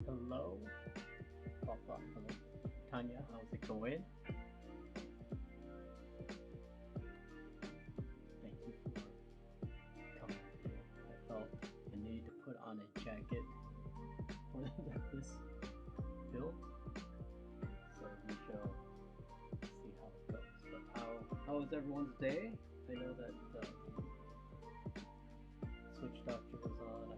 Hello. Hello. Tanya, how's it going? Thank you for coming today. I felt the need to put on a jacket for this build, so we shall see how it goes. But how was everyone's day? I know that Switch Doctor was on.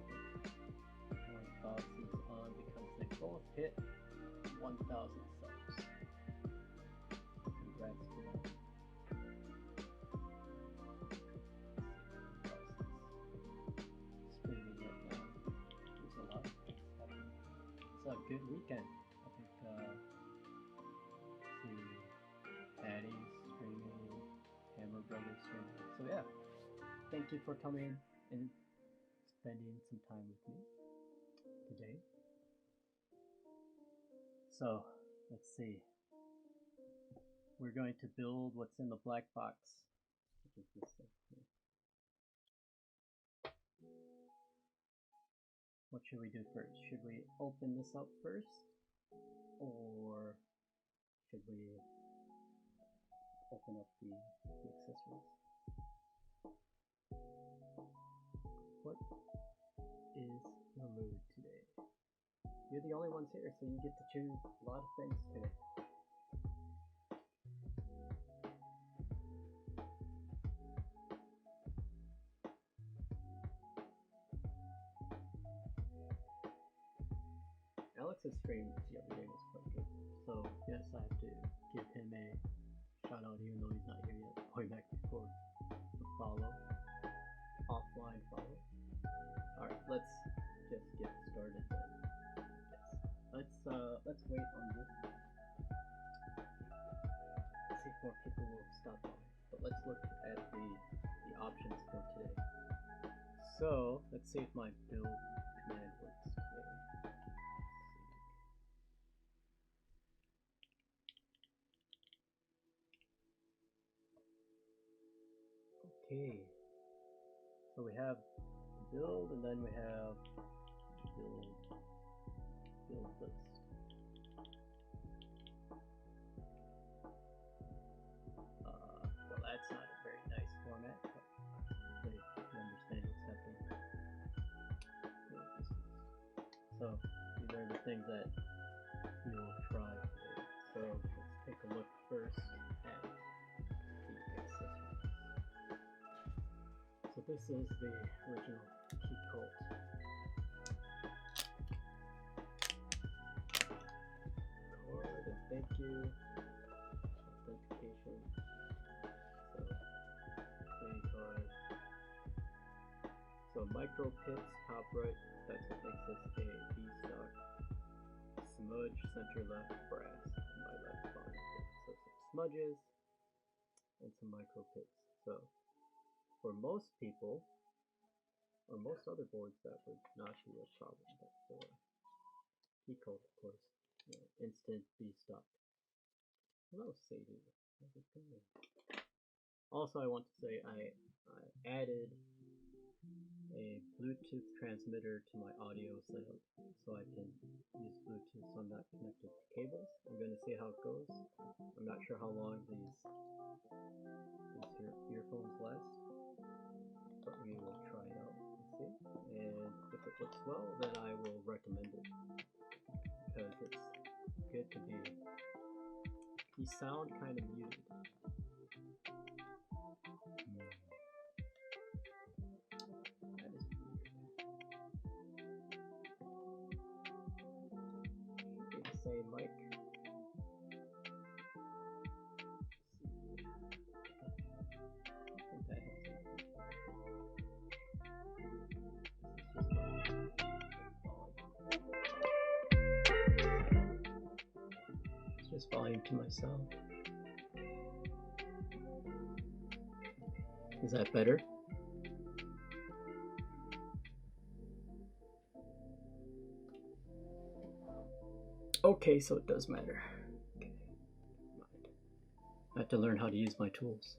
I think One Fox is on because they both hit 1,000 subs. Congrats to them. Streaming right now. There's a lot of things happening. It's a good weekend. I think see Patty's streaming, Hammer Brothers streaming. So yeah, thank you for coming and spending some time with me today. So let's see. We're going to build what's in the black box, which is this thing here. What should we do first? Should we open this up first, or should we open up the accessories? What is your mood today? You're the only ones here, so you get to choose a lot of things today. Alex's stream the other day was quite good, so yes, I have to give him a shout out even though he's not here yet. Going back before the follow, offline follow. Alright, let's just get started then. Let's wait on this. Let's see if more people will stop by. But let's look at the options for today. So let's see if my build command works today. Okay. So we have build, and then we have build list. Well, that's not a very nice format, but hopefully you understand what's happening. So these are the things that we will try today. So let's take a look first at the accessories. So this is the original Keycult. Cord, and thank you. Authentication. So playing card. So micro pits, top right, that's what makes this a B stock. Smudge, center left, brass, and my left bottom pit. So some smudges and some micro pits. So for most people, or most other boards, that would not be a problem, but for Keycult, of course, instant B stock. Hello, Sadie. How's it going? Also, I want to say I added a Bluetooth transmitter to my audio setup, so I can use Bluetooth, so I'm not connected to cables. I'm going to see how it goes. I'm not sure how long these earphones last, but we will try it out and see. And if it looks well, then I will recommend it, because it's good to be. You sound kind of muted. That is weird. Should be the same mic. I think that has something. It's just volume to myself. Is that better? Okay, so it does matter. Okay. I have to learn how to use my tools.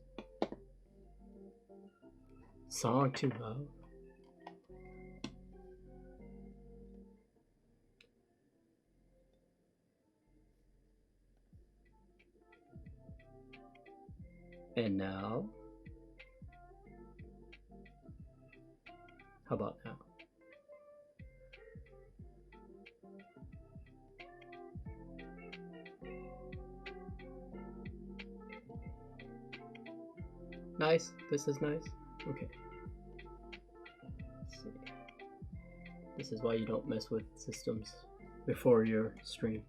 Song too loud. And now, how about now? Nice, this is nice. Okay. Let's see. This is why you don't mess with systems before your stream.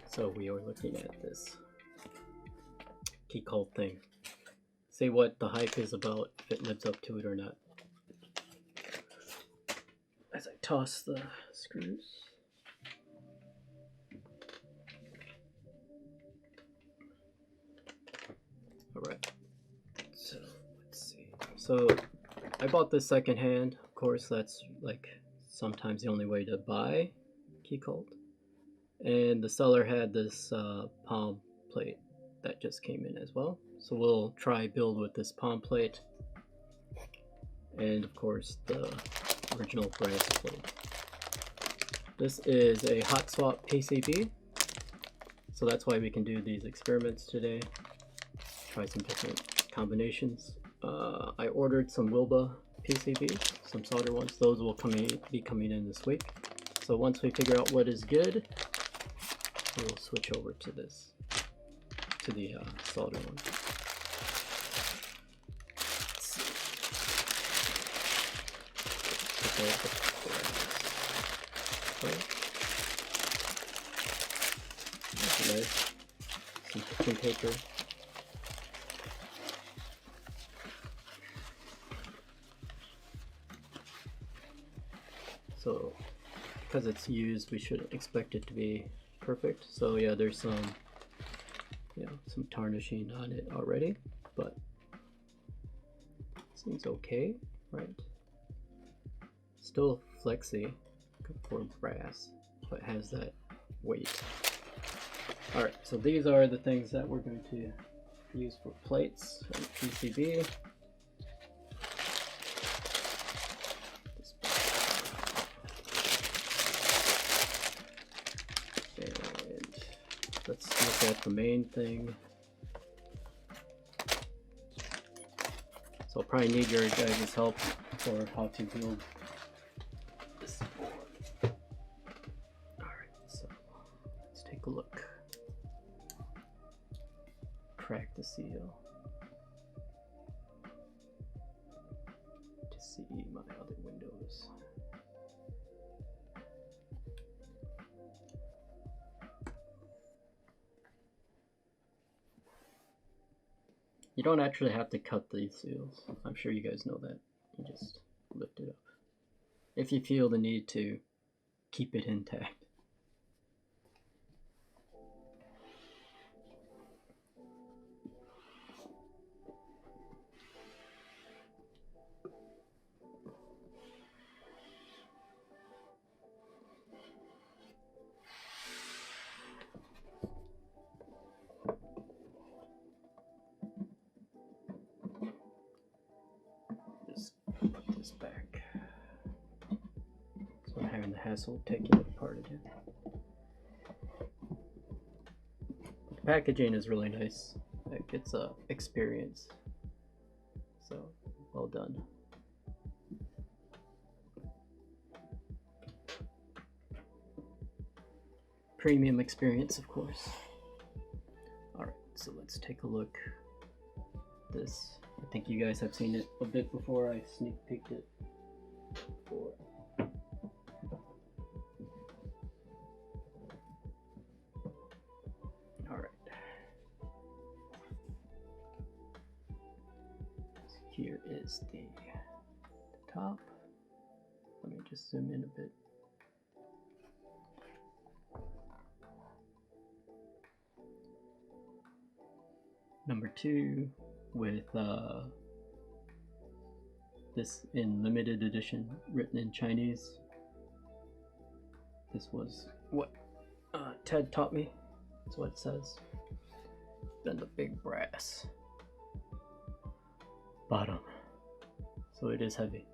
So we are looking at this Keycult thing. See what the hype is about, if it lives up to it or not. As I toss the screws. Alright, so let's see. So I bought this secondhand. Of course, that's like sometimes the only way to buy Keycult. And the seller had this palm plate that just came in as well. So we'll try build with this palm plate. And of course the original brass plate. This is a Hotswap PCB. So that's why we can do these experiments today. Try some different combinations. I ordered some Wilba PCBs, some solder ones. Those will be coming in this week. So once we figure out what is good, we'll switch over to this, to the solder one. That's nice. Some picking paper. So because it's used, we should expect it to be perfect. So yeah, there's some, some tarnishing on it already, but seems okay, right? Still flexy for brass, but has that weight. All right, so these are the things that we're going to use for plates and PCB. Let's look at the main thing. So I'll probably need your guys' help for how to build this board. Alright, so let's take a look. Crack the seal to see my other windows. You don't actually have to cut these seals. I'm sure you guys know that. You just lift it up if you feel the need to keep it intact. Back. So I'm having the hassle of taking it apart again. The packaging is really nice. It's a experience. So well done. Premium experience, of course. Alright, so let's take a look at this. I think you guys have seen it a bit before. I sneak peeked it before. Alright. So here is the top. Let me just zoom in a bit. Number 2 with this in limited edition, written in Chinese. This was what Ted taught me. That's what it says. Then the big brass bottom. So it is heavy.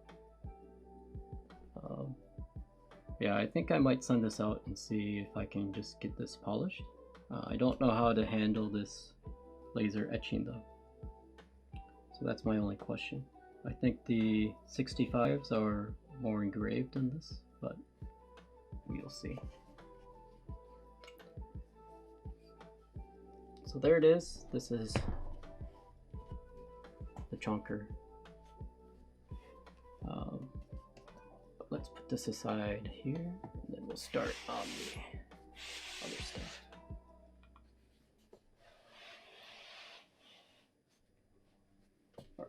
Yeah, I think I might send this out and see if I can just get this polished. I don't know how to handle this laser etching though, so that's my only question. I think the 65s are more engraved than this, but we'll see. So there it is. This is the chunker. But let's put this aside here, and then we'll start on the other stuff. All right.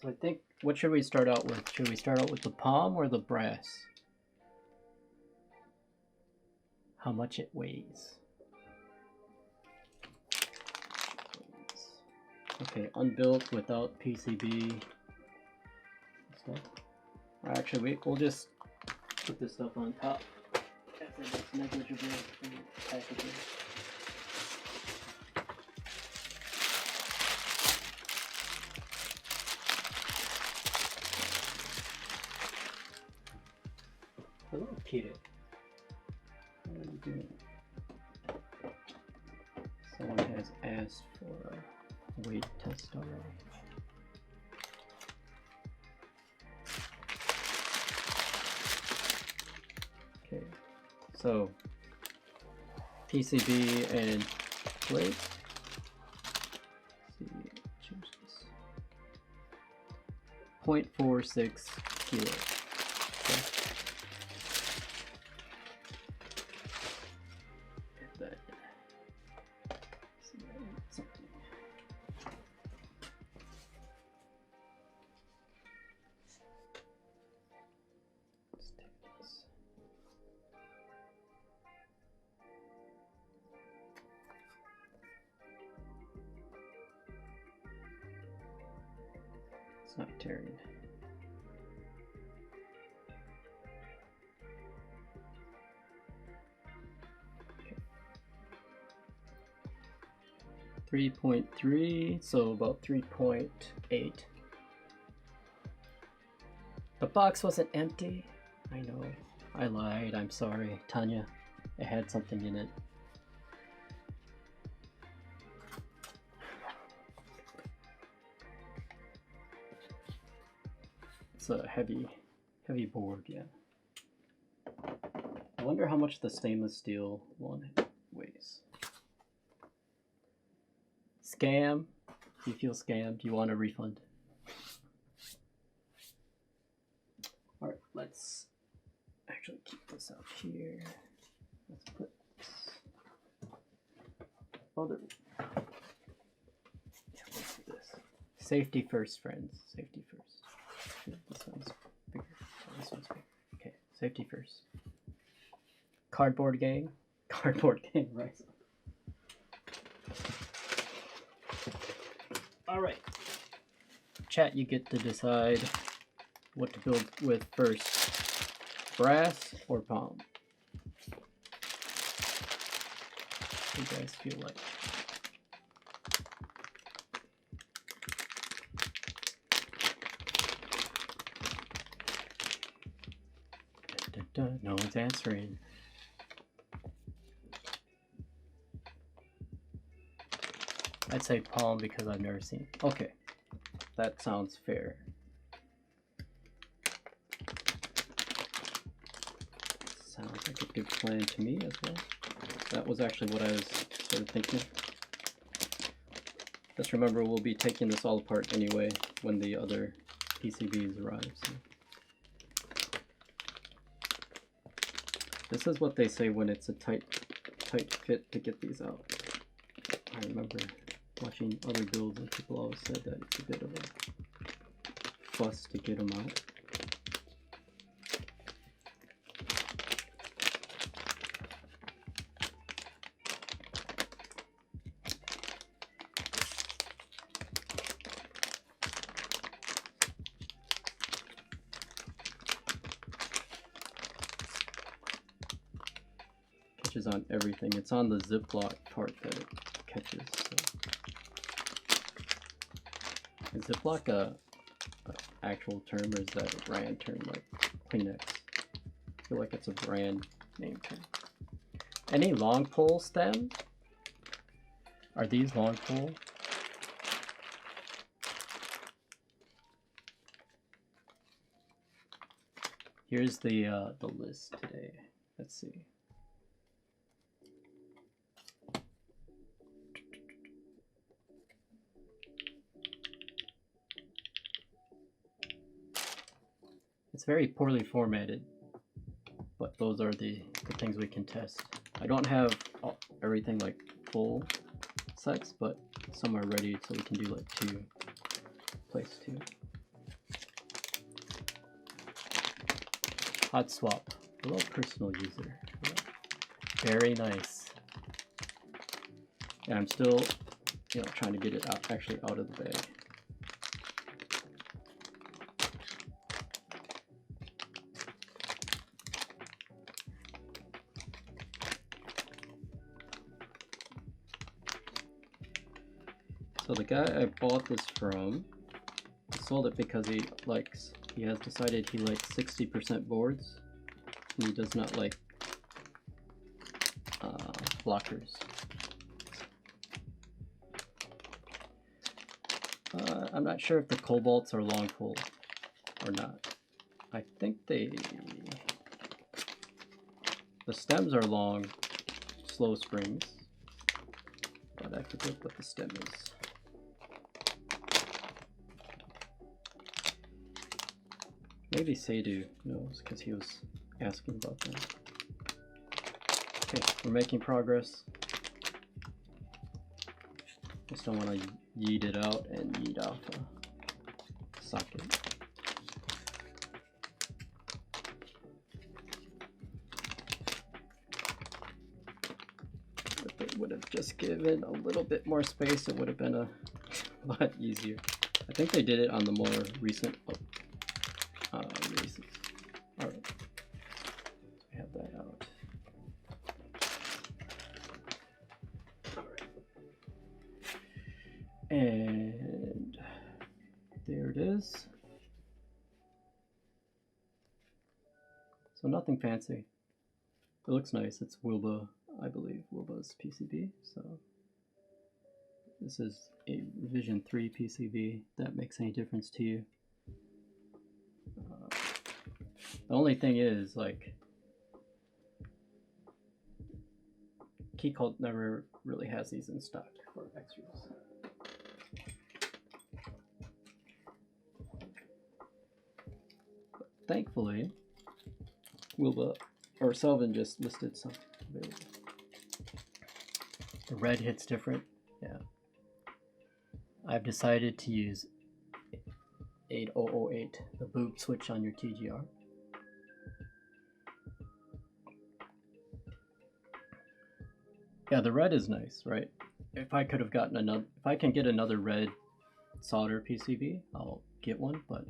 So I think, what should we start out with? Should we start out with the palm or the brass? How much it weighs. Okay, unbuilt without PCB stuff. Actually, we'll just put this stuff on top after it's negligible in packaging. Hello, Peter. What are you doing? Someone has asked for a weight test already. Okay, so PCB and plate. Let's see, change this. 0.46 kilos. Okay. Not tearing. Okay. 3.3, so about 3.8. The box wasn't empty. I know. I lied. I'm sorry, Tanya. It had something in it. It's a heavy board, yeah. I wonder how much the stainless steel one weighs. Scam? You feel scammed? You want a refund? Alright, let's actually keep this up here. Let's put this other. Yeah, let's do this. Safety first, friends. Safety first. This one's bigger. Oh, this one's bigger. Okay, safety first. Cardboard gang. Cardboard gang, right? Alright. Chat, you get to decide what to build with first. Brass or palm? What do you guys feel like? No one's answering. I'd say palm because I've never seen. Okay, that sounds fair. Sounds like a good plan to me as well. That was actually what I was sort of thinking. Just remember, we'll be taking this all apart anyway when the other PCBs arrive. So. This is what they say when it's a tight fit to get these out. I remember watching other builds and people always said that it's a bit of a fuss to get them out. On everything. It's on the Ziploc part that it catches. So. Is Ziploc a actual term or is that a brand term like Kleenex? I feel like it's a brand name term. Any long pole stems? Are these long pole? Here's the list today. Let's see. It's very poorly formatted, but those are the things we can test. I don't have everything like full sets, but some are ready, so we can do like place two. Hotswap, hello personal user. Very nice. And I'm still, trying to get it actually out of the bag. So the guy I bought this from, I sold it because he has decided he likes 60% boards, and he does not like blockers. I'm not sure if the cobalts are long pole or not. I think the stems are long, slow springs, but I forget what the stem is. Maybe Seidu knows because he was asking about that. Okay, we're making progress. Just don't want to yeet it out and yeet off a socket. If it would have just given a little bit more space, it would have been a lot easier. I think they did it on the more recent releases. Alright, we have that out. Alright. And there it is. So nothing fancy. It looks nice. It's Wilbur, I believe, Wilbur's PCB. So this is a revision 3 PCB. If that makes any difference to you. The only thing is, like, Keycult never really has these in stock for extras. But thankfully, Wilbur or Selvin just listed some available. The red hits different, yeah. I've decided to use 8008, the boot switch on your TGR. Yeah, the red is nice, right? If I could have gotten another, if I can get another red solder PCB, I'll get one, but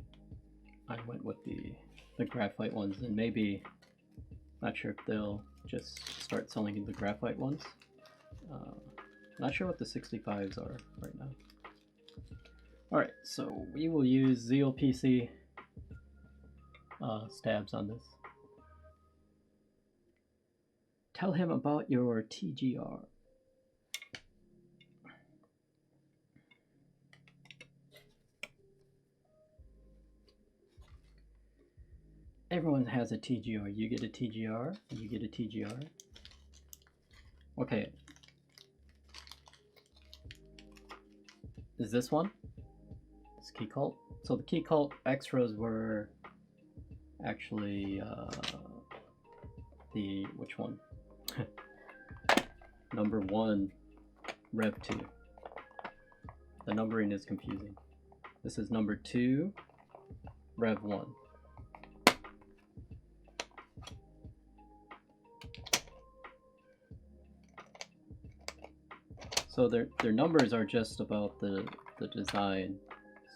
I went with the graphite ones, and maybe, not sure if they'll just start selling the graphite ones. Not sure what the 65s are right now. Alright, so we will use ZLPC stabs on this. Tell him about your TGR. Everyone has a TGR. You get a TGR, you get a TGR. Okay. Is this one? It's Keycult. So the Keycult extras were actually which one? Number 1, Rev2. The numbering is confusing. This is number 2, Rev1. So their numbers are just about the design.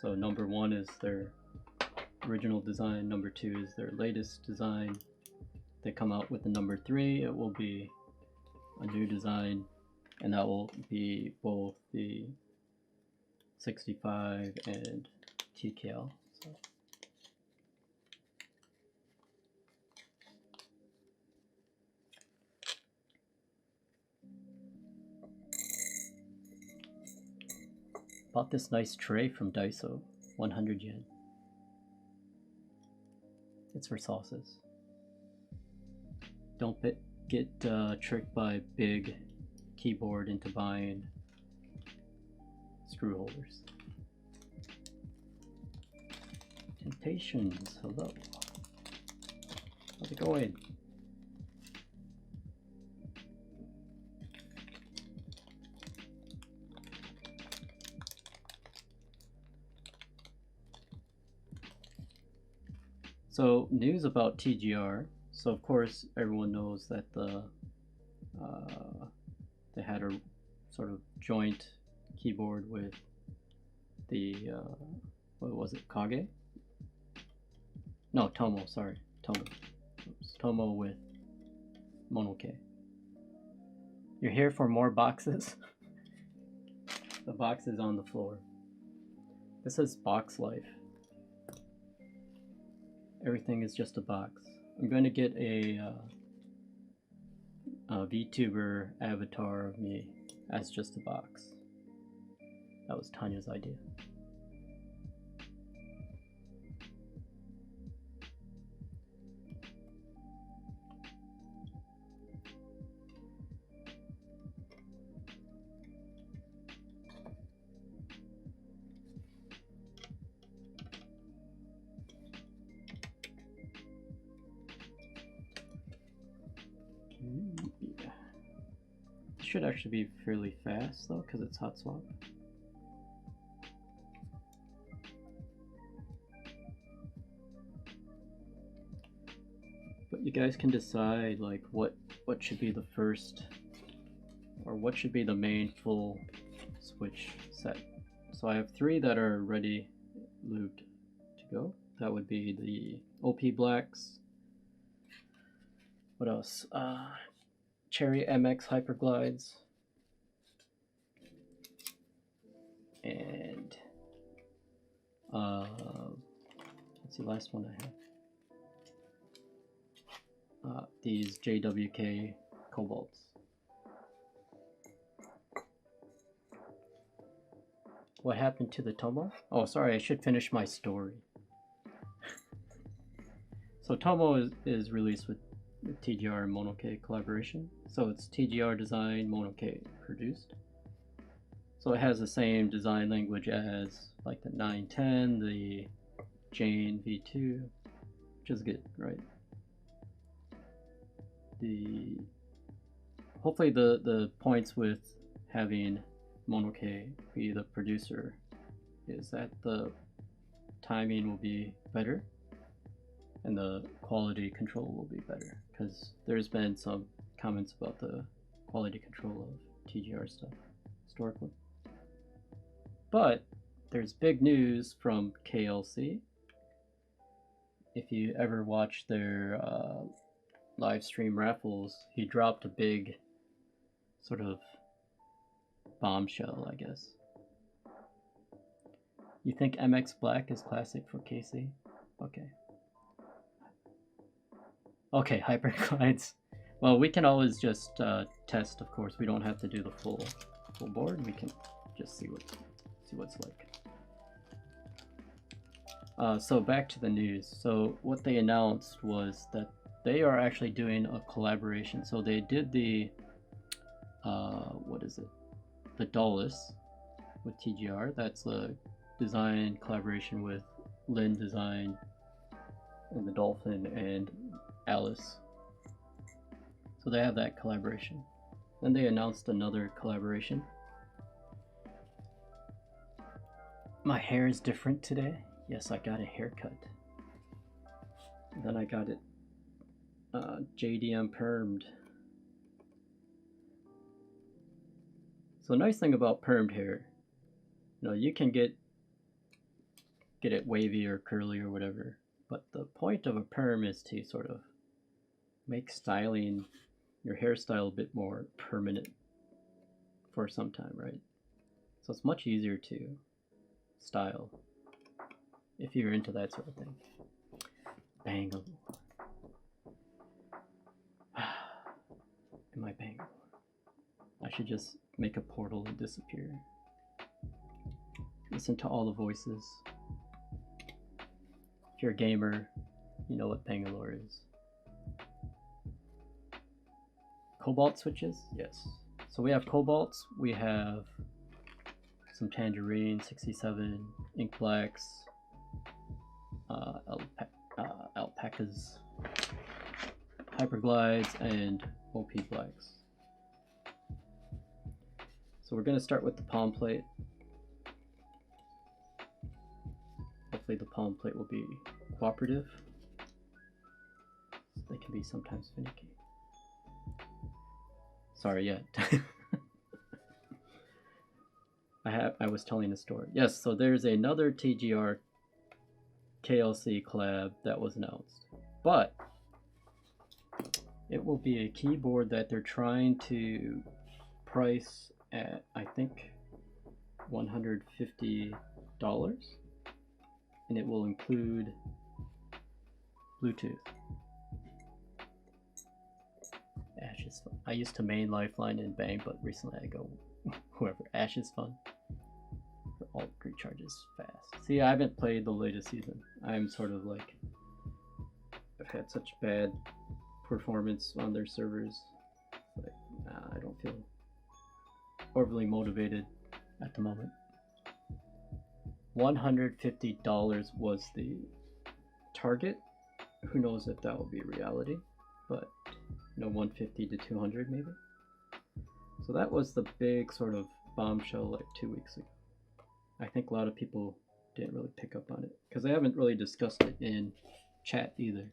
So number 1 is their original design, number 2 is their latest design. They come out with the number 3, it will be a new design, and that will be both the 65 and TKL. So Bought this nice tray from Daiso, 100 yen. It's for sauces. Don't get tricked by big keyboard into buying screw holders. Temptations, hello. How's it going? So news about TGR. So of course everyone knows that they had a sort of joint keyboard with the what was it, Kage? No, Tomo. Sorry, Tomo. Oops. Tomo with Monoke. You're here for more boxes. The box is on the floor. This is box life. Everything is just a box. I'm going to get a VTuber avatar of me as just a box. That was Tanya's idea. Yeah. It should actually be fairly fast though, because it's Hotswap. But you guys can decide like what should be the first, or what should be the main full switch set. So I have 3 that are ready, lubed to go. That would be the OP Blacks. What else? Cherry MX Hyperglides. And what's the last one I have? These JWK Cobalts. What happened to the Tomo? Oh, sorry, I should finish my story. So Tomo is released with TGR and Monoke collaboration. So it's TGR designed, Monoke produced. So it has the same design language as like the 910, the Jane V2, which is good, right? Hopefully the points with having Monoke be the producer is that the timing will be better and the quality control will be better, because there's been some comments about the quality control of TGR stuff historically. But there's big news from KLC. If you ever watch their live stream raffles, he dropped a big sort of bombshell, I guess. You think MX Black is classic for KC? Okay. Okay, Hyperglides. Well, we can always just test, of course. We don't have to do the full board. We can just see what's like. So back to the news. So what they announced was that they are actually doing a collaboration. So they did the what is it? The Dulles with TGR. That's a design collaboration with Lin Design and the Dolphin and Alice. So they have that collaboration. Then they announced another collaboration. My hair is different today. Yes, I got a haircut. Then I got it JDM permed. So nice thing about permed hair, you know, you can get it wavy or curly or whatever, but the point of a perm is to sort of make styling your hairstyle a bit more permanent for some time, right? So it's much easier to style if you're into that sort of thing. Bangalore. Am I Bangalore? I should just make a portal and disappear. listen to all the voices. If you're a gamer, you know what Bangalore is. Cobalt switches? Yes. So we have cobalts, we have some tangerine, 67, ink blacks, alpacas, hyperglides, and OP blacks. So we're going to start with the palm plate. Hopefully the palm plate will be cooperative. They can be sometimes finicky. Sorry, yeah. I was telling a story. Yes, so there's another TGR KLC collab that was announced, but it will be a keyboard that they're trying to price at, I think, $150, and it will include Bluetooth. Ash is fun. I used to main Lifeline and Bang, but recently I go whoever. Ash is fun. Alt recharges fast. See, I haven't played the latest season. I'm sort of like, I've had such bad performance on their servers. Like, I don't feel overly motivated at the moment. $150 was the target. Who knows if that will be reality, but you know, 150 to 200 maybe. So that was the big sort of bombshell like 2 weeks ago. I think a lot of people didn't really pick up on it because I haven't really discussed it in chat either.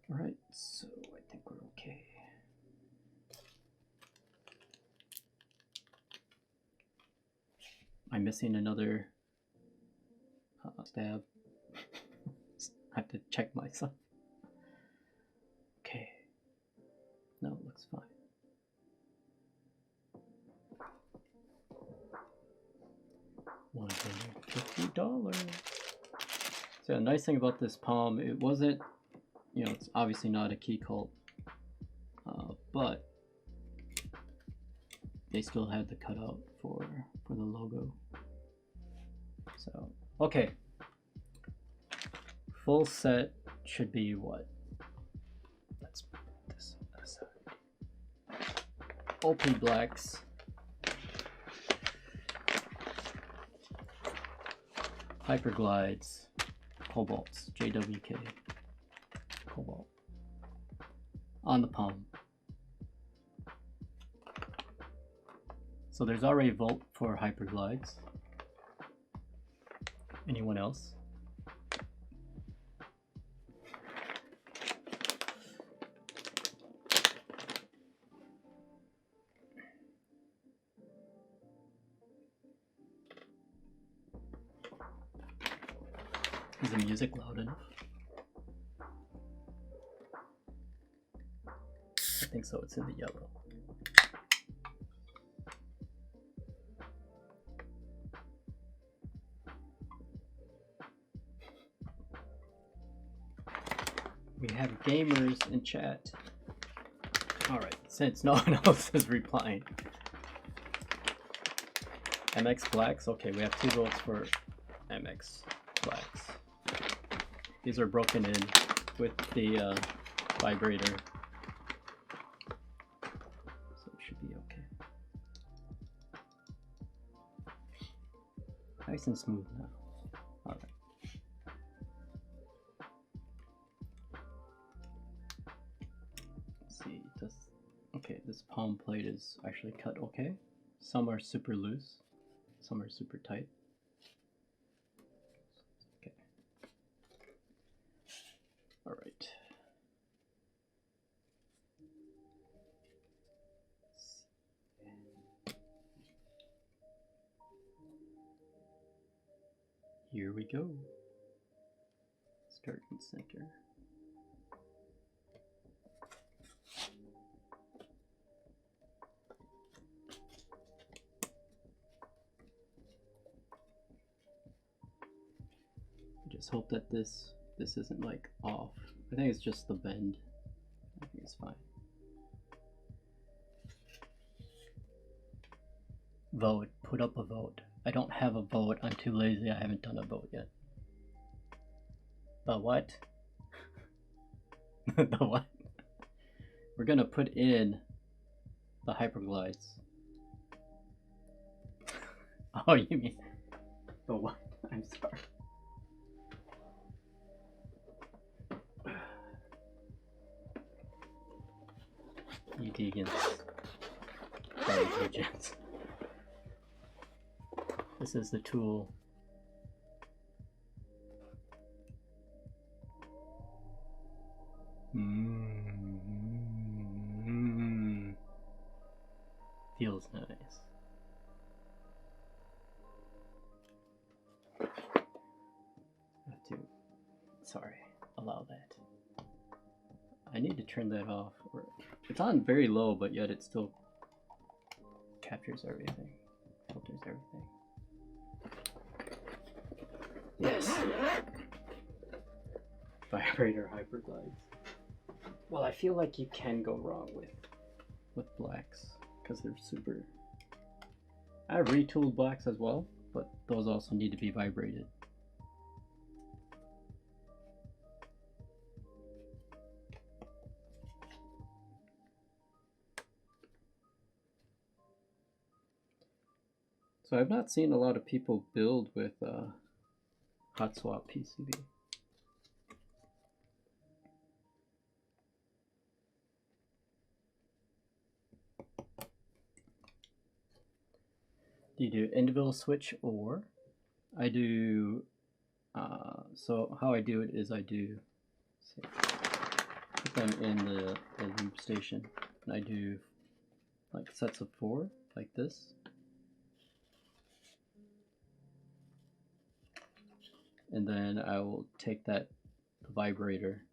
Alright, so I think we're okay. I'm missing another stab. I have to check myself. Okay. No, it looks fine. $150. So the nice thing about this palm, it wasn't, you know, it's obviously not a Keycult, but they still had the cutout for the logo. So okay, full set should be what? Let's put this aside. OP blacks. Hyperglides, cobalts, JWK, cobalt, on the palm. So there's already a volt for Hyperglides. Anyone else? Is the music loud enough? I think so, it's in the yellow. We have gamers in chat. Alright, since no one else is replying. MX blacks, okay, we have 2 votes for MX blacks. These are broken in with the vibrator, so it should be okay. Nice and smooth now. All right. Let's see. Okay, this palm plate is actually cut okay. Some are super loose, some are super tight. All right. Here we go. Start and center. I just hope that this isn't like off. I think it's just the bend. I think it's fine. Vote. Put up a vote. I don't have a vote. I'm too lazy. I haven't done a vote yet. The what? The what? We're gonna put in the Hyperglides. Oh, you mean the what? I'm sorry. You vegans. Sorry, vegans. This is the tool. Feels nice. Have to, sorry, allow that. I need to turn that off. It's on very low, but yet it still captures everything, filters everything. Yes. Vibrator Hyperglides. Well, I feel like you can go wrong with blacks because they're super. I have retooled blacks as well, but those also need to be vibrated. So I've not seen a lot of people build with Hotswap PCB. Do you do individual switch, or I do, so how I do it is I do, say, put them in the loop station, and I do like sets of 4, like this. And then I will take the vibrator,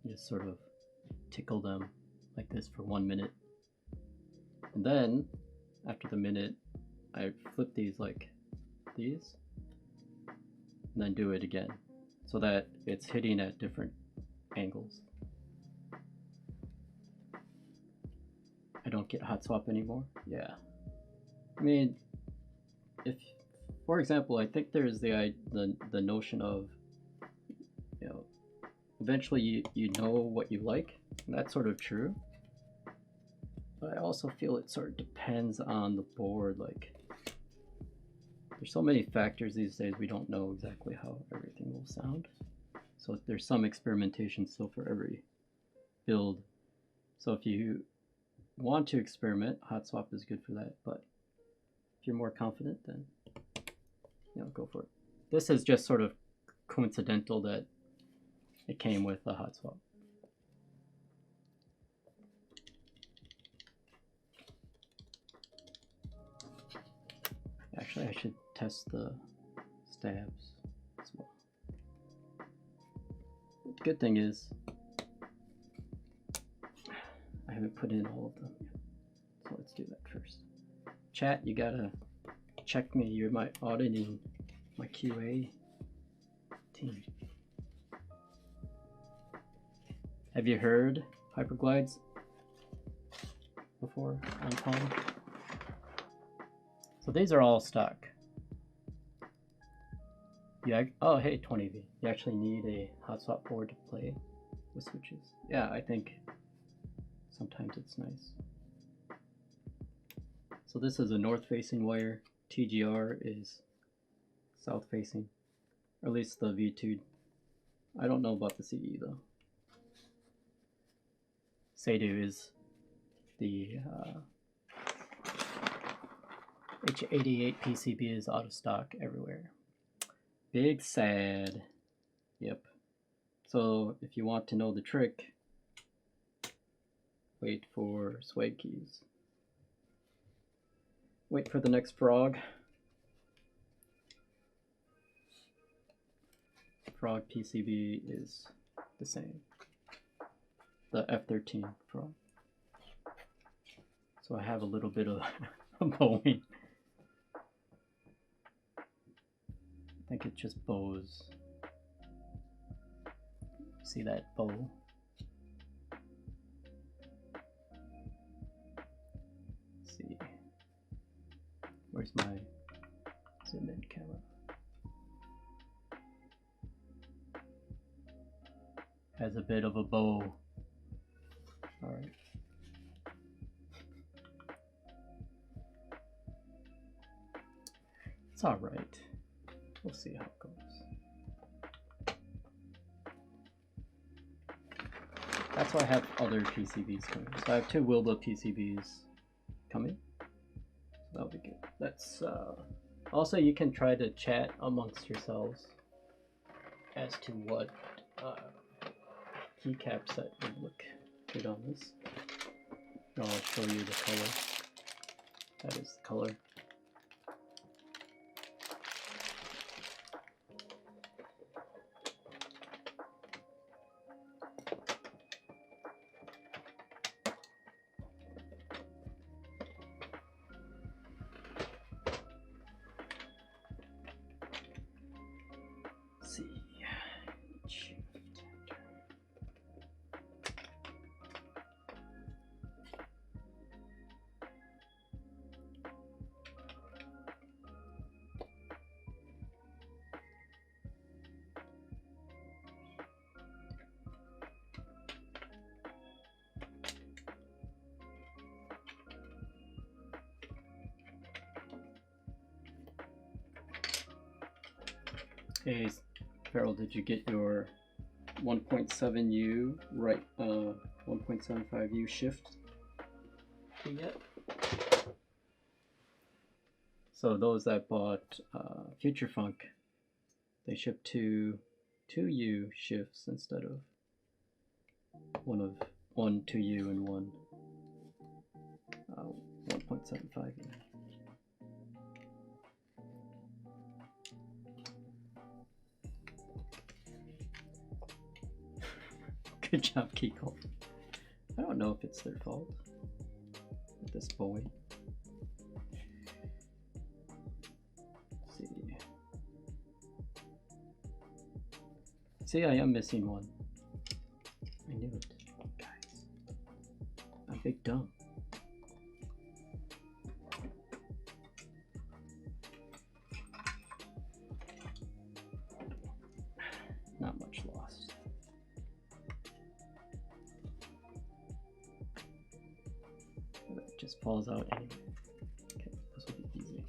just sort of tickle them like this for 1 minute. And then after the minute, I flip these like these, and then do it again, so that it's hitting at different angles. I don't get hot swap anymore. Yeah, I mean, if, for example, I think there's the notion of, you know, eventually you know what you like, and that's sort of true. But I also feel it sort of depends on the board. Like, there's so many factors these days, we don't know exactly how everything will sound. So there's some experimentation still for every build. So if you want to experiment, Hotswap is good for that. But if you're more confident, then, you know, go for it. This is just sort of coincidental that it came with a Hotswap. Actually, I should test the stabs as well. But the good thing is, I haven't put in all of them yet. So let's do that first. Chat, you gotta check me. You're my auditing, my QA team. Have you heard Hyperglides before on Palm? So these are all stock. Yeah. Oh, hey, 20V. You actually need a Hotswap board to play with switches. Yeah, I think sometimes it's nice. So this is a north-facing wire. TGR is south-facing, or at least the V2. I don't know about the CE though. Seidu is the H88 PCB is out of stock everywhere. Big sad. Yep. So if you want to know the trick, wait for swag keys. Wait for the next frog. Frog PCB is the same. The F13 frog. So I have a little bit of bowing. I think it just bows. See that bow? Let's see. Where's my zoom in camera. Has a bit of a bow. Alright. It's alright. We'll see how it goes. That's why I have other PCBs coming. So I have 2 Wilbur PCBs coming. So that'll be good. That's also, you can try to chat amongst yourselves as to what keycap set would look good on this. I'll show you the color. That is the color. See. Hey, Farrell, did you get your 1.7U right 1.75U shift yet? So those that bought Future Funk, they shipped 2 2U shifts instead of one 2U and one 1.75U. Good job, Keycult. I don't know if it's their fault with this boy. Let's see. See, I am missing one. I knew it, guys. I'm big dumb. Not much lost. That just falls out anyway. Okay, this will be easy.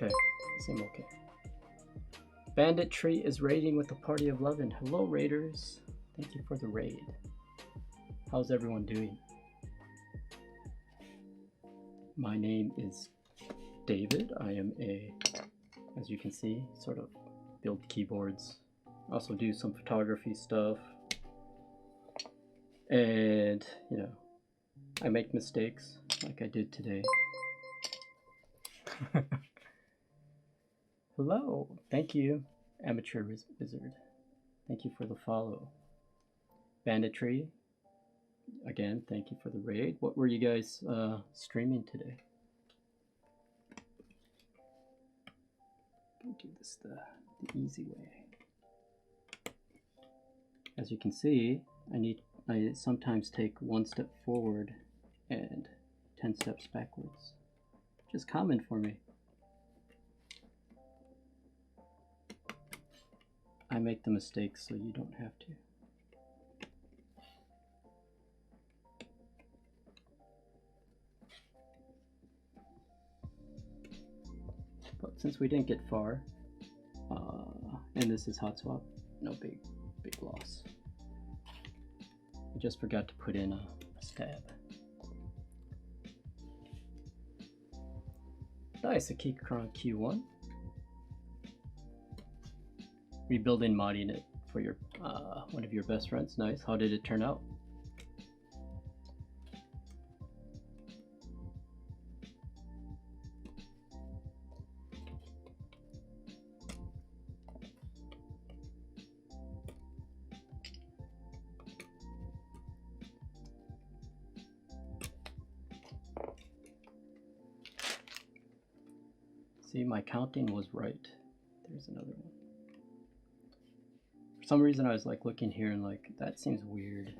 Okay, seem okay. Bandit Tree is raiding with a party of 11. Hello, raiders. Thank you for the raid. How's everyone doing? My name is David. I am as you can see, sort of build keyboards. Also do some photography stuff. And, you know, I make mistakes like I did today. Hello, thank you, Amateur Wizard. Thank you for the follow. Banditry, again, thank you for the raid. What were you guys streaming today? I'll do this the easy way. As you can see, I sometimes take 1 step forward and 10 steps backwards, which is common for me. I make the mistakes so you don't have to. But since we didn't get far, and this is Hotswap, no big loss. I just forgot to put in a stab. Nice, a Keycult Q1. Rebuilding modding it for your one of your best friends. Nice. How did it turn out? See, my counting was right. There's another one. For some reason I was like looking here and like, that seems weird.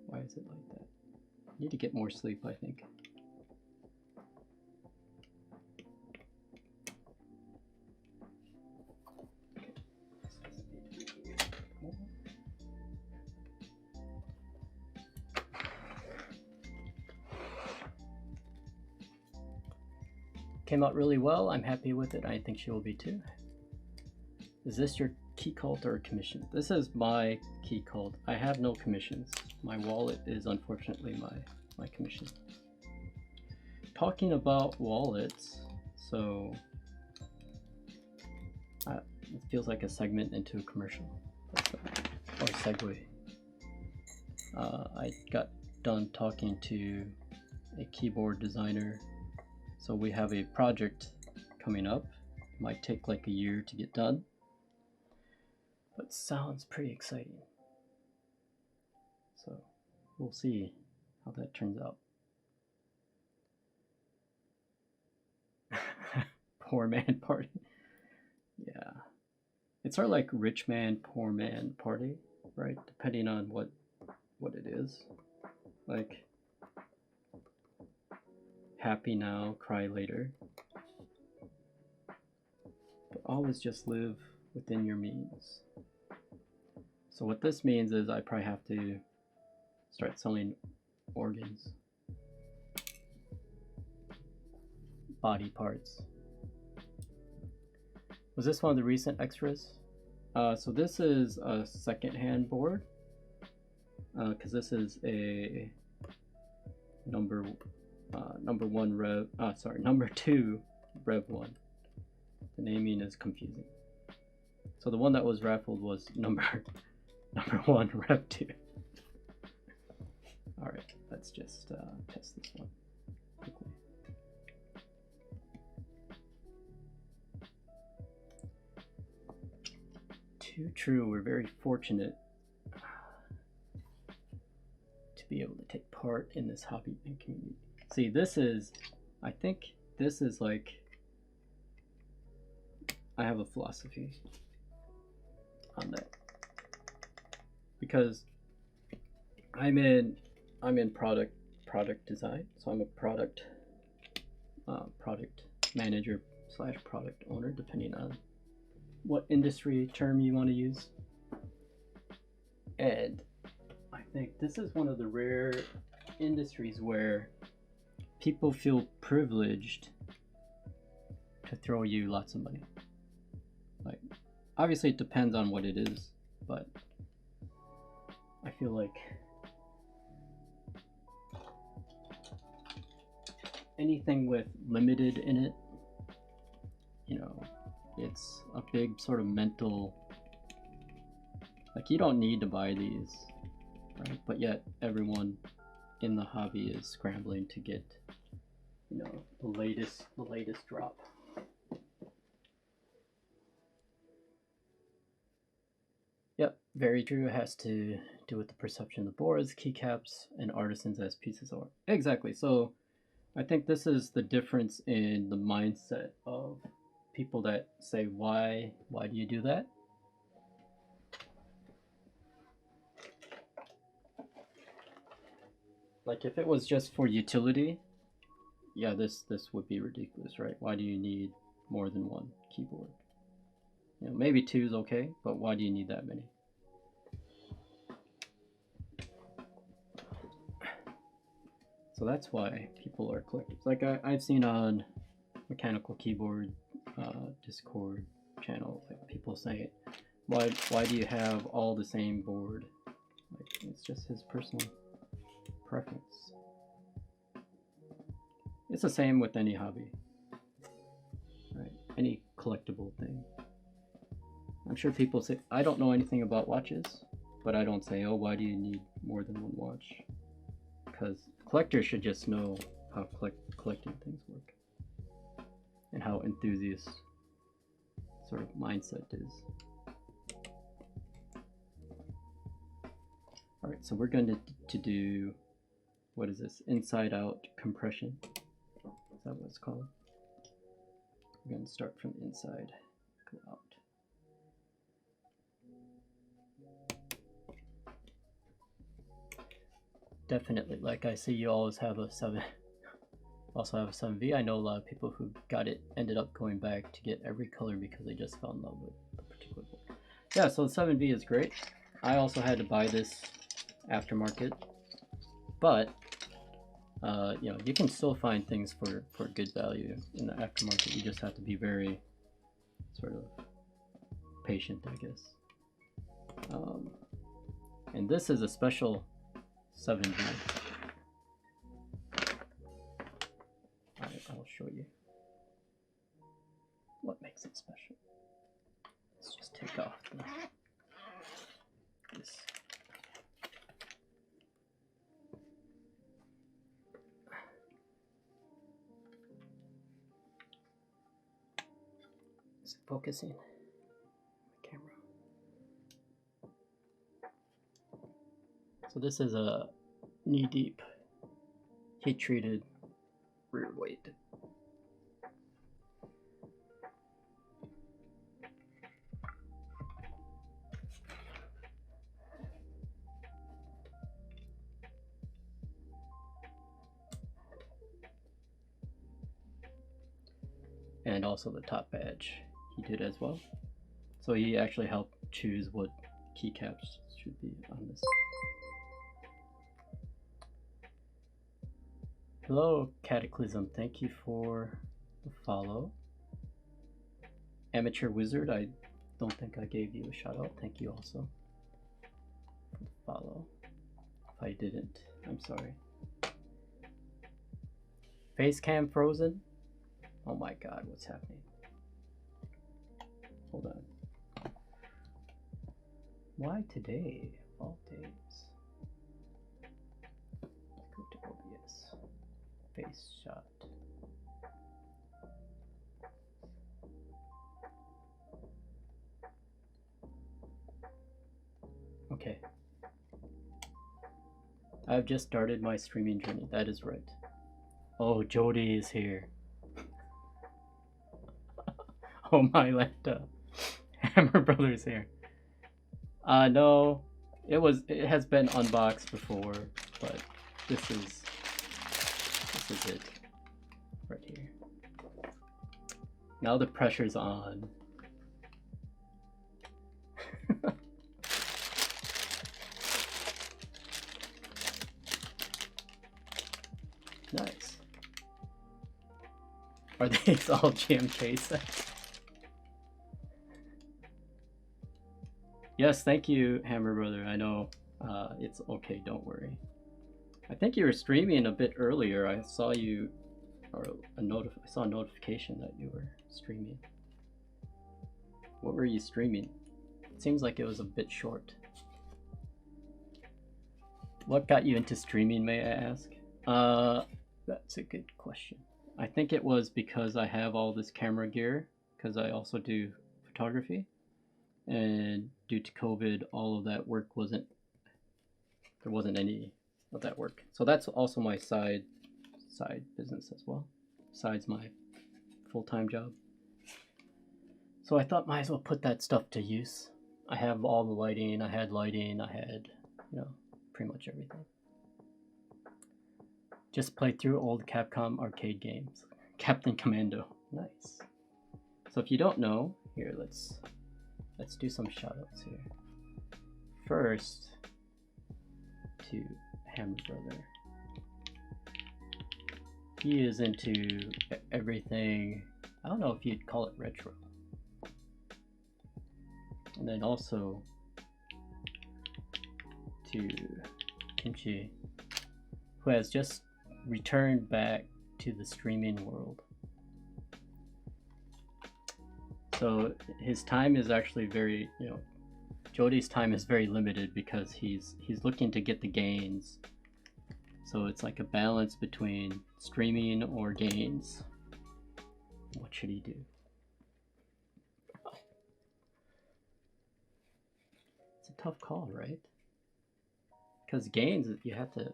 Why is it like that? I need to get more sleep, I think. Came out really well. I'm happy with it. I think she will be too. Is this your Keycult or commission? This is my Keycult. I have no commissions. My wallet is unfortunately my commission. Talking about wallets, so it feels like a segment into a commercial or segue. I got done talking to a keyboard designer. So we have a project coming up. It might take like a year to get done, but sounds pretty exciting. So we'll see how that turns out. Poor man party. Yeah. It's sort of like rich man, poor man party, right? Depending on what it is. Like, happy now, cry later. But always just live within your means. So what this means is I probably have to start selling organs, body parts. Was this one of the recent extras? So this is a second-hand board, because this is a number 2 Rev1. The naming is confusing. So the one that was raffled was number 1 Rev2. All right, let's just test this one quickly. Too true. We're very fortunate to be able to take part in this hobby and community. See, this is, I think this is like, I have a philosophy on that, because I'm in product design, so I'm a product manager / product owner, depending on what industry term you want to use. And I think this is one of the rare industries where people feel privileged to throw you lots of money. Like, obviously it depends on what it is, but I feel like anything with limited in it, you know, it's a big sort of mental, like, you don't need to buy these, right? But yet everyone in the hobby is scrambling to get, you know, the latest drop. Yep, very true. It has to do with the perception of the boards, keycaps, and artisans as pieces of art. Exactly. So I think this is the difference in the mindset of people that say, why do you do that? Like, if it was just for utility, yeah, this would be ridiculous, right? Why do you need more than one keyboard? You know, maybe 2 is okay, but why do you need that many? So that's why people are collectors. Like, I've seen on Mechanical Keyboard Discord channel, like, people say, why do you have all the same board? Like, it's just his personal preference. It's the same with any hobby. any collectible thing. I'm sure people say, I don't know anything about watches, but I don't say, oh, why do you need more than one watch? Because collectors should just know how collecting things work and how enthusiast sort of mindset is. All right, so we're going to do, what is this? Inside out compression. Is that what it's called? We're going to start from the inside, go out. Definitely, like I see, you always have a 7. Also have a 7V. I know a lot of people who got it ended up going back to get every color because they just fell in love with the particular book. Yeah, so the 7V is great. I also had to buy this aftermarket, but you know, you can still find things for good value in the aftermarket. You just have to be very sort of patient, I guess. And this is a special 7V. I'll show you what makes it special. Let's just take off this. Is it focusing? The camera. So this is a knee-deep, heat-treated rear weight. And also the top badge he did as well. So he actually helped choose what keycaps should be on this. Hello, Cataclysm. Thank you for the follow. Amateur Wizard, I don't think I gave you a shout out. Thank you also for the follow. If I didn't, I'm sorry. Facecam frozen? Oh my god, what's happening? Hold on. Why today, of all days? Let's go to OBS. Face shot. Okay. I've just started my streaming journey. That is right. Oh, Jody is here. Oh my laptop. Hammer Brothers here. No, it has been unboxed before, but this is it right here. Now the pressure's on. Nice. Are these all GMK sets? Yes, thank you, Hammer Brother. I know it's okay, don't worry. I think you were streaming a bit earlier. I saw you, or I saw a notification that you were streaming. What were you streaming? It seems like it was a bit short. What got you into streaming, may I ask? That's a good question. I think it was because I have all this camera gear, because I also do photography. And due to COVID, all of that work there wasn't any of that work. So that's also my side business as well, besides my full-time job. So I thought might as well put that stuff to use. I have all the lighting, I had, you know, pretty much everything. Just played through old Capcom arcade games. Captain Commando, nice. So if you don't know, here, let's do some shoutouts here. First, to Hammer Brother. He is into everything, I don't know if you'd call it retro. And then also to Kimchi, who has just returned back to the streaming world. So his time is actually very, you know, Jody's time is very limited because he's looking to get the gains. So it's like a balance between streaming or gains. What should he do? It's a tough call, right? Because gains, you have to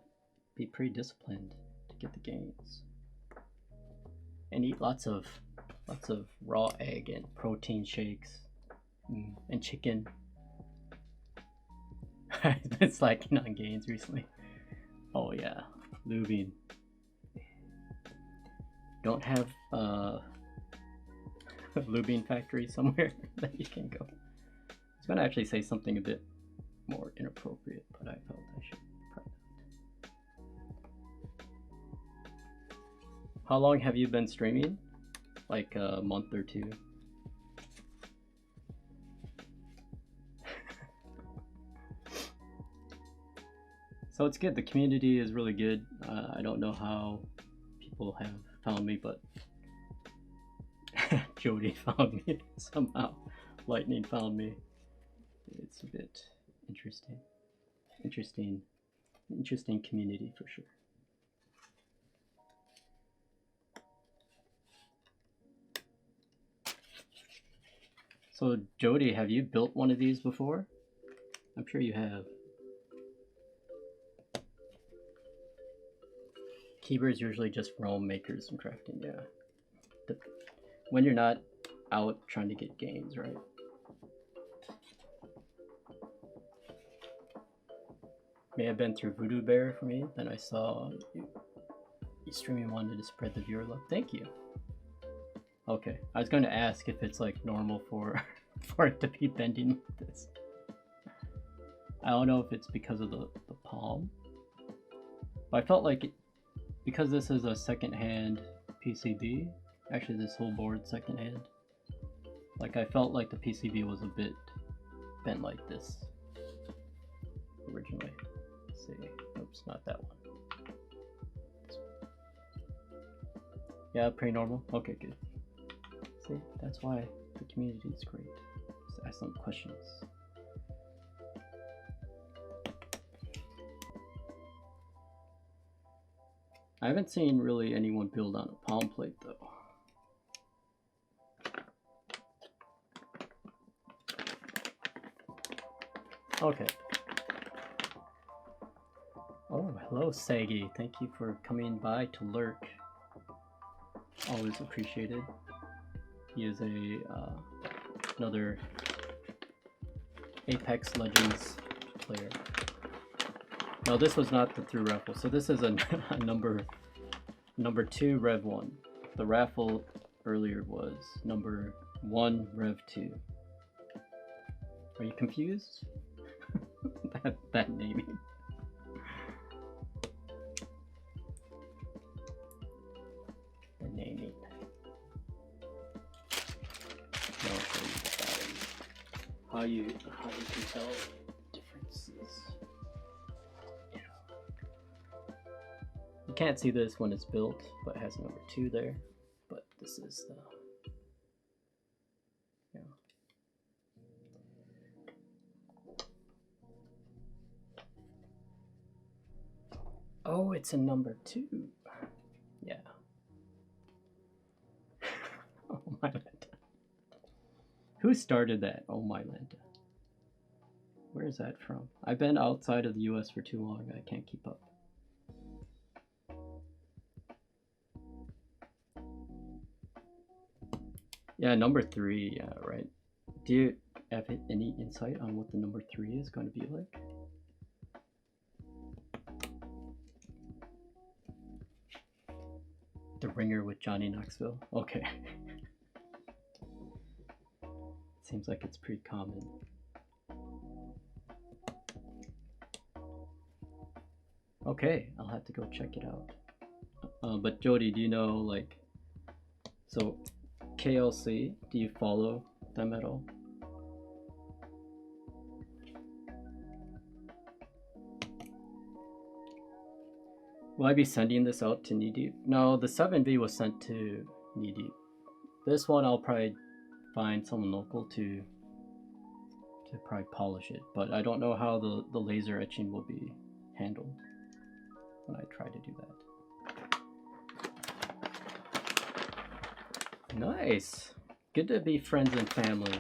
be pretty disciplined to get the gains. And eat lots of raw egg and protein shakes and chicken. I've been slacking on gains recently. Oh yeah, lubing. Don't have a lubing factory somewhere that you can go. I was gonna actually say something a bit more inappropriate, but I felt I should probably not. How long have you been streaming? Like a month or two? So it's good. The community is really good. I don't know how people have found me, but Jody found me somehow. Lightning found me. It's a bit interesting. Interesting community for sure. So Jody, have you built one of these before? I'm sure you have. Keybers usually just for home makers and crafting, yeah. When you're not out trying to get gains, right? May have been through Voodoo Bear for me. Then I saw you streaming wanted to spread the viewer love. Thank you. Okay, I was going to ask if it's like normal for it to be bending like this. I don't know if it's because of the palm, but I felt like because this is a second-hand PCB, actually this whole board second-hand, like I felt like the PCB was a bit bent like this originally. Let's see, oops, not that one. Yeah, pretty normal. Okay, good. See, that's why the community is great. Just ask some questions. I haven't seen really anyone build on a palm plate though. Okay. Oh, hello Sagi. Thank you for coming by to lurk. Always appreciated. He is a another Apex Legends player. No, this was not the through raffle. So this is a number 2 Rev1. The raffle earlier was number 1 Rev2. Are you confused? that naming. The naming. No, how you can tell differences. You can't see this when it's built, but it has number 2 there. But this is the, oh, it's a number 2. Yeah. Oh my Lanta. Who started that? Oh my Lanta. Where is that from? I've been outside of the US for too long. I can't keep up. Yeah, number 3, yeah, right. Do you have any insight on what the number 3 is going to be like? The Ringer with Johnny Knoxville? Okay. Seems like it's pretty common. Okay, I'll have to go check it out. But Jody, do you know, like, so KLC, do you follow them at all? Will I be sending this out to Knee Deep? No, the 7B was sent to Knee Deep. This one I'll probably find someone local to probably polish it, but I don't know how the laser etching will be handled when I try to do that. Nice! Good to be friends and family.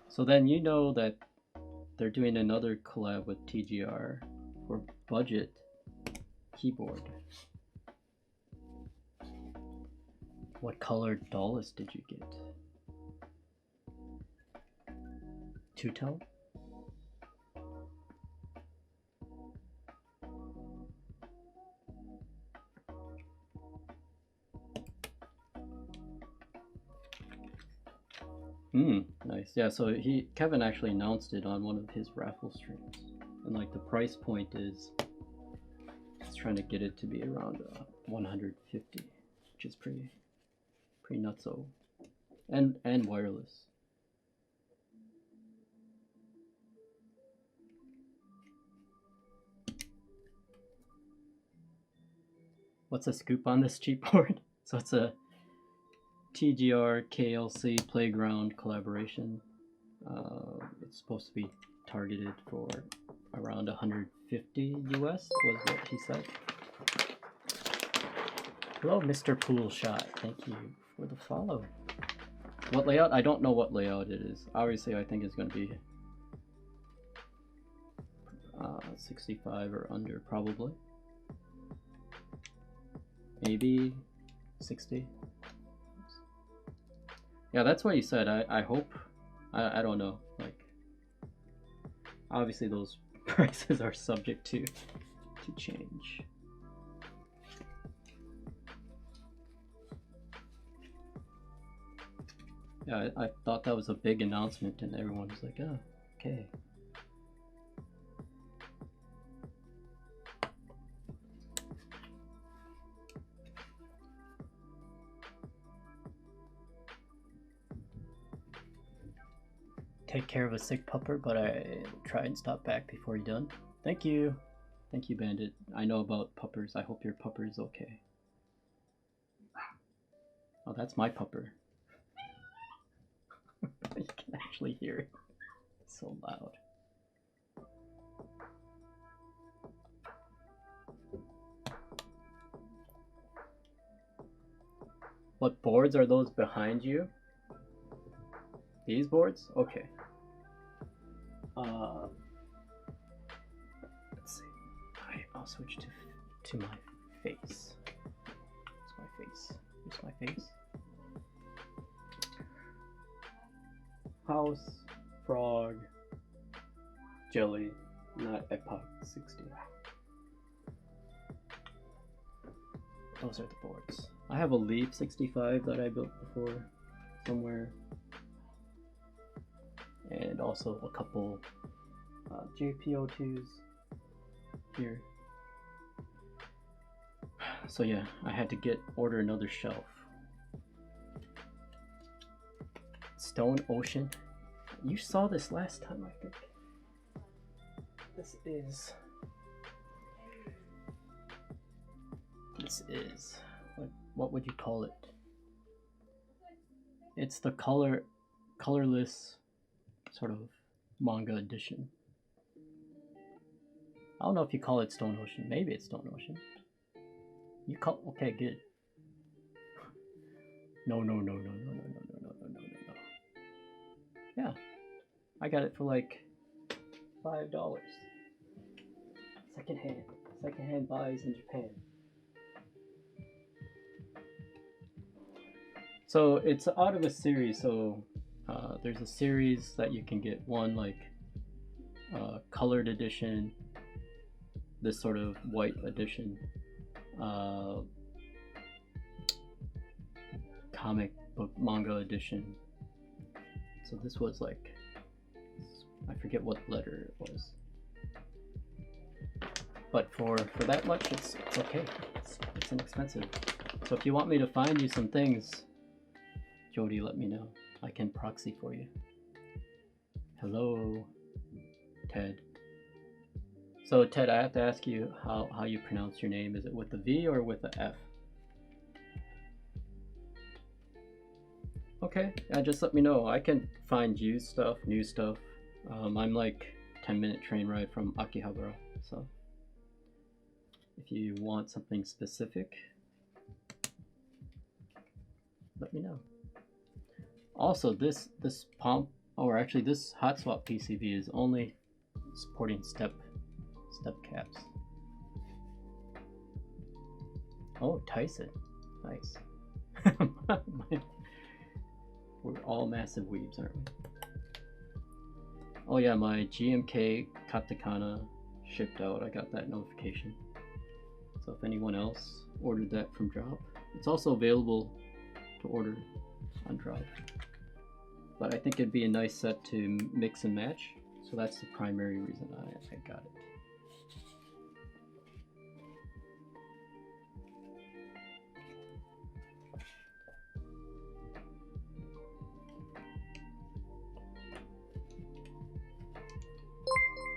So then you know that they're doing another collab with TGR for budget keyboard. What color Dulles did you get? Two-tone? Nice. Yeah, so Kevin actually announced it on one of his raffle streams. And like the price point is, he's trying to get it to be around 150, which is pretty nutso. And wireless. What's the scoop on this cheap board? So it's a TGR KLC Playground collaboration. It's supposed to be targeted for around 150 US was what he said. Hello, Mr. Poolshot. Thank you for the follow. What layout? I don't know what layout it is. Obviously, I think it's going to be 65 or under, probably. Maybe 60. Yeah, that's what he said. I hope. I don't know. Like, obviously those prices are subject to change. Yeah, I thought that was a big announcement, and everyone was like, "Oh, okay." Take care of a sick pupper, but I try and stop back before you're done. Thank you. Thank you, Bandit. I know about puppers. I hope your pupper is okay. Oh, that's my pupper. You can actually hear it. It's so loud. What boards are those behind you? These boards? Okay. Let's see. I'll switch to my face. It's my face. Here's my face. House, frog, jelly, not epoch 60. Those are the boards. I have a Leaf 65 that I built before somewhere. And also a couple JPO2s here. So yeah, I had to order another shelf. Stone Ocean. You saw this last time, I think. This is what would you call it? It's the colorless sort of manga edition. I don't know if you call it Stone Ocean. Maybe it's Stone Ocean. You call okay, good. No. Yeah, I got it for like $5. Secondhand buys in Japan. So it's out of a series. So there's a series that you can get, one like colored edition, this sort of white edition, comic book manga edition. So this was like, I forget what letter it was, but for that much it's okay. It's inexpensive. So if you want me to find you some things, Jody, let me know. I can proxy for you. Hello, Ted. So Ted, I have to ask you how you pronounce your name. Is it with the V or with the F? Okay, yeah, just let me know. I can find used stuff, new stuff. I'm like 10-minute train ride from Akihabara, so if you want something specific, let me know. Also, this pump, or actually this Hotswap PCB is only supporting step caps. Oh, Tyson, nice. We're all massive weebs, aren't we? Oh yeah, my GMK katakana shipped out. I got that notification. So if anyone else ordered that from Drop, it's also available to order on Drop. But I think it'd be a nice set to mix and match. So that's the primary reason I got it.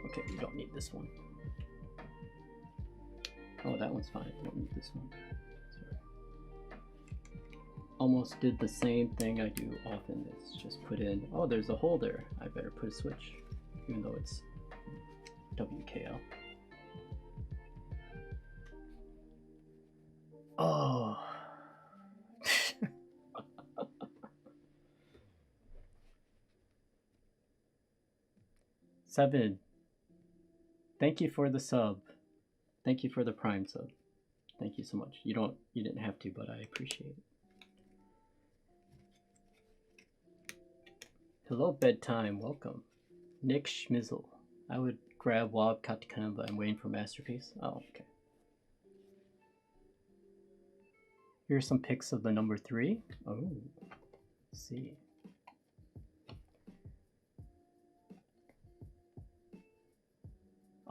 Okay, we don't need this one. Oh, that one's fine. I don't need this one. Sorry. Almost did the same thing I do often. It's just put in, oh, there's a hole there. I better put a switch, even though it's WKL. Oh. Seven. Thank you for the sub. Thank you for the Prime sub. Thank you so much. You didn't have to, but I appreciate it. Hello, bedtime. Welcome. Nick Schmizzle. I would grab Wob Katakana, but I'm waiting for Masterpiece. Oh, okay. Here's some pics of the number 3. Oh, let's see.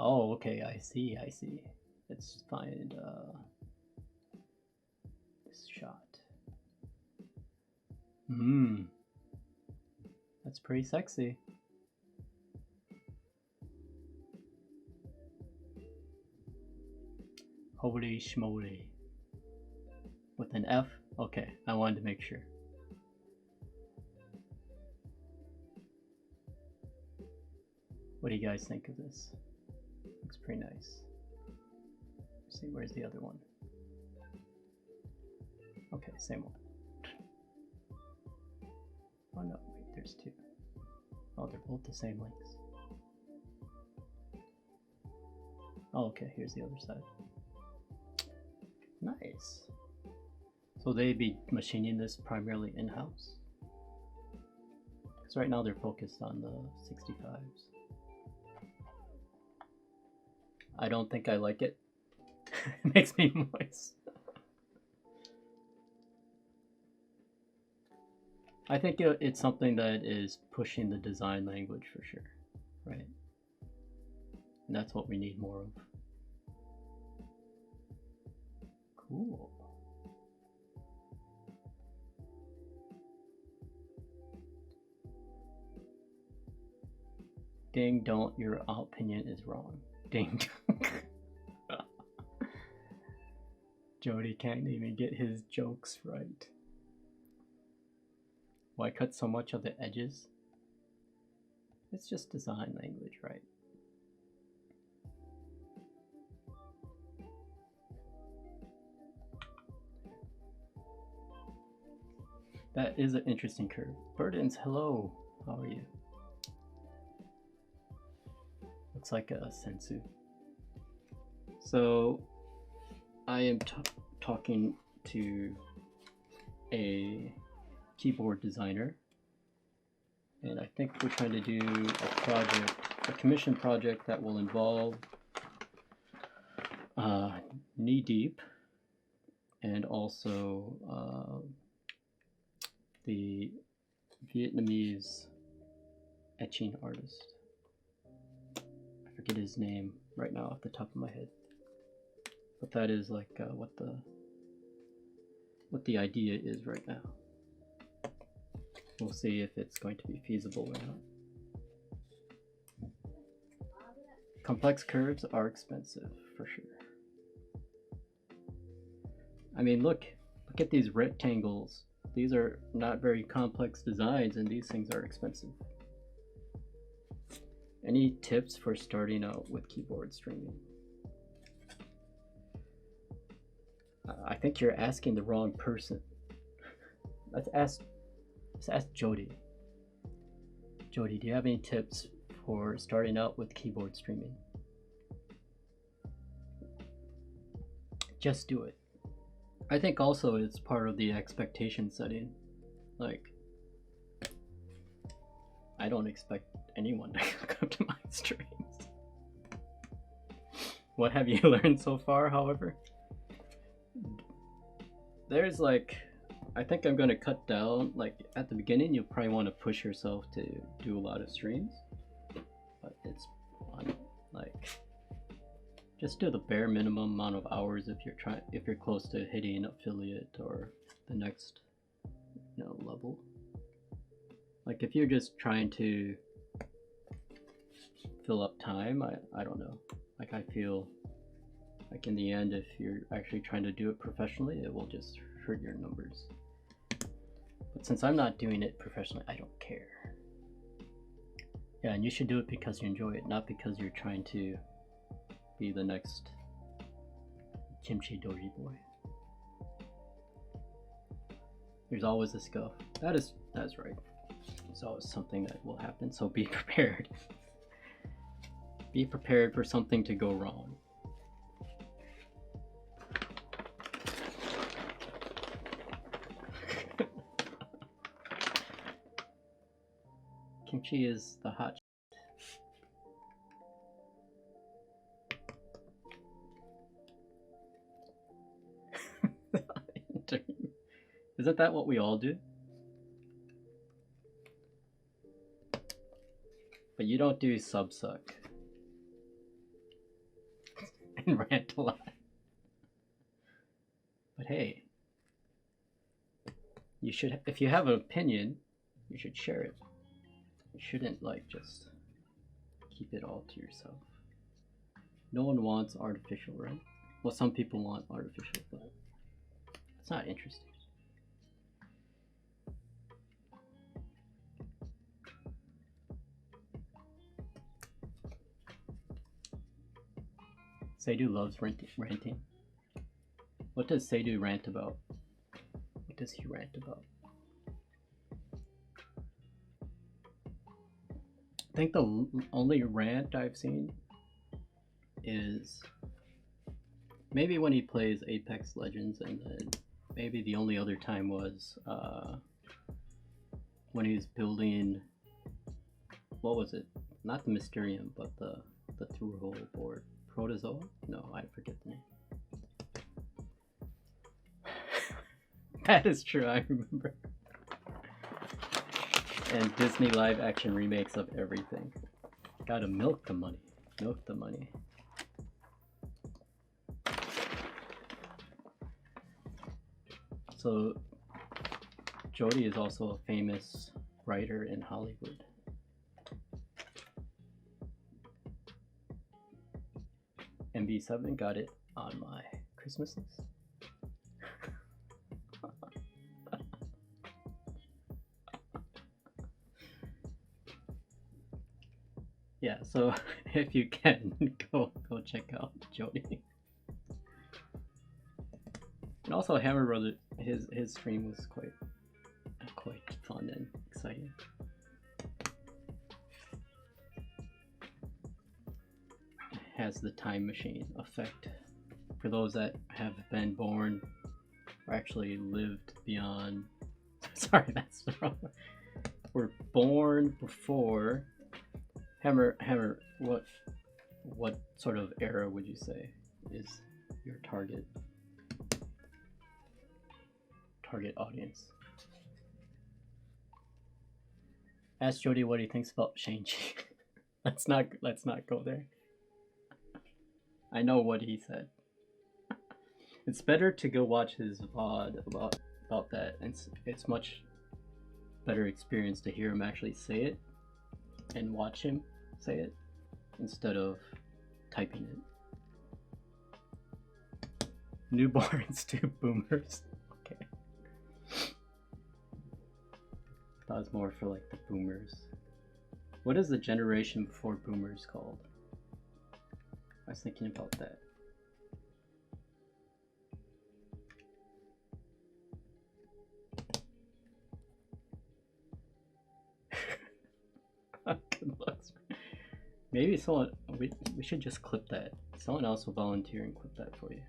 Oh, okay, I see. Let's find this shot. That's pretty sexy. Holy schmoly. With an F? Okay, I wanted to make sure. What do you guys think of this? Looks pretty nice. Let's see, where's the other one? Okay, same one. Oh no, wait, there's 2. Oh, they're both the same links. Oh, okay, here's the other side. Nice. So they'd be machining this primarily in-house? Because right now they're focused on the 65s. I don't think I like it. It makes me moist. I think it's something that is pushing the design language for sure, right? And that's what we need more of. Cool. Ding, don't, your opinion is wrong. Ding. Jody can't even get his jokes right. Why cut so much of the edges? It's just design language, right? That is an interesting curve. Burdens, hello. How are you? Looks like a sensu. So I am talking to a keyboard designer, and I think we're trying to do a commission project that will involve Knee Deep and also the Vietnamese etching artist. I forget his name right now off the top of my head, but that is like what the idea is right now. We'll see if it's going to be feasible or not. Complex curves are expensive for sure. I mean, look at these rectangles These are not very complex designs, and these things are expensive. Any tips for starting out with keyboard streaming? I think you're asking the wrong person. Let's ask Jody. Jody, do you have any tips for starting out with keyboard streaming? Just do it. I think also it's part of the expectation setting. Like, I don't expect anyone to come to my streams. What have you learned so far, however? There's like, I think I'm gonna cut down, like at the beginning you'll probably want to push yourself to do a lot of streams. But it's fun. Like, just do the bare minimum amount of hours if you're close to hitting affiliate or the next level. Like if you're just trying to fill up time, I don't know. Like I feel like in the end, if you're actually trying to do it professionally, it will just hurt your numbers. But since I'm not doing it professionally, I don't care. Yeah, and you should do it because you enjoy it, not because you're trying to be the next Kimchi Doji boy. There's always a scuff. That's right. There's always something that will happen, so be prepared. Be prepared for something to go wrong. Kimchi is the hot shit. Isn't that what we all do? But you don't do subsuck and rant a lot. But hey, you should, if you have an opinion, you should share it. You shouldn't like just keep it all to yourself. No one wants artificial, right? Well, some people want artificial, but it's not interesting. Seidu loves ranting. What does Seidu rant about? What does he rant about? I think the only rant I've seen is maybe when he plays Apex Legends, and then maybe the only other time was when he was building, what was it? Not the Mysterium, but the through-hole board. Protozoa? No, I forget the name. That is true, I remember. And Disney live action remakes of everything. Gotta milk the money. Milk the money. So, Jody is also a famous writer in Hollywood. MB7 got it on my Christmas list. Yeah, so if you can, go check out Jody. And also Hammer Brother, his stream was quite fun and exciting. Has the time machine effect for those that have been born or actually lived beyond. Sorry, that's the wrong one. Were born before Hammer. What sort of era would you say is your target audience? Ask Jody what he thinks about Shang-Chi. let's not go there. I know what he said. It's better to go watch his VOD about that. It's much better experience to hear him actually say it and watch him say it instead of typing it. Newborns to boomers. Okay. That was more for like the boomers. What is the generation before boomers called? I was thinking about that. Good looks. Maybe someone, we should just clip that. Someone else will volunteer and clip that for you.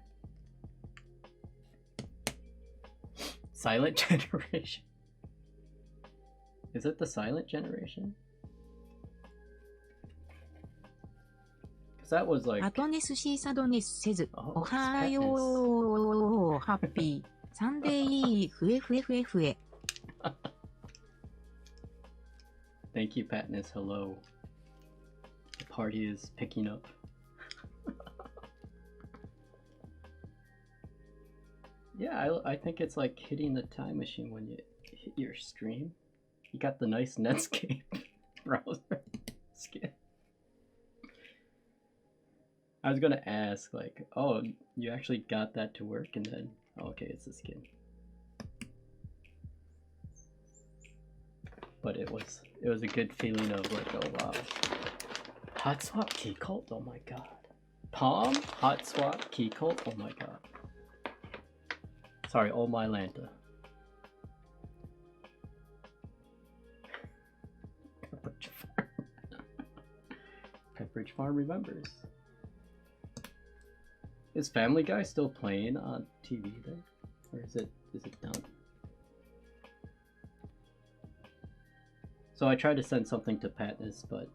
Silent generation. Is it the silent generation? Because that was like... アトネスシーサドネスせず、 Oh, お it's は Patness. よー、ハッピー、サンデーいい、ふえふえふえふえ。Thank you, Patness. Hello. The party is picking up. Yeah, I think it's like hitting the time machine when you hit your stream. You got the nice Netscape browser skin. I was gonna ask, like, oh, you actually got that to work, and then, oh, okay, it's the skin. But it was a good feeling of like, oh wow. Hotswap Keycult, oh my god. Palm, Hotswap Keycult, oh my god. Sorry, oh my Lanta. Pepperidge Farm remembers. Is Family Guy still playing on TV there? Or is it done? So I tried to send something to Patness, but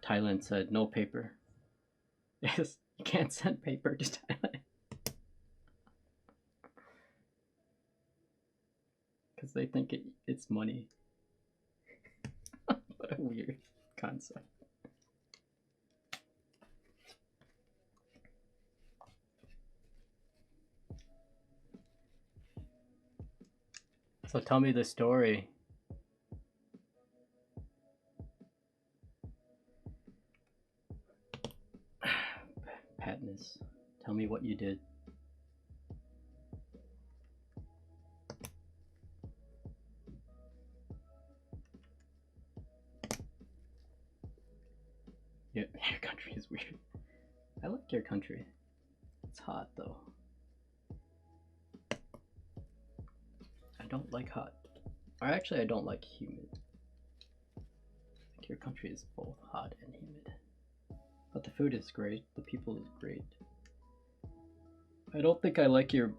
Thailand said no paper. Yes, you can't send paper to Thailand. Because they think it's money. What a weird concept. So tell me the story. Patness, tell me what you did. Yeah, your country is weird. I like your country. It's hot though. I don't like hot. Or actually I don't like humid. I think your country is both hot and humid. But the food is great, the people is great. I don't think I like your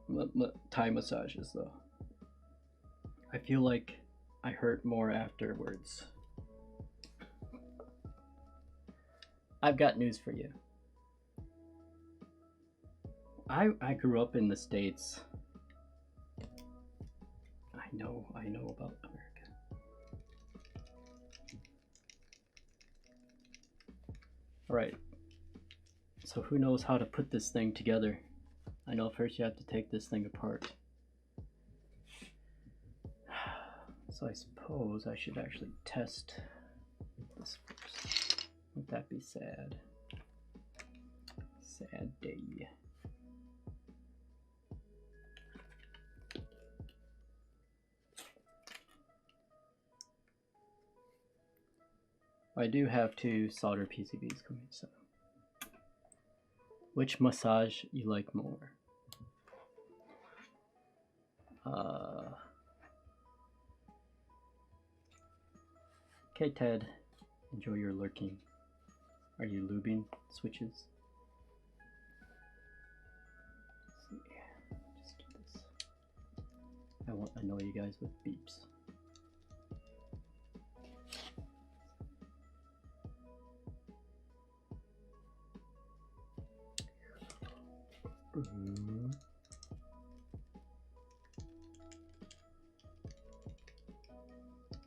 Thai massages though. I feel like I hurt more afterwards. I've got news for you. I grew up in the States. I know about America. Alright. So who knows how to put this thing together? I know first you have to take this thing apart. So I suppose I should actually test this first. Wouldn't that be sad? Sad day. I do have 2 solder PCBs coming, so. Which massage you like more? Okay, Ted, enjoy your lurking. Are you lubing switches? Let's see. Just do this. I won't annoy you guys with beeps.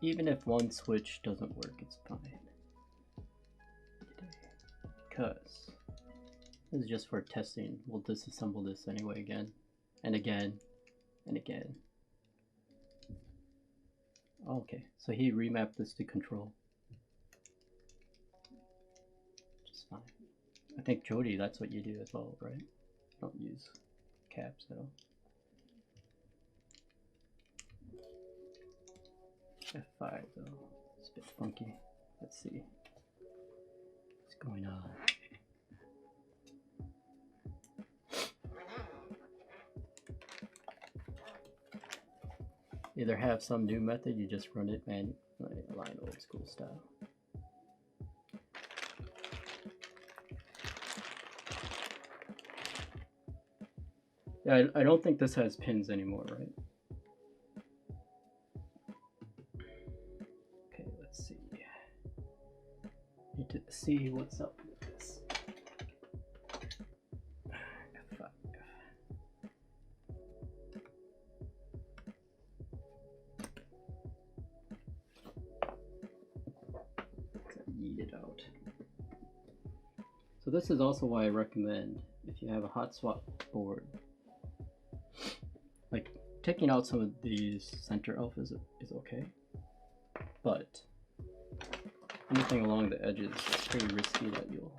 Even if one switch doesn't work, it's fine. Because this is just for testing. We'll disassemble this anyway again, and again, and again. Oh, okay, so he remapped this to control. Just fine. I think Jody, that's what you do as well, right? Don't use caps at all. F5 though. It's a bit funky. Let's see what's going on. Either have some new method, you just run it line old school style. Yeah, I don't think this has pins anymore, right? Okay, let's see. Need to see what's up with this. F5. Yeet it out. So this is also why I recommend, if you have a Hotswap board, like taking out some of these center alphas is okay, but anything along the edges is pretty risky that you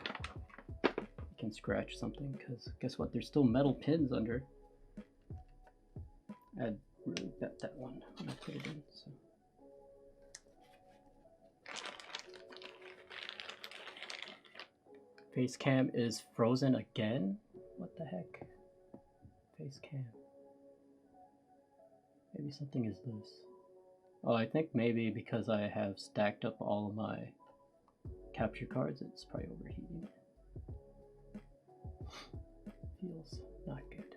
can scratch something, because guess what, there's still metal pins under. I'd really bet that one when I put it in. So. Face cam is frozen again? What the heck? Face cam. Maybe something is loose. Oh, I think maybe because I have stacked up all of my capture cards, it's probably overheating. Feels not good.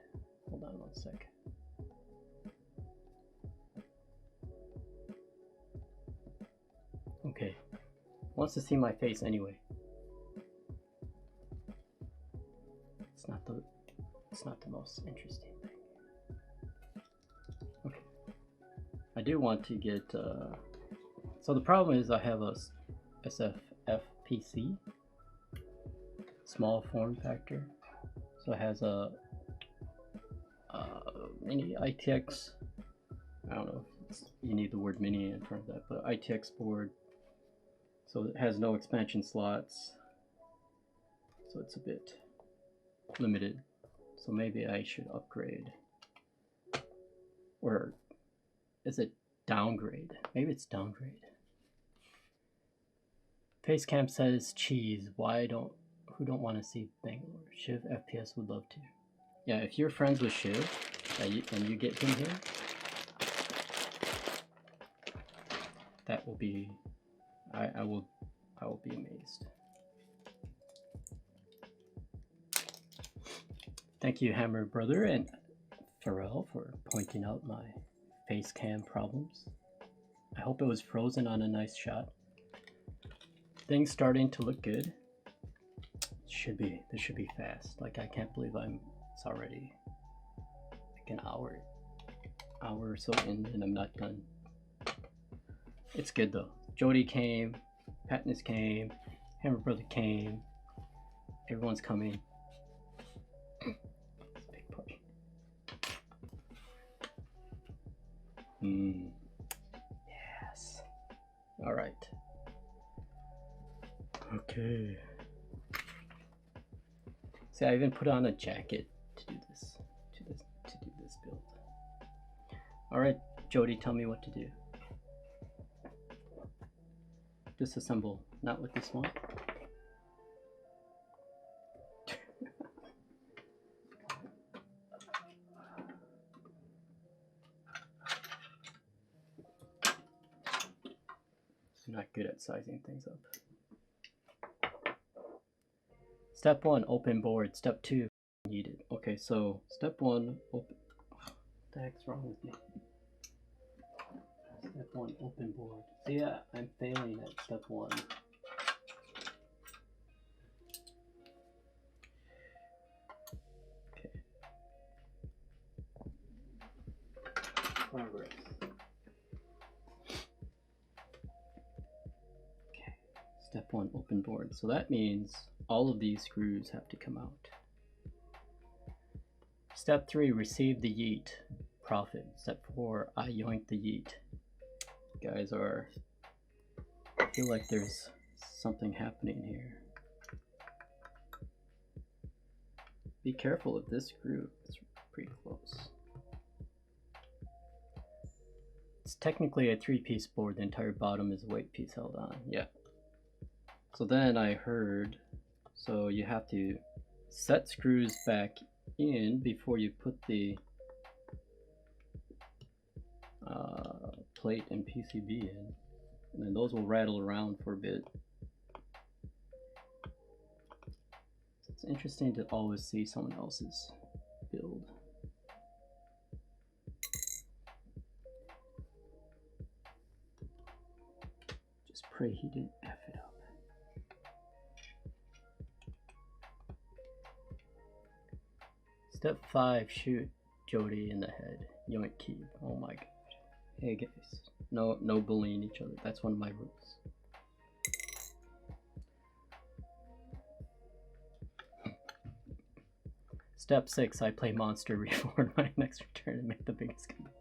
Hold on one sec. Okay. Wants to see my face anyway. It's not the most interesting thing. Okay. I do want to get so the problem is I have a SFF PC, small form factor. So it has a mini ITX, I don't know if you need the word mini in front of that, but ITX board. So it has no expansion slots. So it's a bit limited. So maybe I should upgrade. Or is it downgrade? Maybe it's downgrade. Facecam says cheese. Who don't want to see Bangalore? Shiv FPS would love to. Yeah, if you're friends with Shiv and you get him here, that will be, I will be amazed. Thank you, Hammer Brother and Pharrell, for pointing out my face cam problems. I hope it was frozen on a nice shot. Things starting to look good. This should be fast. Like, I can't believe it's already like an hour or so in and I'm not done. It's good though. Jody came, Patness came, Hammer Brother came, everyone's coming. Big party. Yes. All right. Okay. See, I even put on a jacket to do this build. All right, Jody, tell me what to do. Disassemble, not with this one. I'm not good at sizing things up. Step 1, open board. Step 2, needed. Okay, so step 1, open. What the heck's wrong with me? Step 1, open board. See, yeah, I'm failing at step 1. Okay. Progress. Okay. Step 1, open board. So that means all of these screws have to come out. Step 3, receive the yeet. Profit. Step 4, I yoink the yeet. Guys I feel like there's something happening here. Be careful of this screw, it's pretty close. It's technically a 3-piece board. The entire bottom is a weight piece held on. Yeah. So then I heard, so you have to set screws back in before you put the plate and PCB in, and then those will rattle around for a bit. It's interesting to always see someone else's build. Just pray he didn't F it up. Step 5, shoot Jody in the head. Yoink keep. Oh my god. Hey guys. No bullying each other. That's one of my rules. Step 6, I play Monster Reborn my next return and make the biggest comeback.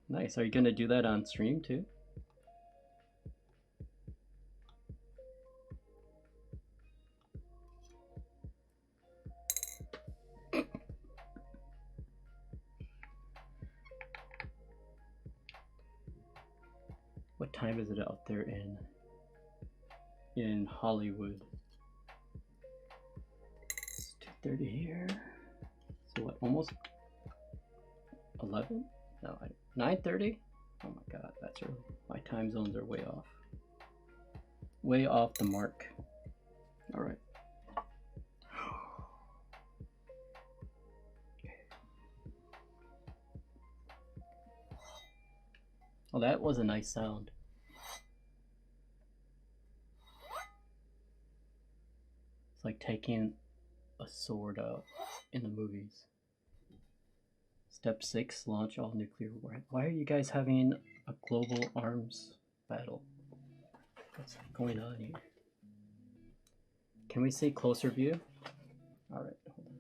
Nice. Are you gonna do that on stream too? What time is it out there in Hollywood? It's 2:30 here. So what, almost 11? No, 9:30? Oh my god, that's early. My time zones are way off. Way off the mark. Alright. Well, that was a nice sound. It's like taking a sword out in the movies. Step 6, launch all nuclear warheads. Why are you guys having a global arms battle? What's going on here? Can we see closer view? Alright, hold on.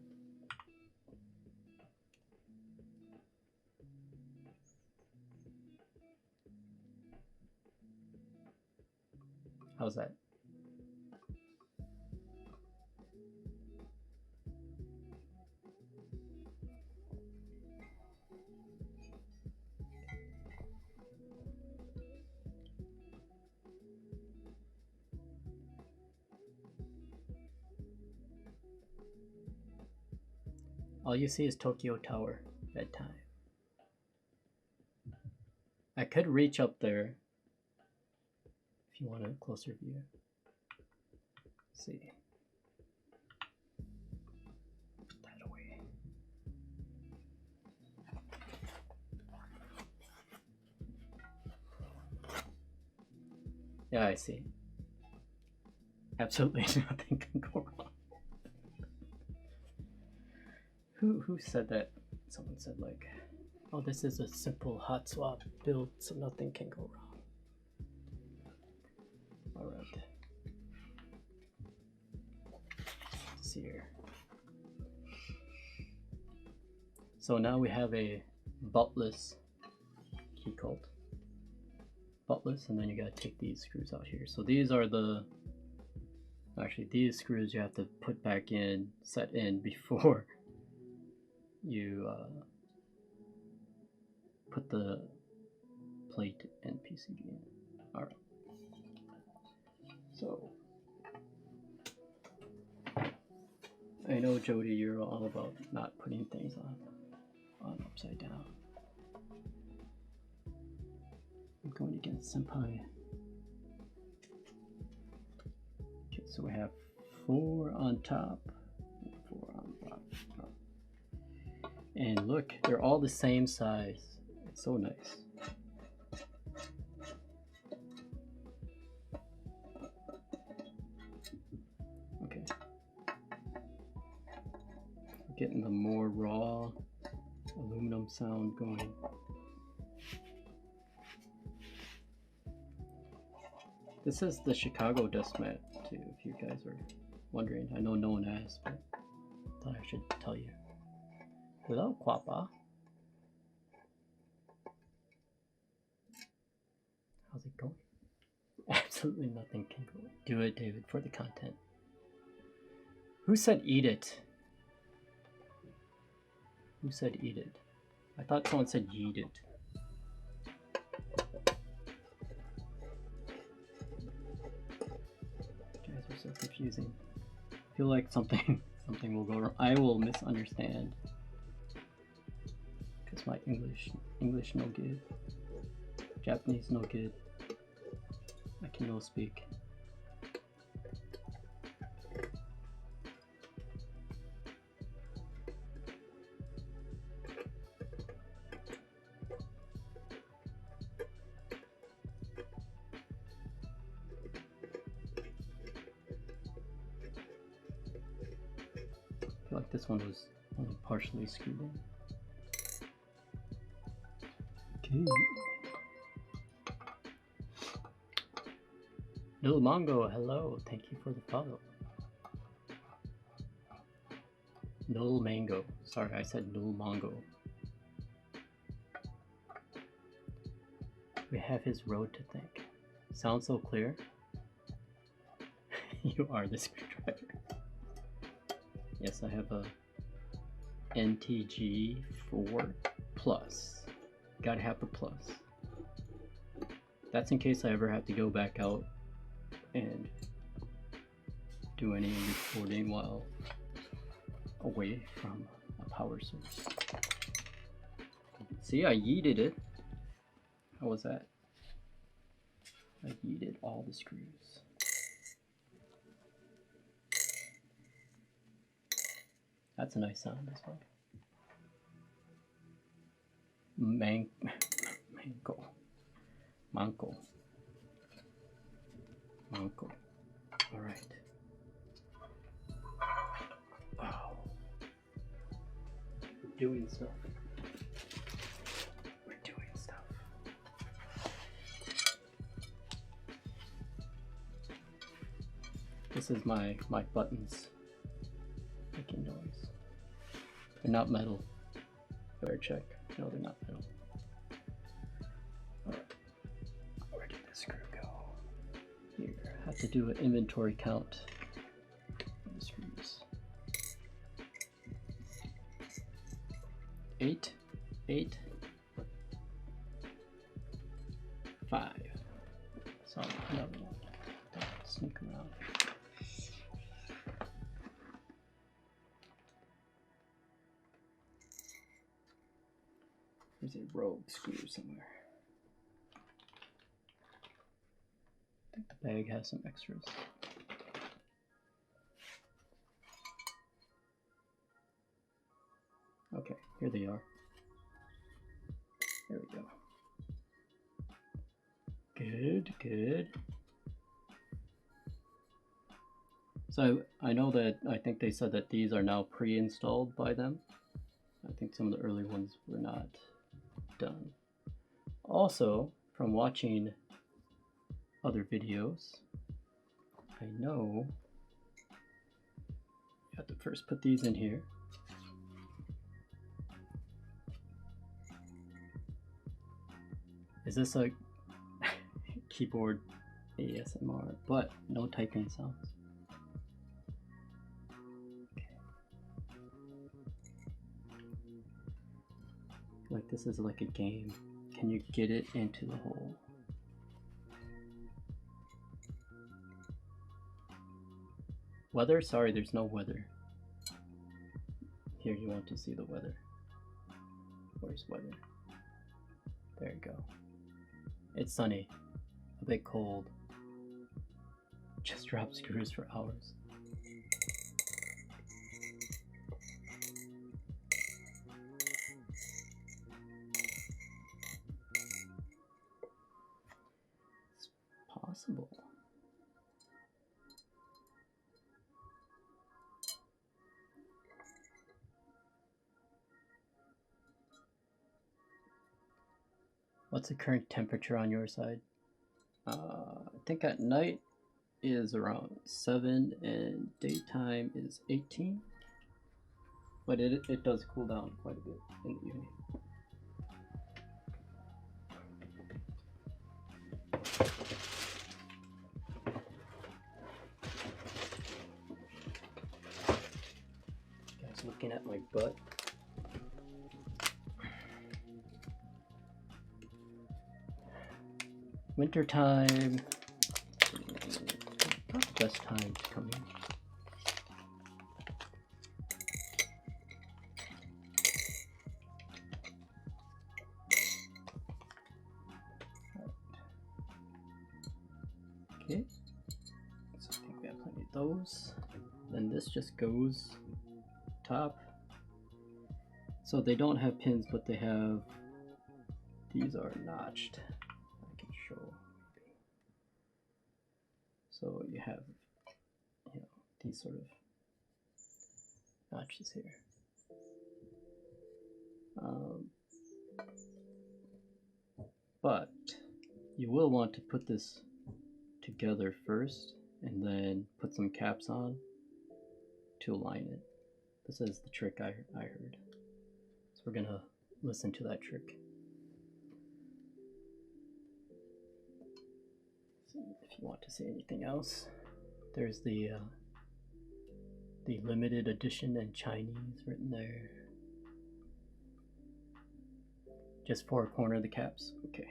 How's that? All you see is Tokyo Tower, bedtime. I could reach up there if you want a closer view. Let's see. Put that away. Yeah, I see. Absolutely nothing can go wrong. Who said that? Someone said like, oh, this is a simple Hotswap build, so nothing can go wrong. Alright. Let's see here. So now we have a buttless Keycult. Buttless, and then you gotta take these screws out here. So these are the, actually these screws you have to put back in, set in before you put the plate and PCB in. Alright. So I know, Jody, you're all about not putting things on upside down. I'm going against Senpai. Okay, so we have 4 on top and 4 on the bottom. And look, they're all the same size. It's so nice. Okay. Getting the more raw aluminum sound going. This is the Chicago dust mat too, if you guys are wondering. I know no one asked, but I thought I should tell you. Hello, Quappa. How's it going? Absolutely nothing can go. Do it, David, for the content. Who said eat it? Who said eat it? I thought someone said yeet it. confusing. I feel like something will go wrong. I will misunderstand. Because my English no good. Japanese no good. I can no speak. I feel like this one was only partially screwed in. Okay. Little Mongo, hello, thank you for the follow. Null Mango, sorry, I said Null Mongo. We have his road to thank. Sounds so clear. You are the screwdriver. Yes, I have a NTG4 Plus. Gotta have the plus. That's in case I ever have to go back out and do any recording while away from a power source. See, I yeeted it. How was that? I yeeted all the screws. That's a nice sound as well. Manco. All right. Wow. We're doing stuff. This is my buttons making noise. They're not metal. Better check. No, they're not metal. Alright. Where did the screw go? Here. I have to do an inventory count of the screws. 8, 5. So another one. Sneak around. There's a rogue screw somewhere. I think the bag has some extras. Okay, here they are. There we go. Good. So I know that, I think they said that these are now pre-installed by them. I think some of the early ones were not done. Also, from watching other videos, I know you have to first put these in here. Is this a keyboard ASMR, but no typing sounds? Like this is like a game. Can you get it into the hole? Weather? Sorry, there's no weather. Here, you want to see the weather. Where's weather? There you go. It's sunny. A bit cold. Just drop screws for hours. Possible. What's the current temperature on your side? I think at night is around 7 and daytime is 18. But it does cool down quite a bit in the evening. Guys looking at my butt. Winter time. best time to come in. Okay, so I think we have plenty of those. Then this just goes top. So they don't have pins, but they have, these are notched. I can show. So you have, you know, these sort of notches here. But you will want to put this together first and then put some caps on to align it. This is the trick I heard. So we're gonna listen to that trick. See if you want to say anything else. There's the limited edition in Chinese written there. Just 4 corner the caps. Okay.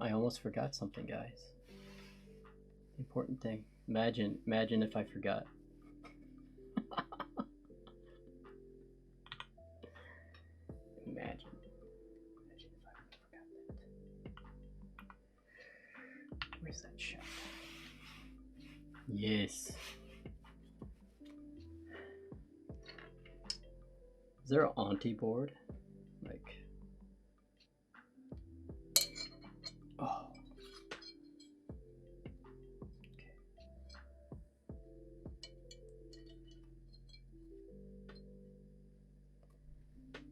I almost forgot something, guys. Important thing. Imagine if I forgot. Imagine if I forgot that. Where's that shot? Yes. Is there an auntie board? Like, oh. Okay.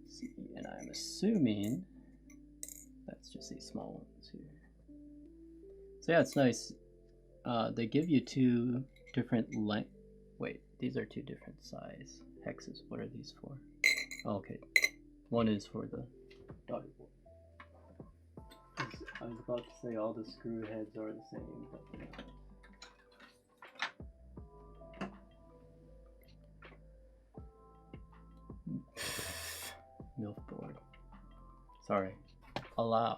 See, and I'm assuming that's just these small ones here. So yeah, it's nice. They give you 2 different length. Wait, these are 2 different size hexes. What are these for? Oh, okay, one is for the daughter board. I was about to say all the screw heads are the same, but they're not. MILF board. Sorry. Allow.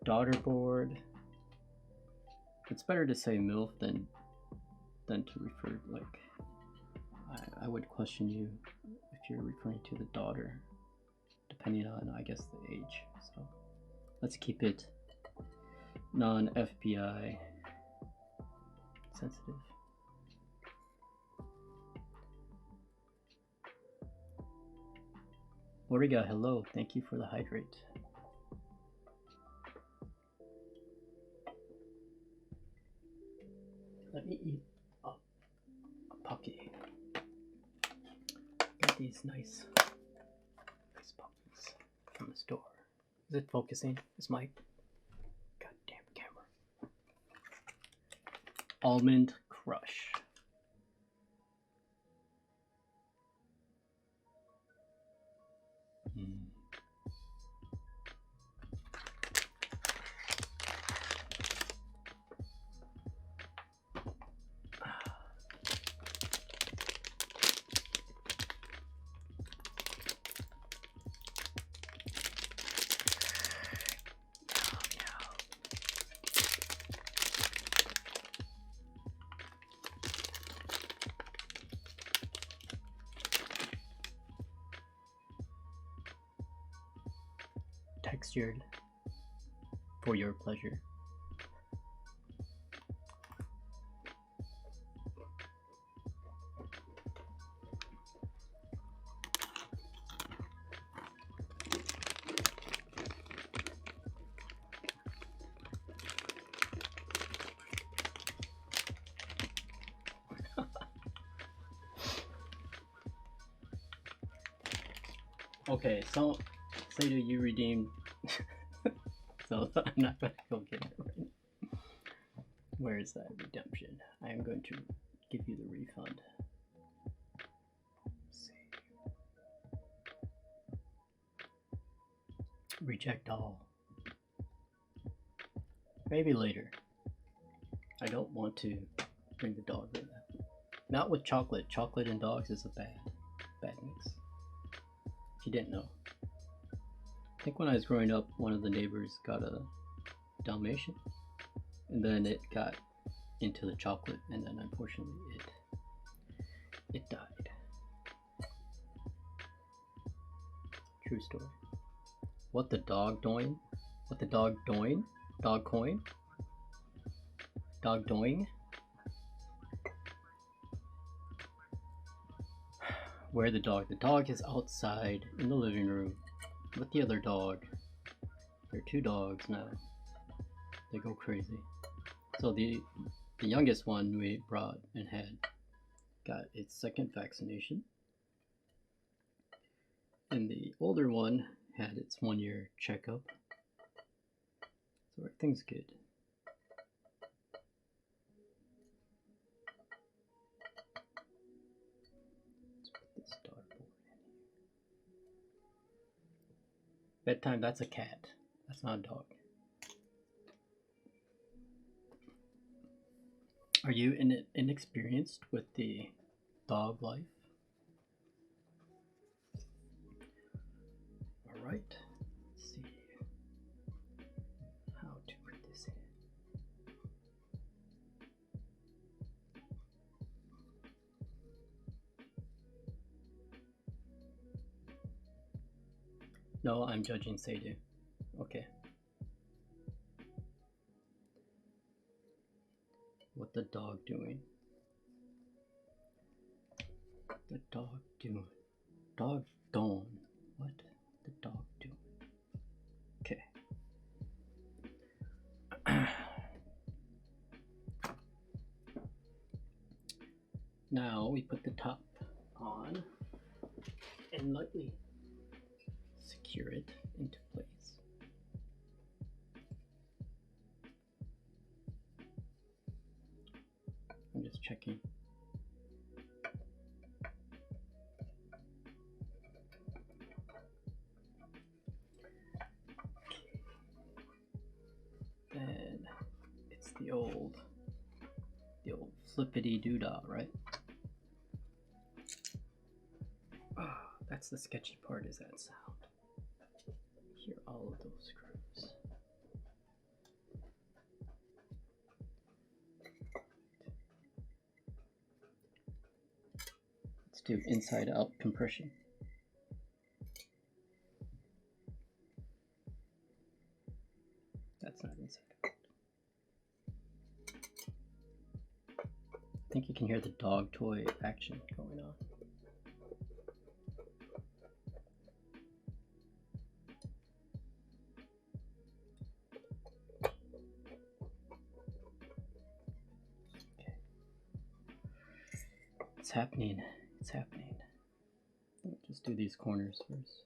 Daughter board. It's better to say MILF than to refer, like, I would question you if you're referring to the daughter, depending on, I guess, the age. So let's keep it non-FBI sensitive. Origa, hello, thank you for the hydrate. Let me eat a Pocky. Got these nice Pockies from the store. Is it focusing? Is my goddamn camera? Almond Crush. Textured for your pleasure. Okay, so say that you redeemed, so I'm not going to go get it right now. Where is that redemption? I am going to give you the refund. Let's see. Reject all. Maybe later. I don't want to bring the dog with that. Not with chocolate. Chocolate and dogs is a bad mix. If you didn't know. I think when I was growing up, one of the neighbors got a Dalmatian. and then it got into the chocolate, and then unfortunately it died. True story. What the dog doing? What the dog doing? Dog coin? Dog doing? Where the dog? The dog is outside in the living room with the other dog. There are two dogs now. They go crazy. So the youngest one we brought and had got its second vaccination. And the older one had its 1-year checkup. So everything's good. Let's put this dartboard in here. Bedtime, that's a cat. That's not a dog. Are you inexperienced with the dog life? All right. Let's see how to put this in. No, I'm judging Seidu. Okay. What the dog doing? The dog doing? Dog doing? What the dog doing? Okay. Now we put the top on and lightly secure it into place. I'm just checking. Then it's the old flippity doodah, right? Ah, that's the sketchy part, is that sound. Hear all of those screws. Let's do inside out compression. That's not inside out. I think you can hear the dog toy action going on. Okay. It's happening. It's happening. Let me just do these corners first.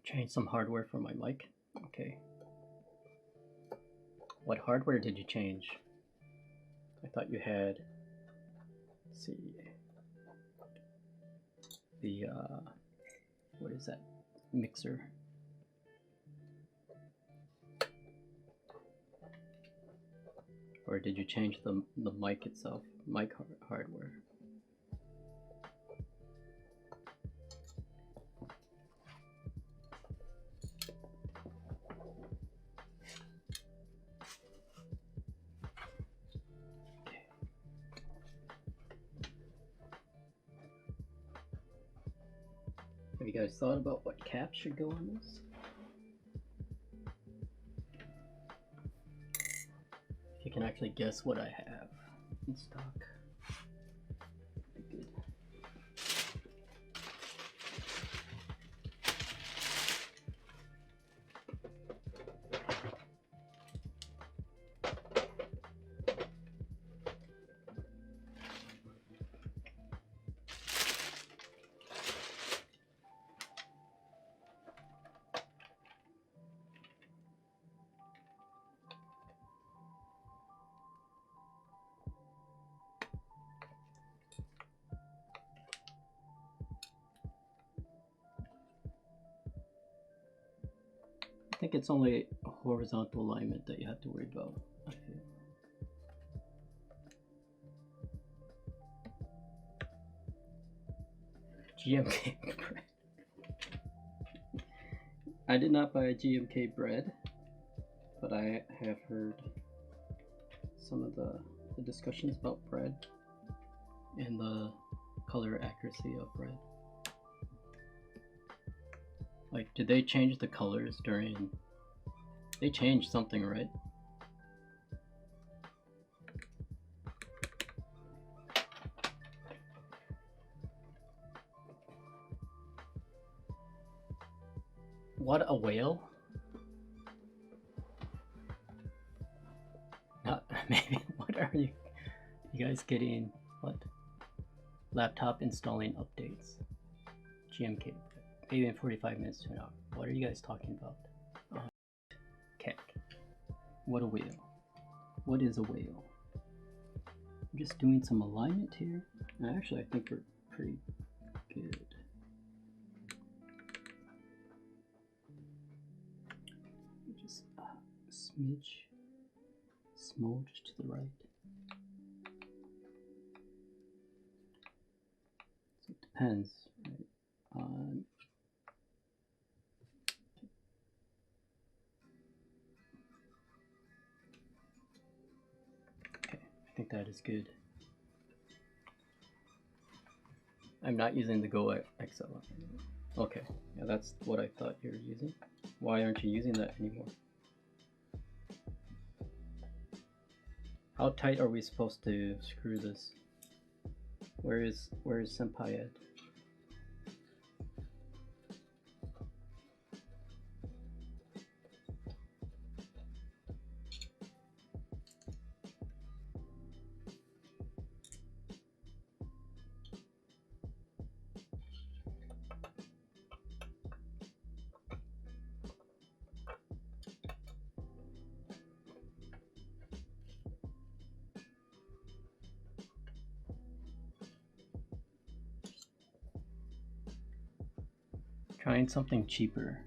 Change some hardware for my mic. Okay. What hardware did you change? I thought you had, let's see, the, what is that, mixer? Or did you change the mic itself, mic hardware? Have you guys thought about what cap should go on this? If you can actually guess what I have in stock, that'd be good. I think it's only a horizontal alignment that you have to worry about, I feel. GMK bread. I did not buy a GMK bread, but I have heard some of the discussions about bread and the color accuracy of bread. Like, did they change the colors during... They changed something, right? What, a whale? Maybe, what are you guys getting? What? Laptop installing updates. GMK. Maybe in 45 minutes to an hour. What are you guys talking about? Keck. What a whale. What is a whale? I'm just doing some alignment here. And actually, I think we're pretty good. Just a smidge, smudge to the right. So it depends, right? Okay, I think that is good. I'm not using the Go XL. Okay, yeah, that's what I thought you were using. Why aren't you using that anymore? How tight are we supposed to screw this? Where is Senpai at? Trying something cheaper.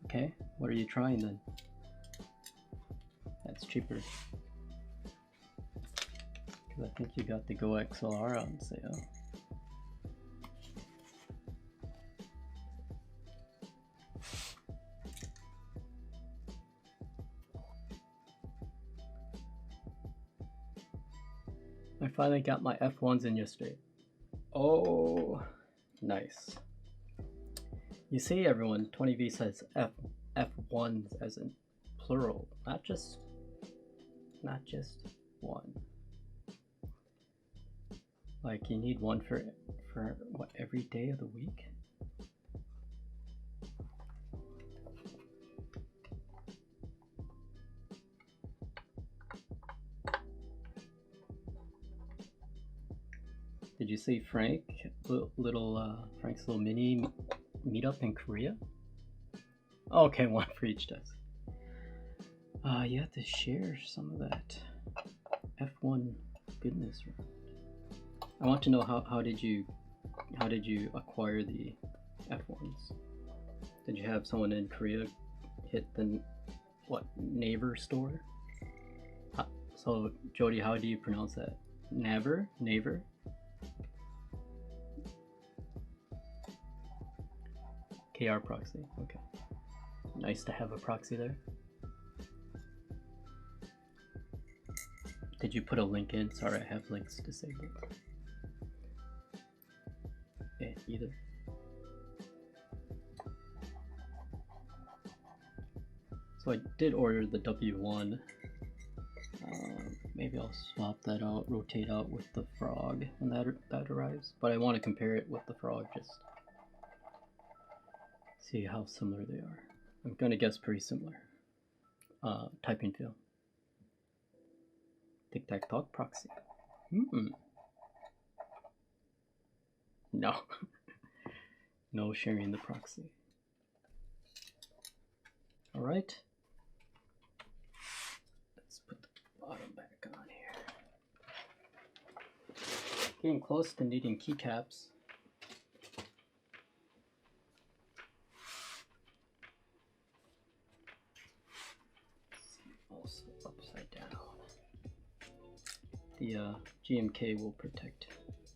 Okay, what are you trying then? That's cheaper. Because I think you got the Go XLR on sale. I finally got my F1s in yesterday. Oh, nice. You see, everyone, 20V says F1s as in plural, not just one. Like, you need one for what, every day of the week? Did you see Frank, Frank's little mini meetup in Korea? Okay, one for each desk. You have to share some of that F1 goodness. I want to know how did you acquire the F1s? Did you have someone in Korea hit the Naver store? So Jody, how do you pronounce that? Naver? KR proxy, okay. Nice to have a proxy there. Did you put a link in? Sorry, I have links disabled. Either. So I did order the W1. Maybe I'll swap that out, rotate out with the Frog when that arrives. But I want to compare it with the Frog, just see how similar they are. I'm gonna guess pretty similar. Typing feel. Tic-tac-toc proxy. No. No sharing the proxy. Alright. Let's put the bottom back on here. Getting close to needing keycaps. Also upside down. The GMK will protect this.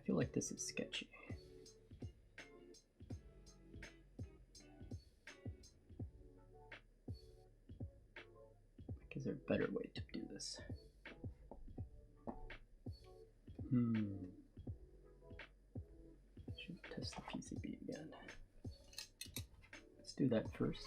feel like this is sketchy. Is there a better way to do this? Should test the PCB again. Let's do that first.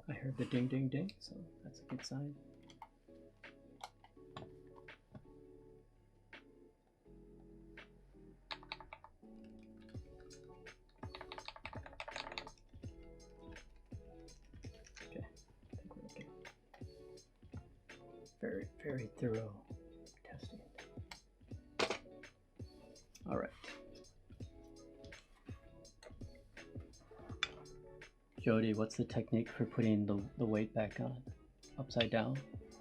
I heard the ding ding ding, so that's a good sign. Very thorough testing. All right. Jody, what's the technique for putting the weight back on? Upside down?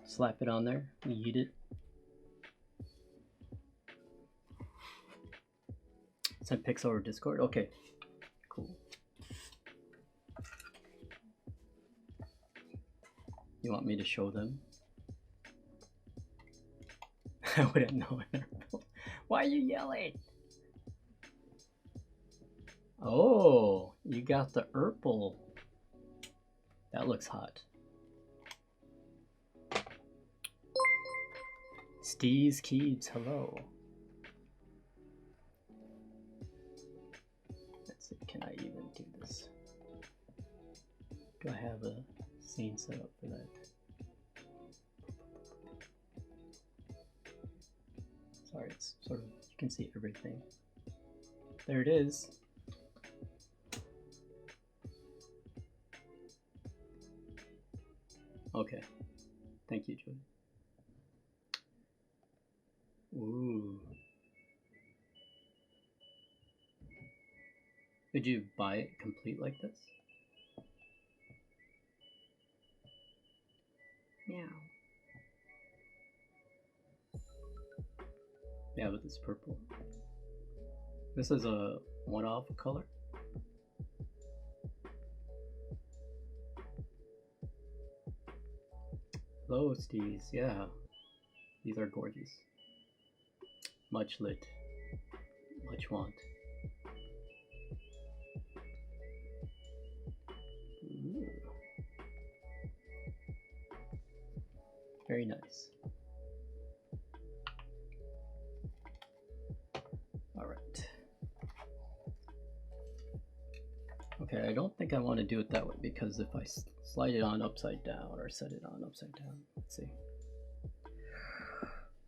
Slap it on there and yeet it? Send pics over Discord? Okay, cool. You want me to show them? I wouldn't know. Why are you yelling? Oh, you got the Urple. That looks hot. Steve's Keebs, hello. Let's see, can I even do this? Do I have a scene set up for that? Sorry, it's sort of, you can see everything. There it is. Okay, thank you, Jody. Ooh. Did you buy it complete like this? Meow. Yeah, but it's purple. This is a one-off color. Hello, Steez. Yeah, these are gorgeous. Much lit, much want. Ooh. Very nice. All right. Okay, I don't think I want to do it that way because if I slide it on upside down or set it on upside down, let's see.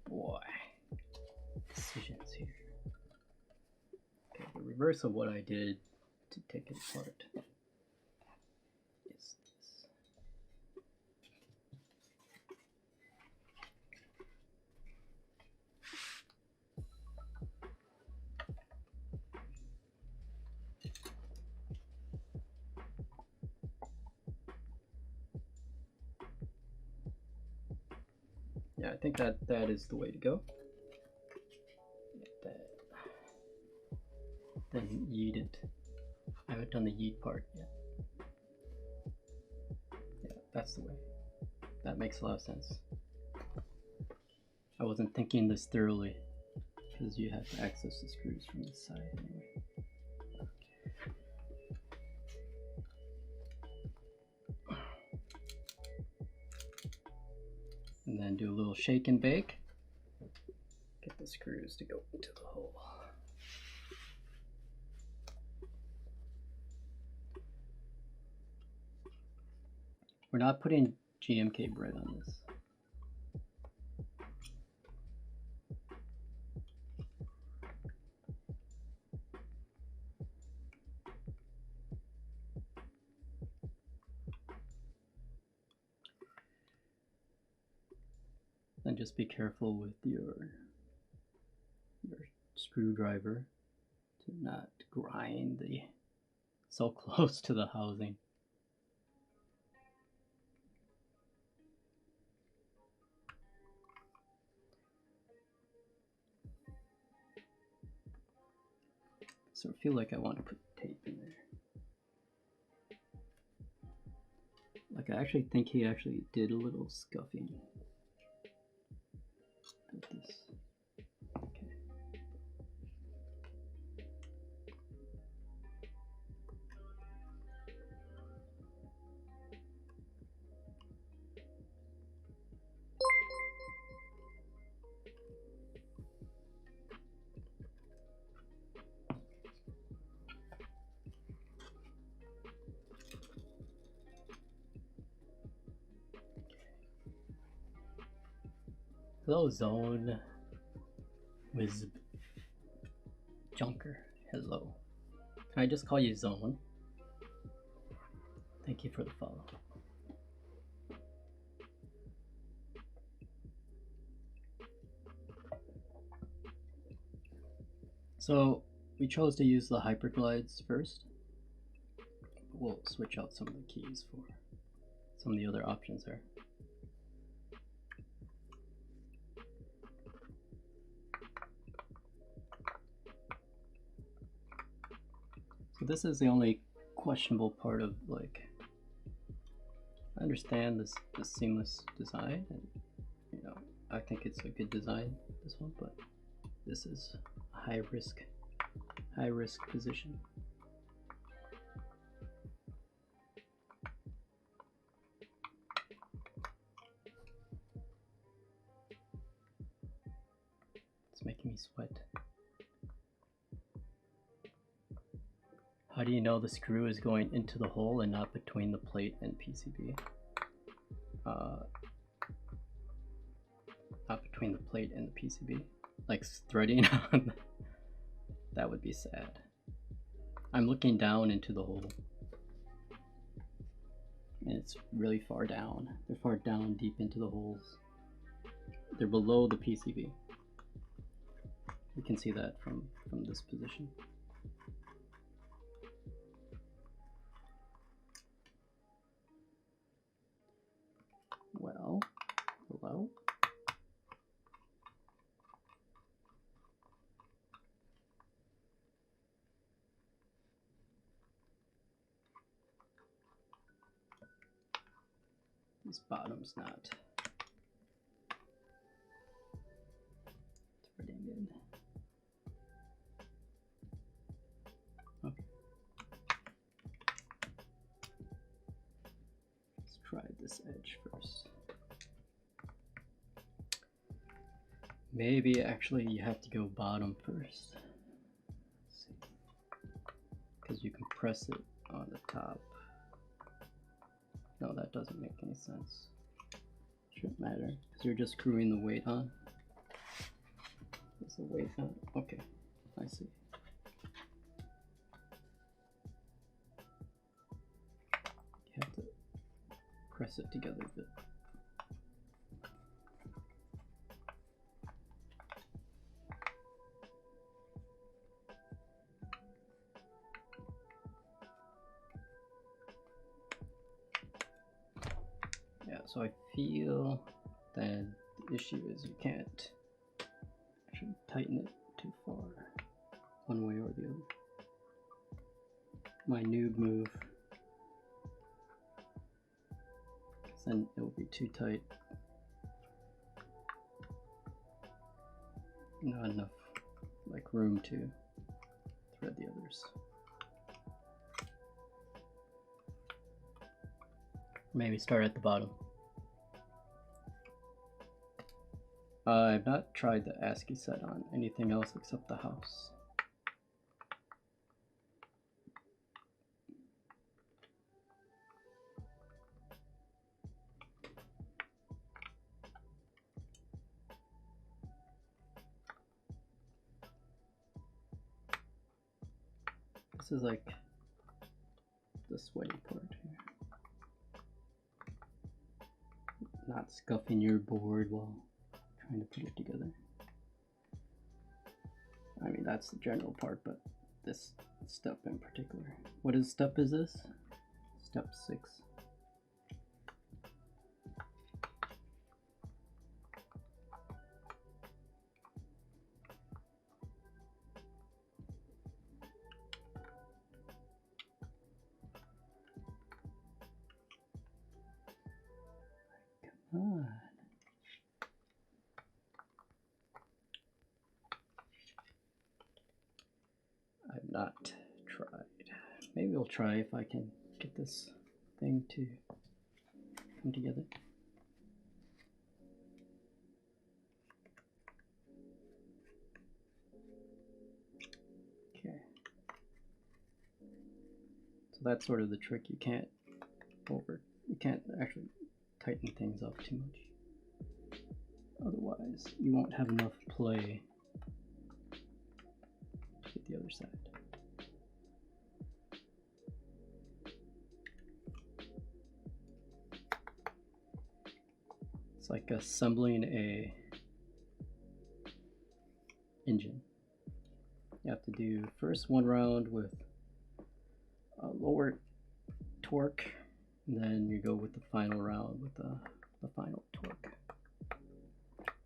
Boy, decisions here. Okay, the reverse of what I did to take it apart is this. Yeah, I think that is the way to go. That. Then yeet it. I haven't done the yeet part yet. Yeah, that's the way. That makes a lot of sense. I wasn't thinking this thoroughly because you have to access the screws from this side anyway. And then do a little shake and bake. Get the screws to go into the hole. We're not putting GMK bread on this. And just be careful with your screwdriver to not grind so close to the housing. So I feel like I want to put tape in there. I actually think he actually did a little scuffing. With this. Okay. Hello, Zone with Junker. Hello. Can I just call you Zone? Thank you for the follow. So we chose to use the Hyperglides first. We'll switch out some of the keys for some of the other options there. So this is the only questionable part of, like, I understand this seamless design, and you know, I think it's a good design, this one, but this is a high risk position. It's making me sweat. How do you know the screw is going into the hole and not between the plate and PCB? Not between the plate and the PCB. Like threading on. That would be sad. I'm looking down into the hole. And it's really far down. They're far down deep into the holes. They're below the PCB. You can see that from this position. Well, hello? This bottom's not threading in. Okay. Let's try this edge first. Maybe actually you have to go bottom first. Let's see. Because you can press it on the top. No, that doesn't make any sense. Shouldn't matter, because you're just screwing the weight on. Is the weight on? Okay, I see. You have to press it together a bit. So I feel that the issue is you can't actually tighten it too far, one way or the other. My noob move, because then it will be too tight. Not enough like room to thread the others. Maybe start at the bottom. I've not tried the ASCII set on anything else except the house. This is like the sweaty part here. Not scuffing your board while trying to put it together. I mean, that's the general part, but this step in particular. What step is this? Step 6. not tried. Maybe we'll try if I can get this thing to come together. Okay. So that's sort of the trick. You can't actually tighten things up too much. Otherwise, you won't have enough play to get the other side. It's like assembling a engine. You have to do first one round with a lower torque, and then you go with the final round with the final torque.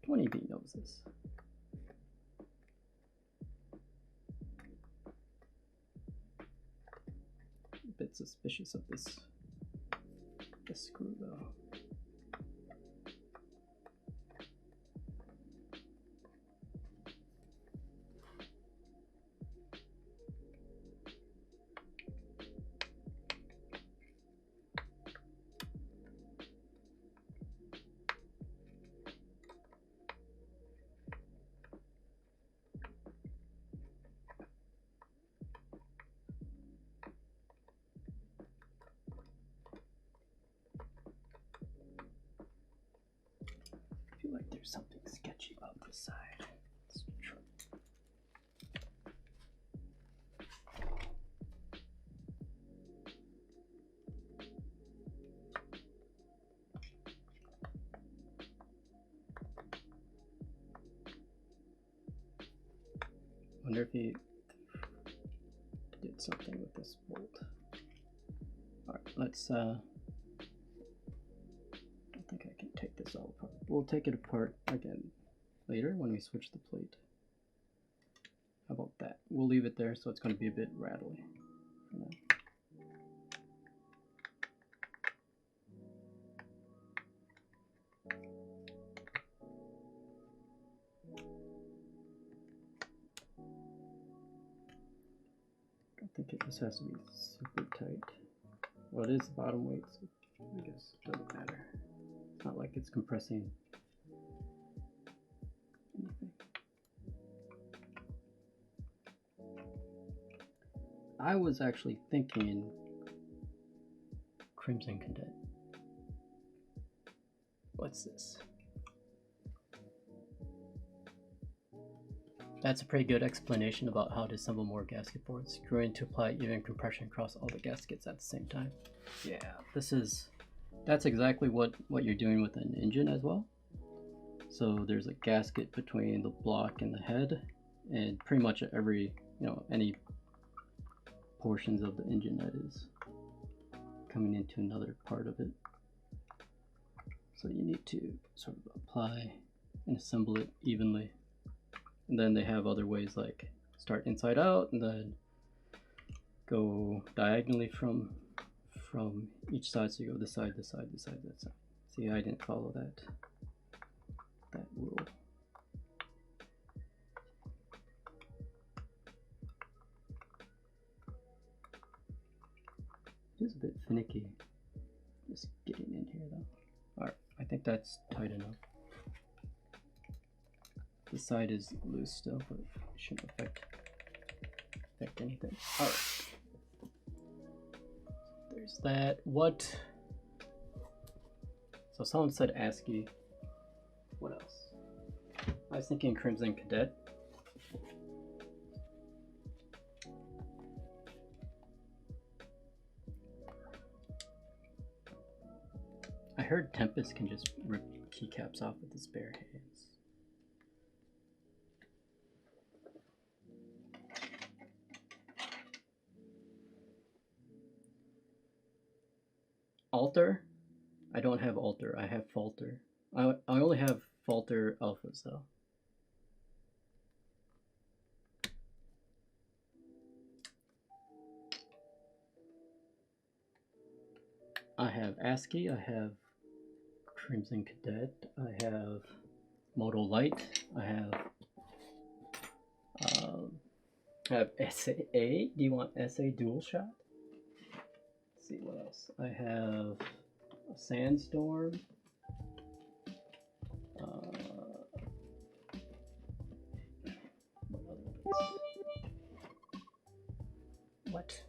20B knows this. A bit suspicious of this screw though. I feel like there's something sketchy about this side. Let's try. Wonder if he did something with this bolt. Alright, let's I don't think I can take this all apart. We'll take it apart again later when we switch the plate. How about that? We'll leave it there so it's going to be a bit rattly for now. I think this has to be super tight. Well, it is bottom weight, so I guess it doesn't matter. It's not like it's compressing anything. I was actually thinking Crimson Cadet. What's this? That's a pretty good explanation about how to assemble more gasket boards. Screwing to apply even compression across all the gaskets at the same time. Yeah, that's exactly what you're doing with an engine as well. So there's a gasket between the block and the head, and pretty much every, any portions of the engine that is coming into another part of it. So you need to sort of apply and assemble it evenly. And then they have other ways like start inside out and then go diagonally from each side. So you go this side, this side, this side, that side. See, I didn't follow that rule. It is a bit finicky just getting in here though. Alright, I think that's tight enough. The side is loose still, but it shouldn't affect anything. Alright. There's that. So someone said ASCII. What else? I was thinking Crimson Cadet. I heard Tempest can just rip keycaps off with his bare hands. Alter? I don't have Alter, I have Falter. I only have Falter alphas though. I have ASCII, I have Crimson Cadet, I have Moto Light, I have I have SA. Do you want SA dual shot? Let's see what else. I have a Sandstorm. What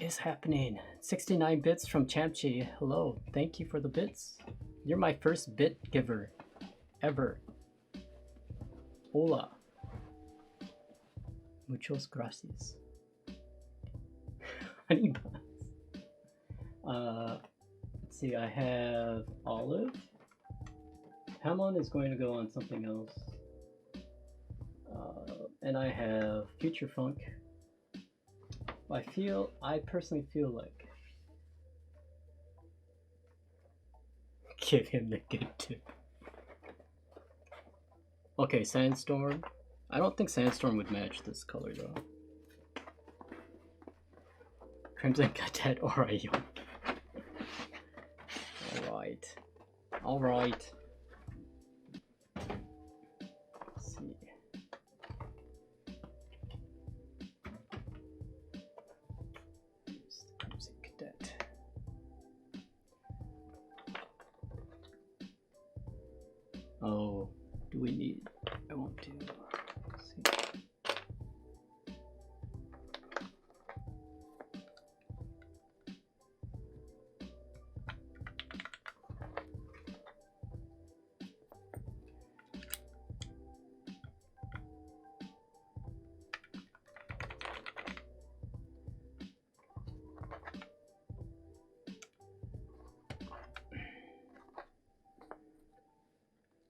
is happening? 69 bits from Champchi. Hello, thank you for the bits. You're my first bit giver ever. Hola. Muchos gracias. Honey buns. Let's see, I have Olive. Hamon is going to go on something else. And I have Future Funk. I personally feel like give him the good tip. Okay, Sandstorm. I don't think Sandstorm would match this color though. Crimson Cadet or a young. Alright. Alright. Let's see. Here's the Crimson Cadet. Oh, do we need? I won't do. Let's see.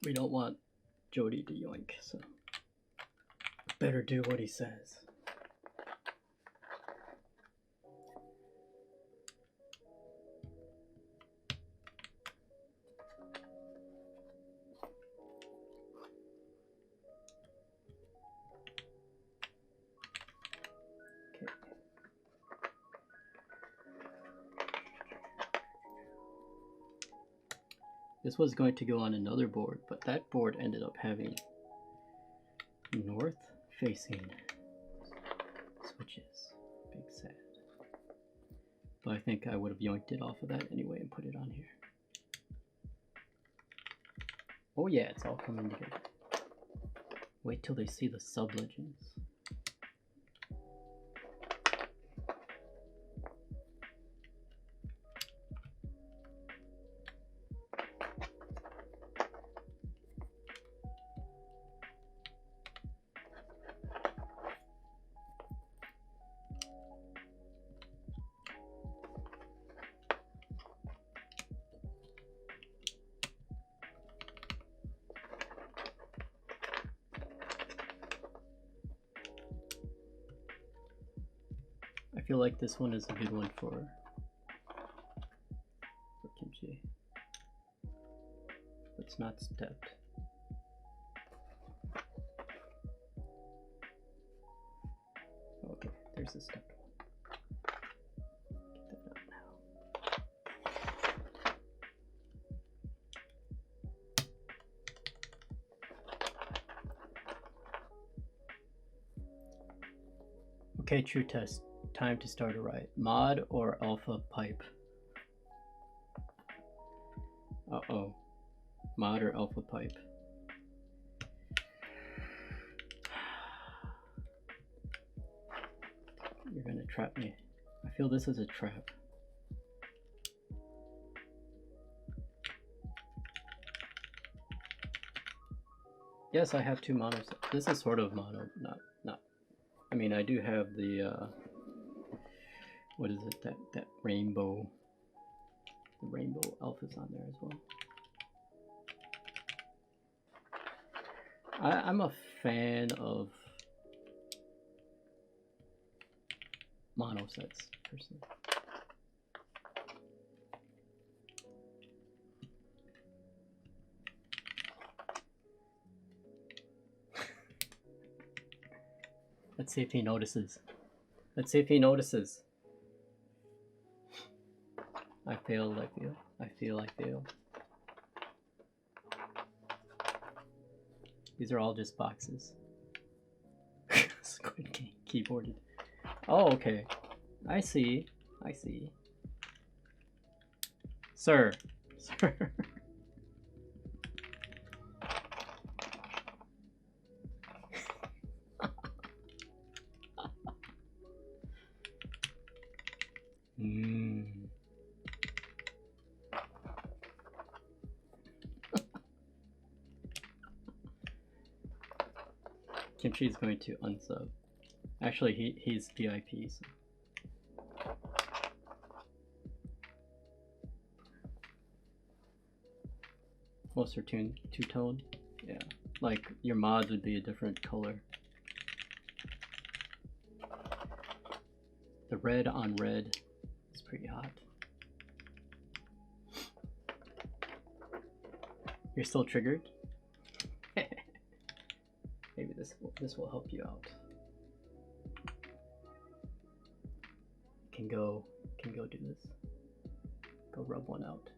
We don't want Jody to yoink, so better do what he says. Okay. This was going to go on another board, but that board ended up having north facing switches. Big sad. But I think I would have yoinked it off of that anyway and put it on here. Oh yeah, it's all coming together. Wait till they see the sub-legends. I feel like this one is a good one for kimchi. It's not stepped. Okay, there's a stepped one. Get that out now. Okay, true test. Time to start a riot. Mod or alpha pipe? Uh-oh. Mod or alpha pipe? You're gonna trap me. I feel this is a trap. Yes, I have two monos. This is sort of mono, not. I mean, I do have the, what is it, that rainbow, the rainbow alphas on there as well. I'm a fan of mono sets, personally. Let's see if he notices. Let's see if he notices. I failed, I feel. I failed. These are all just boxes. Squid Game keyboarded. Oh, okay. I see. I see. Sir. Sir. Kimchi is going to unsub. Actually, he's VIP. So. Closer two-tone. Yeah, like your mods would be a different color. The red on red is pretty hot. You're still triggered? Maybe this will help you out. Can go do this. Go rub one out.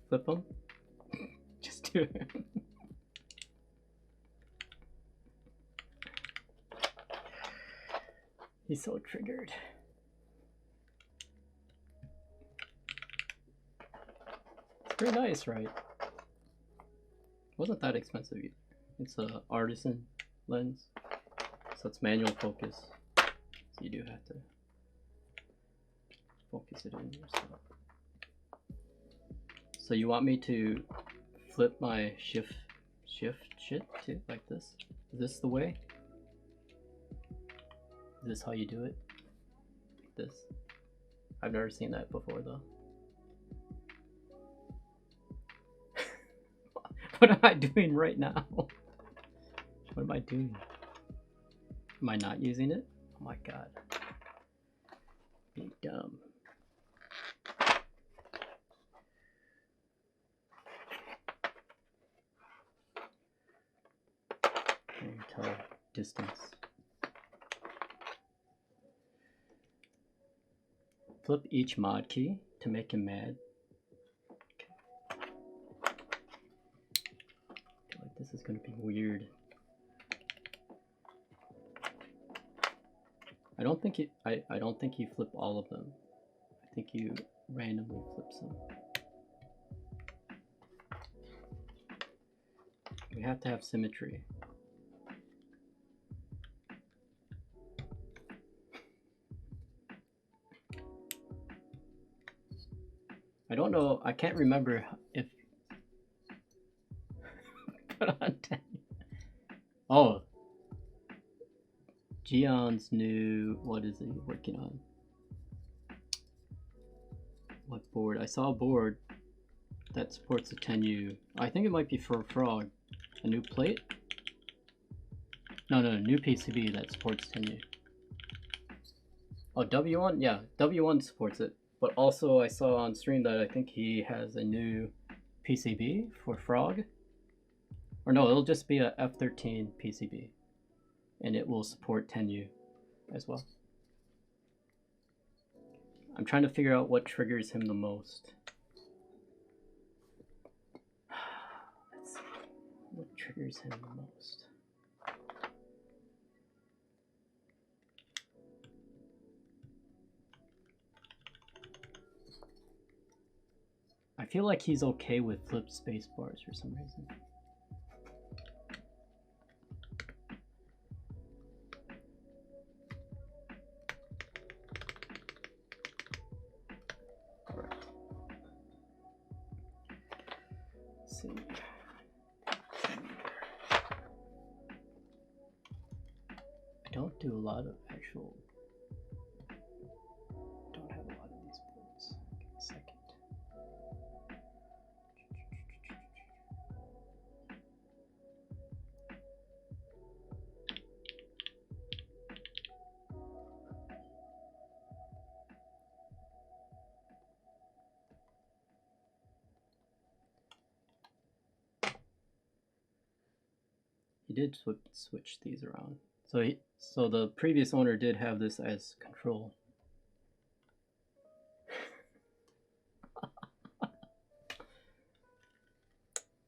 Flip them. Just do it. He's so triggered. It's very nice, right? Wasn't that expensive either. It's a artisan lens, so it's manual focus. So you do have to focus it in yourself. So you want me to flip my shift shit to like this? Is this the way? Is this how you do it? Like this? I've never seen that before though. What am I doing right now? What am I doing? Am I not using it? Oh my god. Being dumb. Can you tell distance? Flip each mod key to make him mad. I feel like this is going to be weird. I don't think you flip all of them. I think you randomly flip some. We have to have symmetry. I don't know, I can't remember if put on 10. Oh, Gion's new, what is he working on? What board? I saw a board that supports a 10U. I think it might be for a Frog. A new plate? No, new PCB that supports 10U. Oh, W1? Yeah, W1 supports it. But also I saw on stream that I think he has a new PCB for Frog. Or no, it'll just be a F13 PCB. And it will support 10U as well. I'm trying to figure out what triggers him the most. Let's see. What triggers him the most? I feel like he's okay with flipped space bars for some reason. Let's see. I don't do a lot of actual. Don't have a lot of these boards. Give me a second. He did switch these around. So the previous owner did have this as control.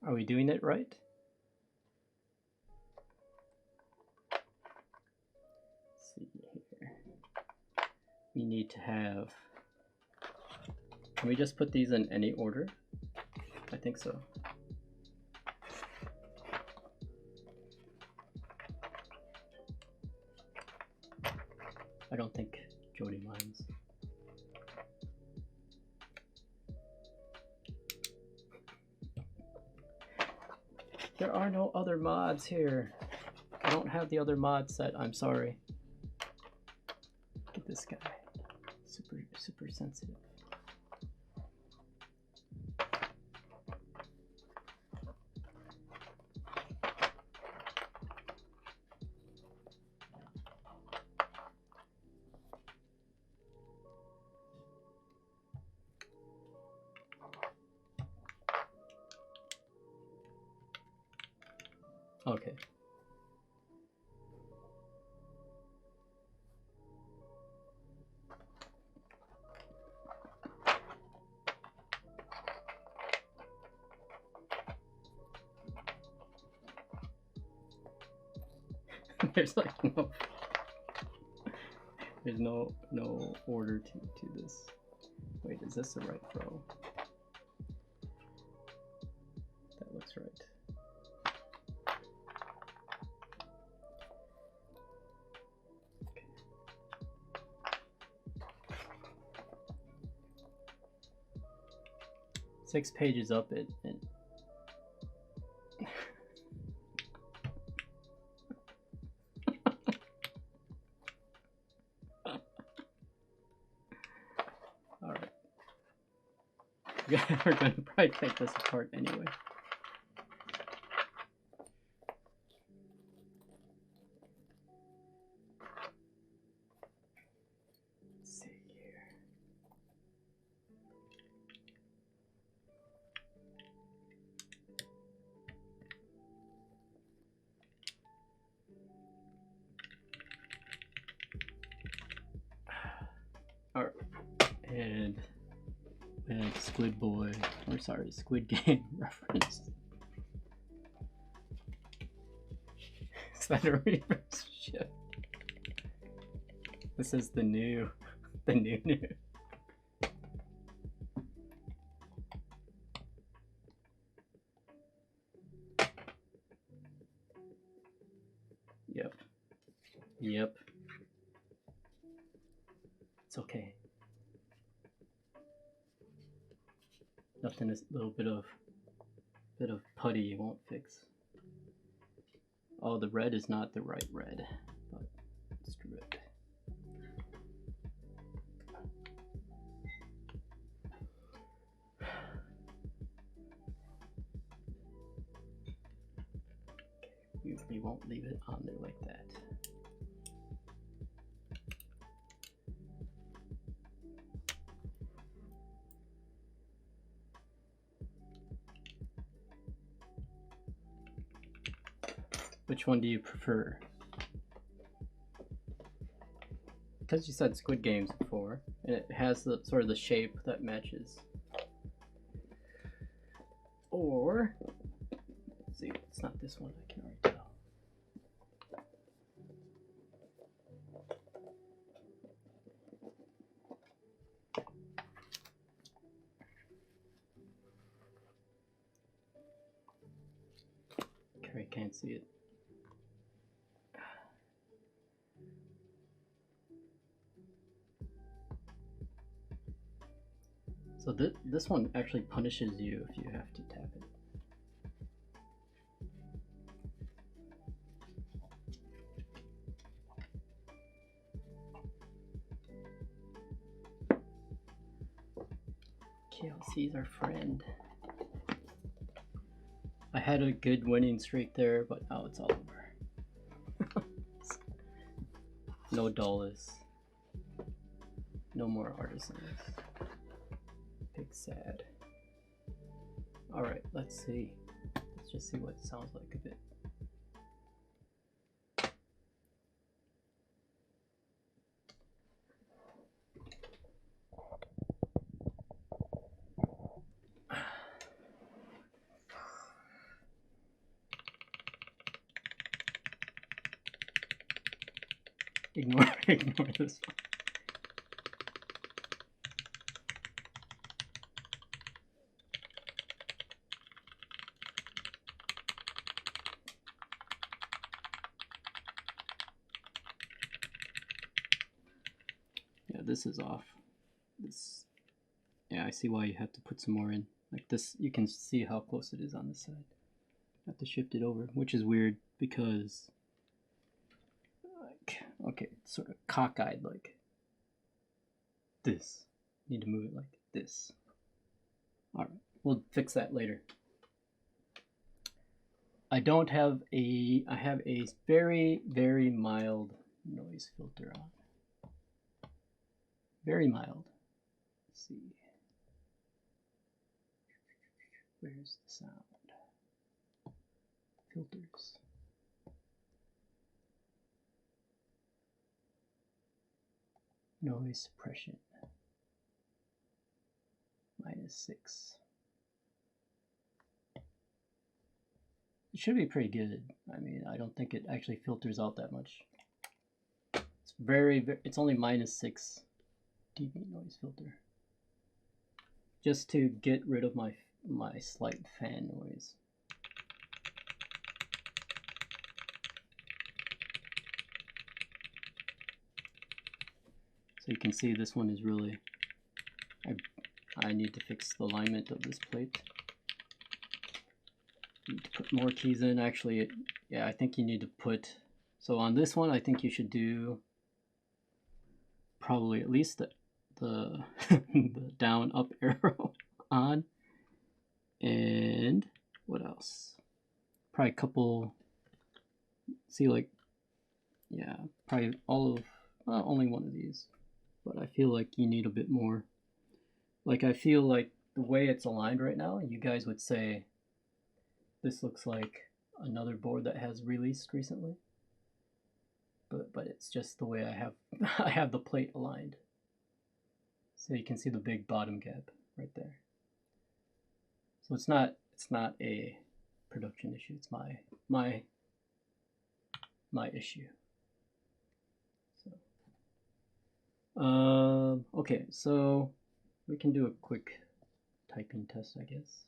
Are we doing it right? Let's see here. We need to have... Can we just put these in any order? I think so. I don't think Jody minds. There are no other mods here. I don't have the other mod set, I'm sorry. Look at this guy. Super sensitive. Okay. There's like no order to this. Wait, is this the right throw? That looks right. 6 pages up it. Alright. We're going to probably take this apart anyway. Alright, and Squid Boy, or sorry, Squid Game reference. Is that a reverse shift? This is the new. Yep. It's okay. Nothing is a little bit of putty won't fix. Oh, the red is not the right red, but screw it. Okay, we won't leave it on there like that. Which one do you prefer? Because you said Squid Games before, and it has the sort of the shape that matches. Or, let's see, it's not this one, I can already tell. Carrie can't see it. So this one actually punishes you if you have to tap it. KLC's our friend. I had a good winning streak there, but now it's all over. No dollars. No more artisans. Big sad. Alright, let's see. Let's just see what it sounds like a bit. Ignore this one. Yeah, this is off. This, yeah, I see why you have to put some more in. Like this, you can see how close it is on this side. I have to shift it over, which is weird because, like, okay, it's sort of cockeyed like this. Need to move it like this. All right, we'll fix that later. I have a very, very mild noise filter on. Very mild. Let's see. Where's the sound? Filters. Noise suppression. -6. It should be pretty good. I mean, I don't think it actually filters out that much. It's only -6 dB noise filter. Just to get rid of my slight fan noise. So you can see this one is really, I need to fix the alignment of this plate. Need to put more keys in. Actually, yeah, I think you need to put, so on this one, I think you should do probably at least the down up arrow on. And what else? Probably a couple, see, like, yeah, probably all of, well, only one of these. But I feel like you need a bit more. Like, I feel like the way it's aligned right now, you guys would say this looks like another board that has released recently. But it's just the way I have the plate aligned. So you can see the big bottom gap right there. So it's not a production issue. It's my issue. So okay, so we can do a quick typing test, I guess.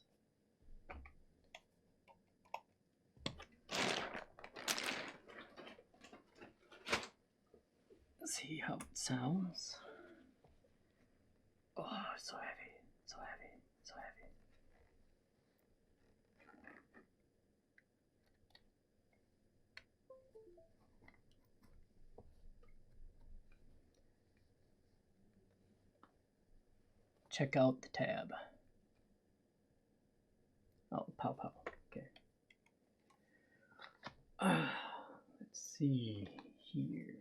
Let's see how it sounds. Oh, so heavy, so heavy, so heavy. Check out the tab. Oh, pow pow. Okay. Let's see here.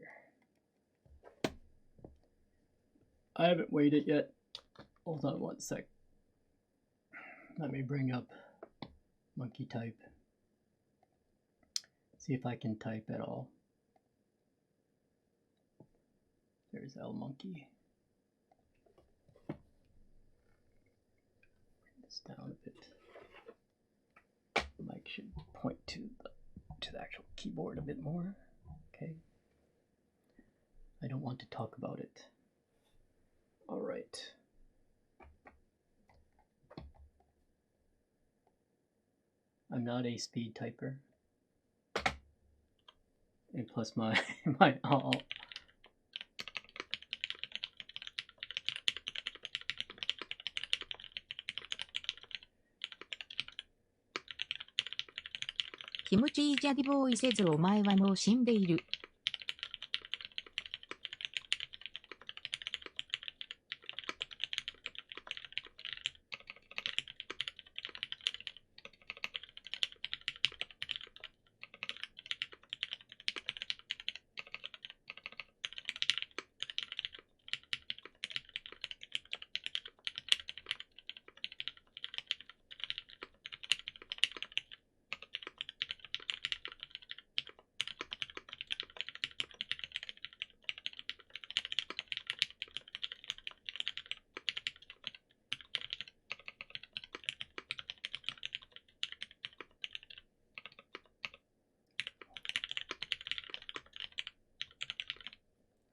I haven't weighed it yet. Hold on one sec. Let me bring up monkey type. See if I can type at all. There's L monkey. Bring this down a bit. The mic should point to the actual keyboard a bit more. Okay. I don't want to talk about it. All right. I'm not a speed typer. And plus my all.気持ちいいジャディボーイせずお前はもう死んでいる。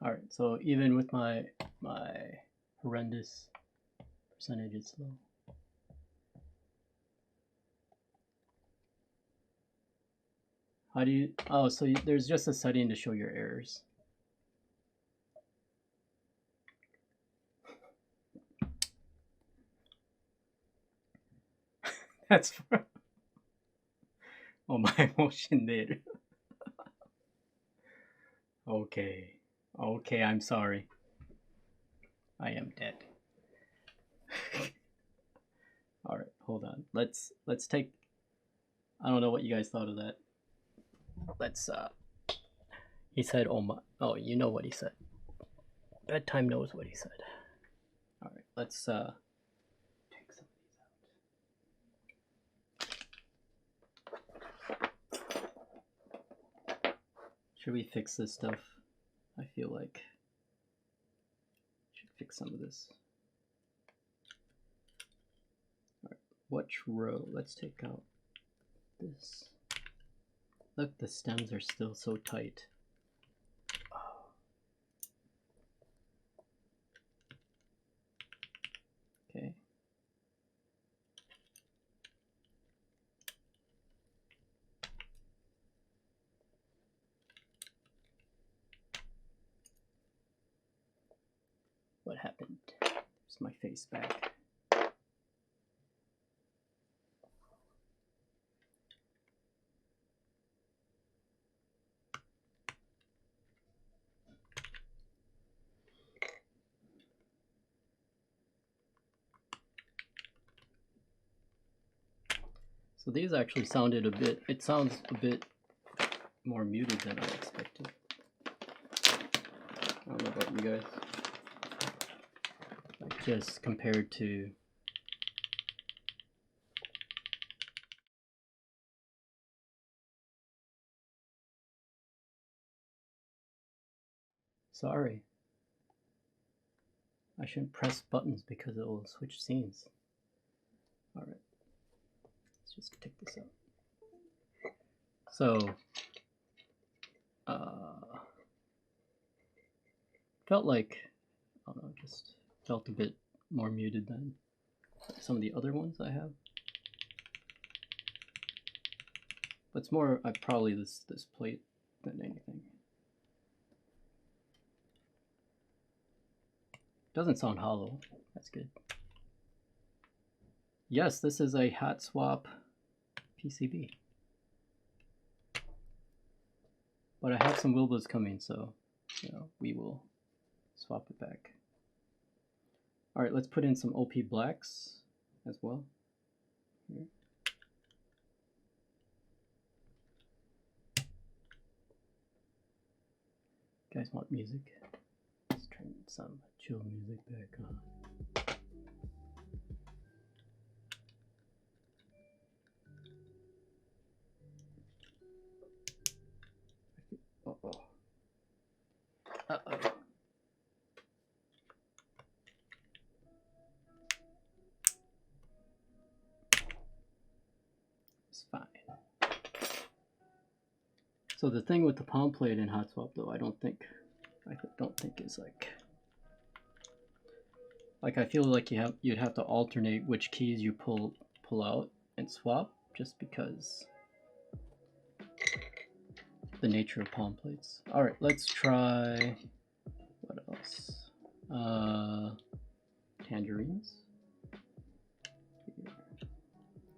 All right, so even with my horrendous percentage, it's low. How do you? Oh, so there's just a setting to show your errors. That's for oh my motion there. Okay, okay, I'm sorry. I am dead. All right, hold on. Let's take. I don't know what you guys thought of that. Let's. He said, "Oh my." Oh, you know what he said. Bedtime knows what he said. All right, let's take some of these out. Should we fix this stuff? I feel like should fix some of this. All right, which row? Let's take out this. Look, the stems are still so tight. Oh. Okay. What happened? There's my face back. So these actually sounded a bit, it sounds a bit more muted than I expected. I don't know about you guys. Like just compared to sorry. I shouldn't press buttons because it will switch scenes. Alright. Let's just take this out. So felt like I don't know, just felt a bit more muted than some of the other ones I have. But it's more probably this plate than anything. Doesn't sound hollow. That's good. Yes, this is a Hotswap PCB. But I have some Wilburs coming, so you know, we will swap it back. All right, let's put in some OP blacks as well. Here. You guys want music? Let's turn some chill music back on. Uh-oh. Uh-oh. It's fine. So the thing with the palm plate in Hotswap, though, I don't think is like I feel like you'd have to alternate which keys you pull out and swap, just because the nature of palm plates. All right, let's try what else? Tangerines.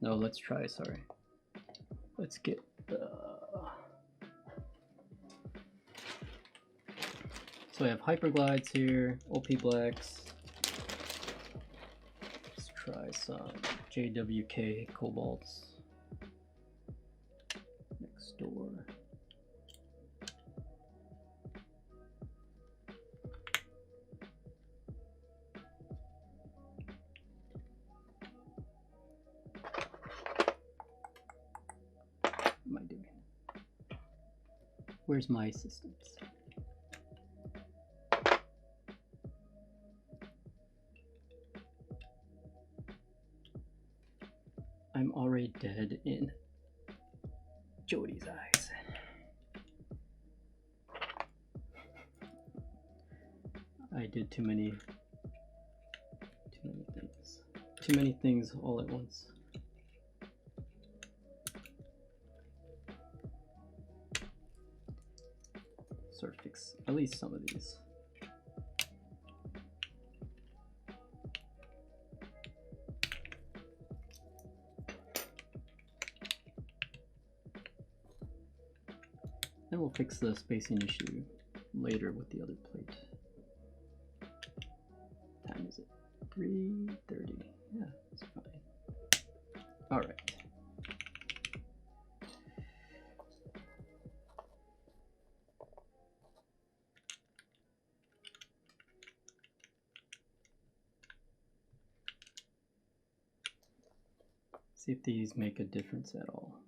No, let's try. Sorry. Let's get the. So I have Hyperglides here, OP blacks. Let's try some JWK cobalts. Next door. What am I doing? Where's my assistants? I'm already dead in Jody's eyes. I did too many things. Too many things all at once. Sort of fix at least some of these. Then we'll fix the spacing issue later with the other plate. What time is it? 3:30. Yeah, that's fine. All right. See if these make a difference at all.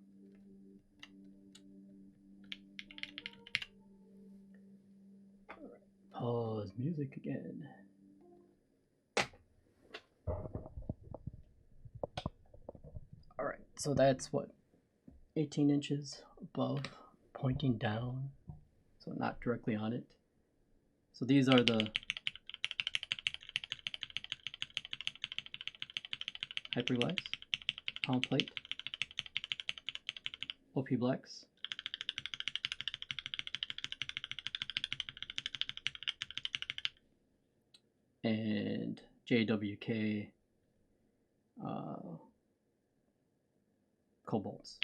All right. Pause music again. All right, so that's what, 18 inches above, pointing down, so not directly on it. So these are the Hyperglides, palm plate, OP blacks, and JWK cobalts.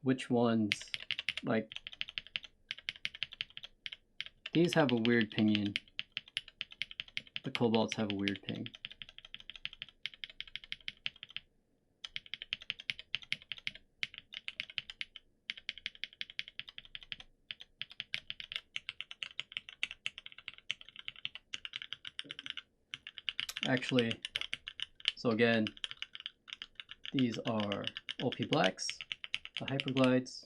Which ones, like, these have a weird pinion. The cobalts have a weird ping. Actually, so again, these are OP blacks, the Hyperglides,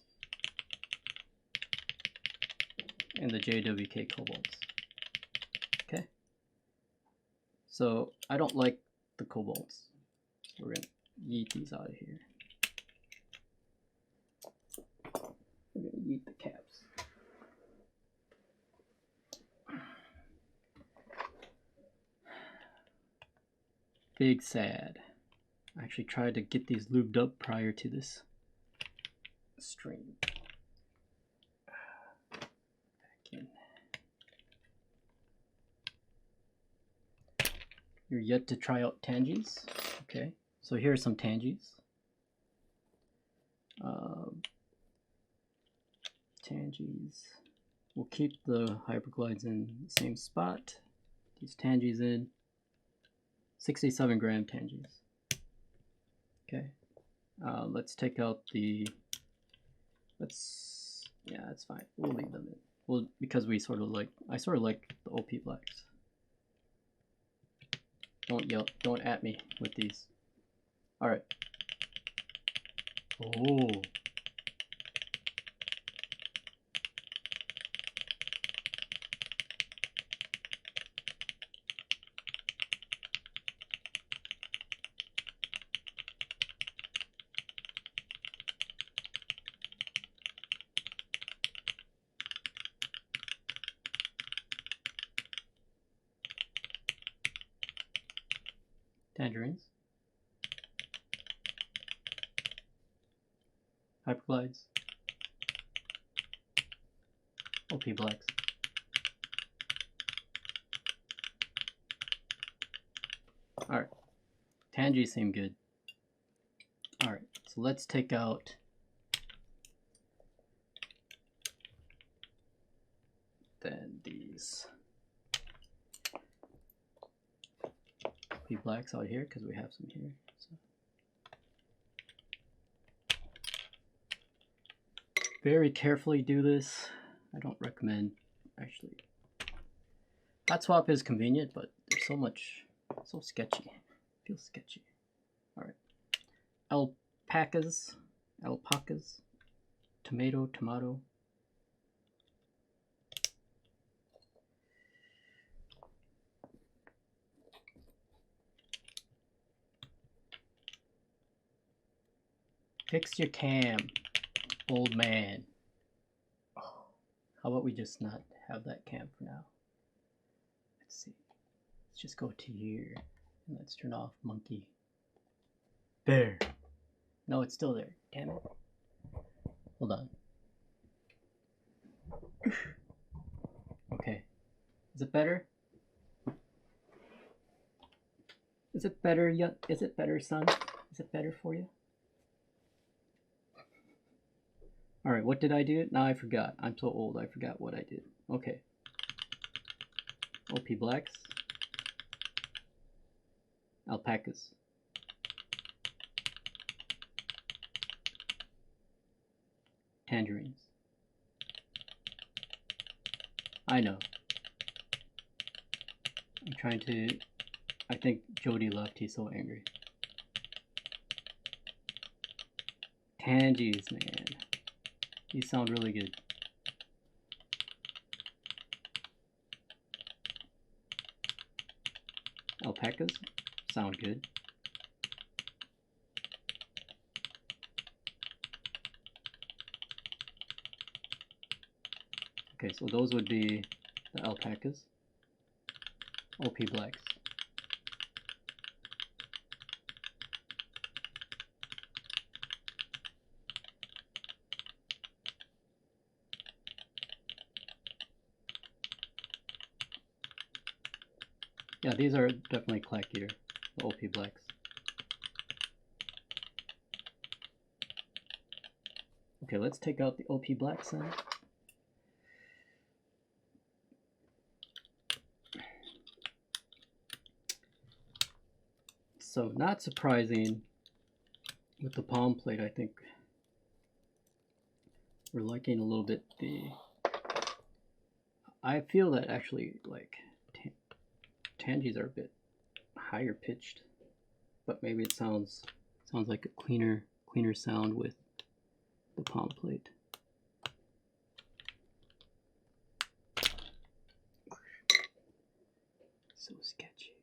and the JWK cobalts. Okay, so I don't like the cobalts. We're gonna yeet these out of here. We're gonna yeet the caps. Big sad. I actually tried to get these lubed up prior to this stream. Back in. You're yet to try out tangies. Okay, so here are some tangies. Tangies. We'll keep the Hyperglides in the same spot. These tangies in. 67 gram tangies. Okay, let's take out the. Yeah, that's fine. We'll leave them in. Well, because we sort of like, I sort of like the OP blacks. Don't yell, don't at me with these. All right. Oh. Tangerines, Hyperglides, OP blacks. Alright, tangies seem good. Alright, so let's take out then these OP blacks out here because we have some here. So. Very carefully do this. I don't recommend, actually, Hotswap is convenient, but there's so sketchy. Feels sketchy. All right. Alpacas, tomato. Fix your cam, old man. Oh, how about we just not have that cam for now? Let's see. Let's just go to here and let's turn off monkey. There. No, it's still there. Damn it. Hold on. Okay. Is it better? Is it better, is it better, son? Is it better for you? Alright, what did I do? Now I forgot. I'm so old, I forgot what I did. Okay. OP blacks. Alpacas. Tangerines. I know. I'm trying to... I think Jody left, he's so angry. Tangies, man. These sound really good. Alpacas sound good. Okay, so those would be the alpacas. OP blacks. Yeah, these are definitely clackier, the OP blacks. Okay, let's take out the OP blacks then. So not surprising with the palm plate, I think we're liking a little bit the... I feel that actually like tangies are a bit higher pitched, but maybe it sounds like a cleaner sound with the palm plate. So sketchy,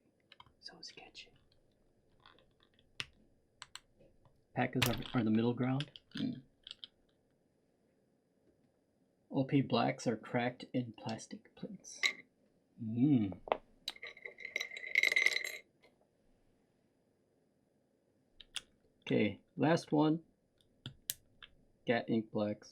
so sketchy. Packers are the middle ground. OP blacks are cracked in plastic plates. Okay, last one. Gat ink blacks.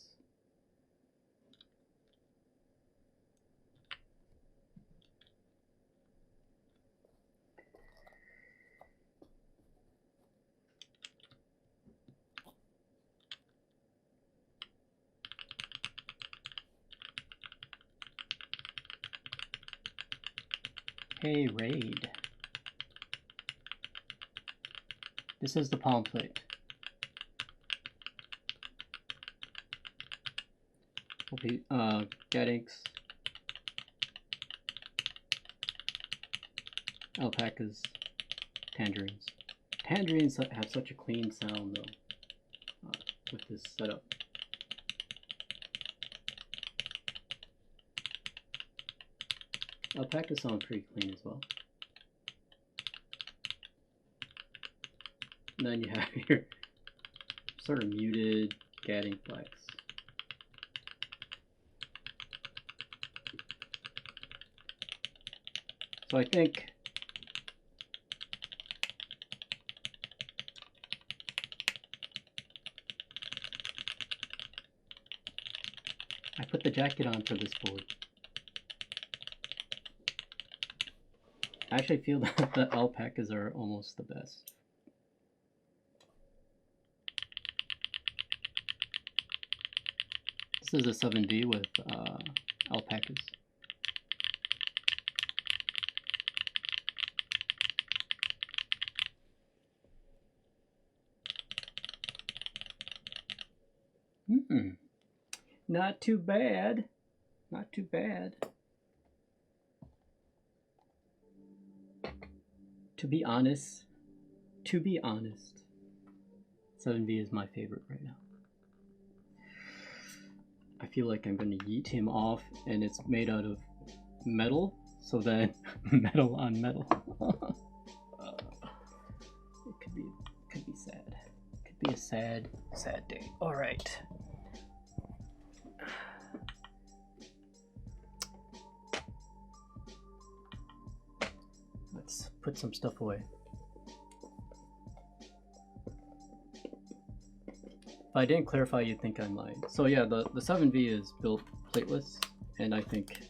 Hey, Raid. This is the palm plate. Okay, gat inks. Alpacas. Tangerines. Tangerines have such a clean sound though, with this setup. Alpacas sound pretty clean as well. And then you have your sort of muted gat ink blacks. So I think I put the jacket on for this board. I actually feel that the alpacas are almost the best. This is a 7D with alpacas. Not too bad. Not too bad. To be honest, 7V is my favorite right now. I feel like I'm gonna yeet him off, and it's made out of metal, so then metal on metal. It could be sad. Could be a sad day. All right. Let's put some stuff away. If I didn't clarify, you'd think I'm lying. So yeah, the 7V is built plateless, and I think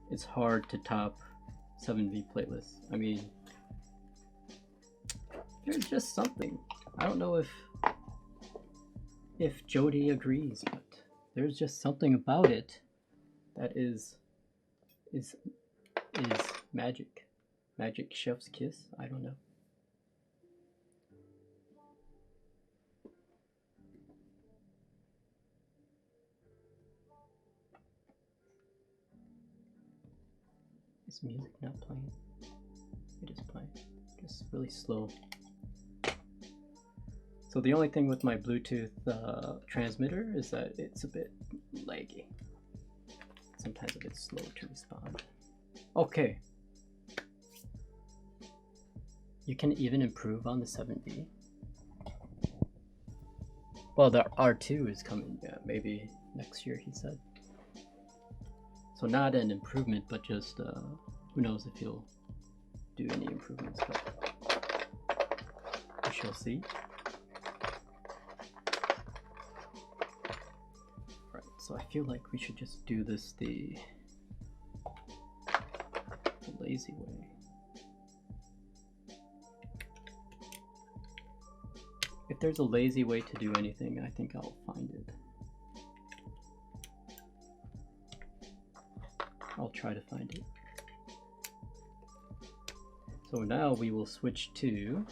it's hard to top 7V plateless. I mean, there's just something. I don't know if Jody agrees, but there's just something about it that is magic. Magic chef's kiss? I don't know. Is music not playing? It is playing. Just really slow. So the only thing with my Bluetooth transmitter is that it's a bit laggy. Sometimes a bit slow to respond. Okay. You can even improve on the 7V. Well, the R2 is coming, yeah, maybe next year, he said. So not an improvement, but just who knows if he'll do any improvements, but we shall see. Right, so I feel like we should just do this the lazy way. If there's a lazy way to do anything, I think I'll find it. I'll try to find it. So now we will switch to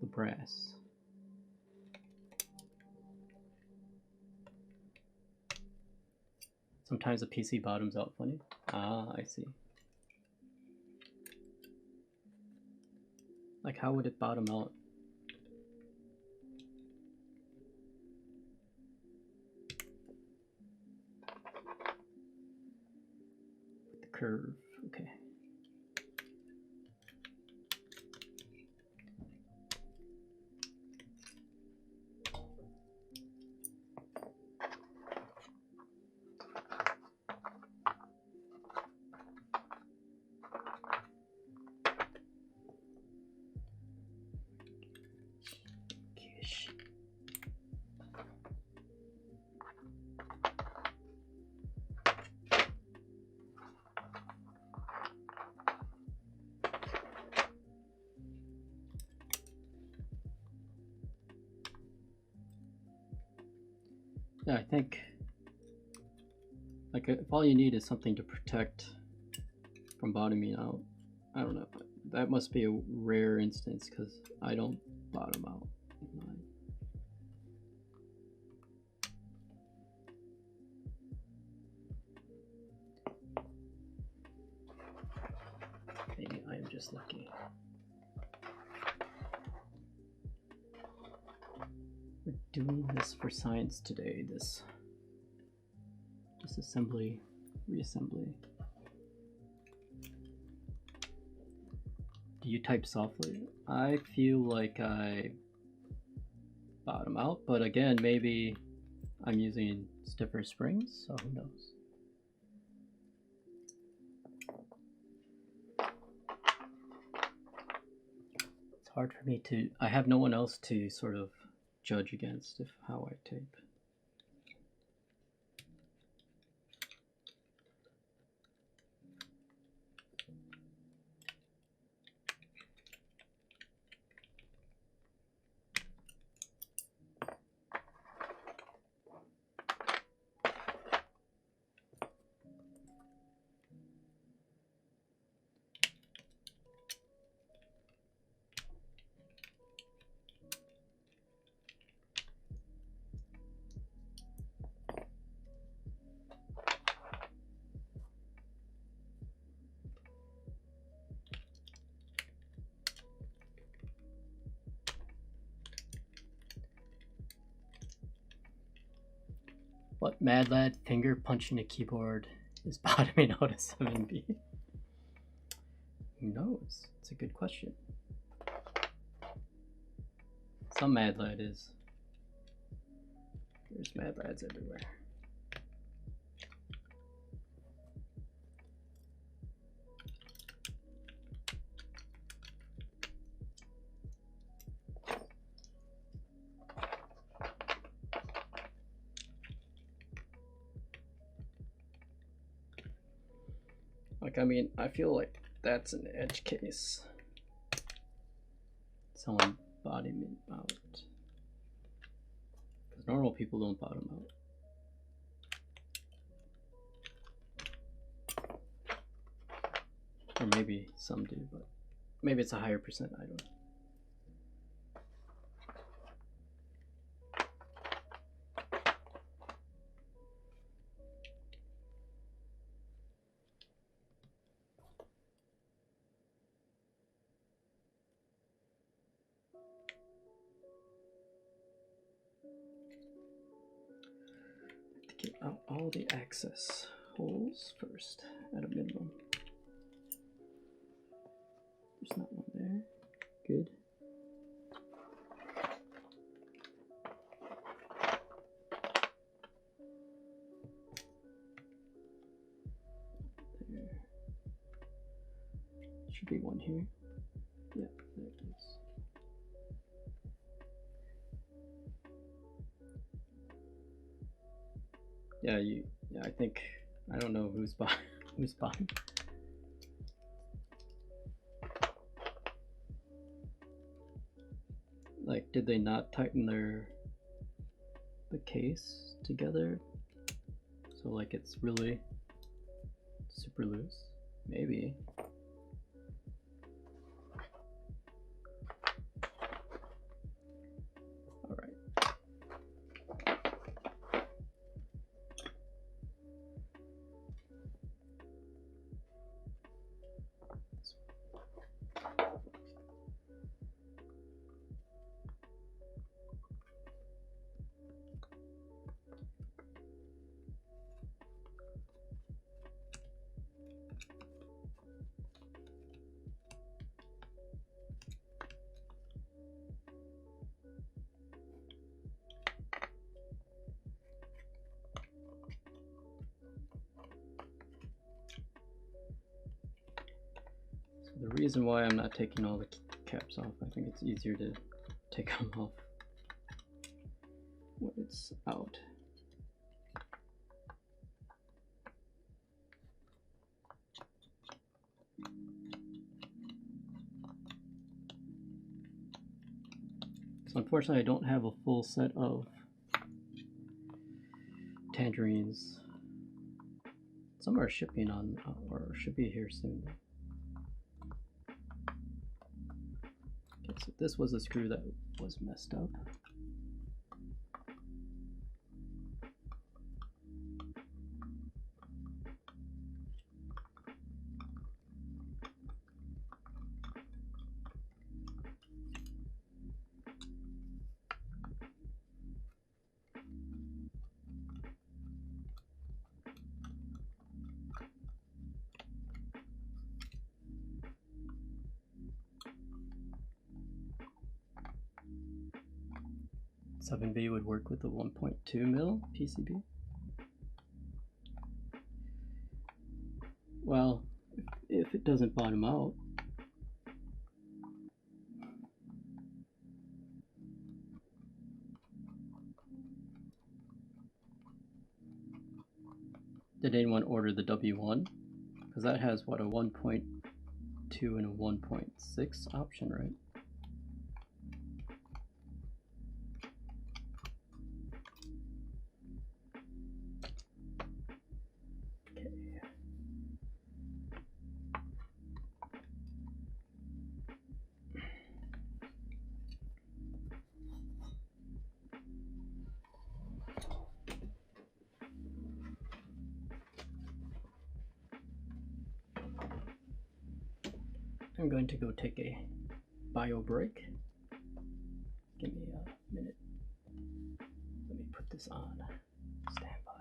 the brass. Sometimes the PC bottoms out funny. Ah, I see. Like, how would it bottom out? The curve, okay. Yeah, I think like if all you need is something to protect from bottoming out, I don't know. That must be a rare instance because I don't bottom out in mine. Maybe I am just lucky. We're doing this for science today, this disassembly, reassembly. Do you type softly? I feel like I bottom out, but again, maybe I'm using stiffer springs, so who knows? It's hard for me to, I have no one else to sort of judge against how I tape. What mad lad finger punching a keyboard is bottoming out a 7B? Who knows? It's a good question. Some mad lad is. There's mad lads everywhere. Like, I mean, I feel like that's an edge case. Someone bottoming out. Because normal people don't bottom out. Or maybe some do, but maybe it's a higher percent, I don't know. Get out all the access holes first, at a minimum. There's not one there. Good. There. Should be one here. Yep, there it is. Yeah, I think, I don't know who's buying. Like, did they not tighten the case together? So like it's really super loose? Maybe. The reason why I'm not taking all the caps off, I think it's easier to take them off when it's out. So unfortunately I don't have a full set of tangerines. Some are shipping on, or should be here soon. So this was a screw that was messed up. .7B would work with the 1.2 mil PCB. Well, if it doesn't bottom out, did anyone order the W1? Because that has what, a 1.2 and a 1.6 option, right? I'm going to go take a bio break. Give me a minute. Let me put this on standby.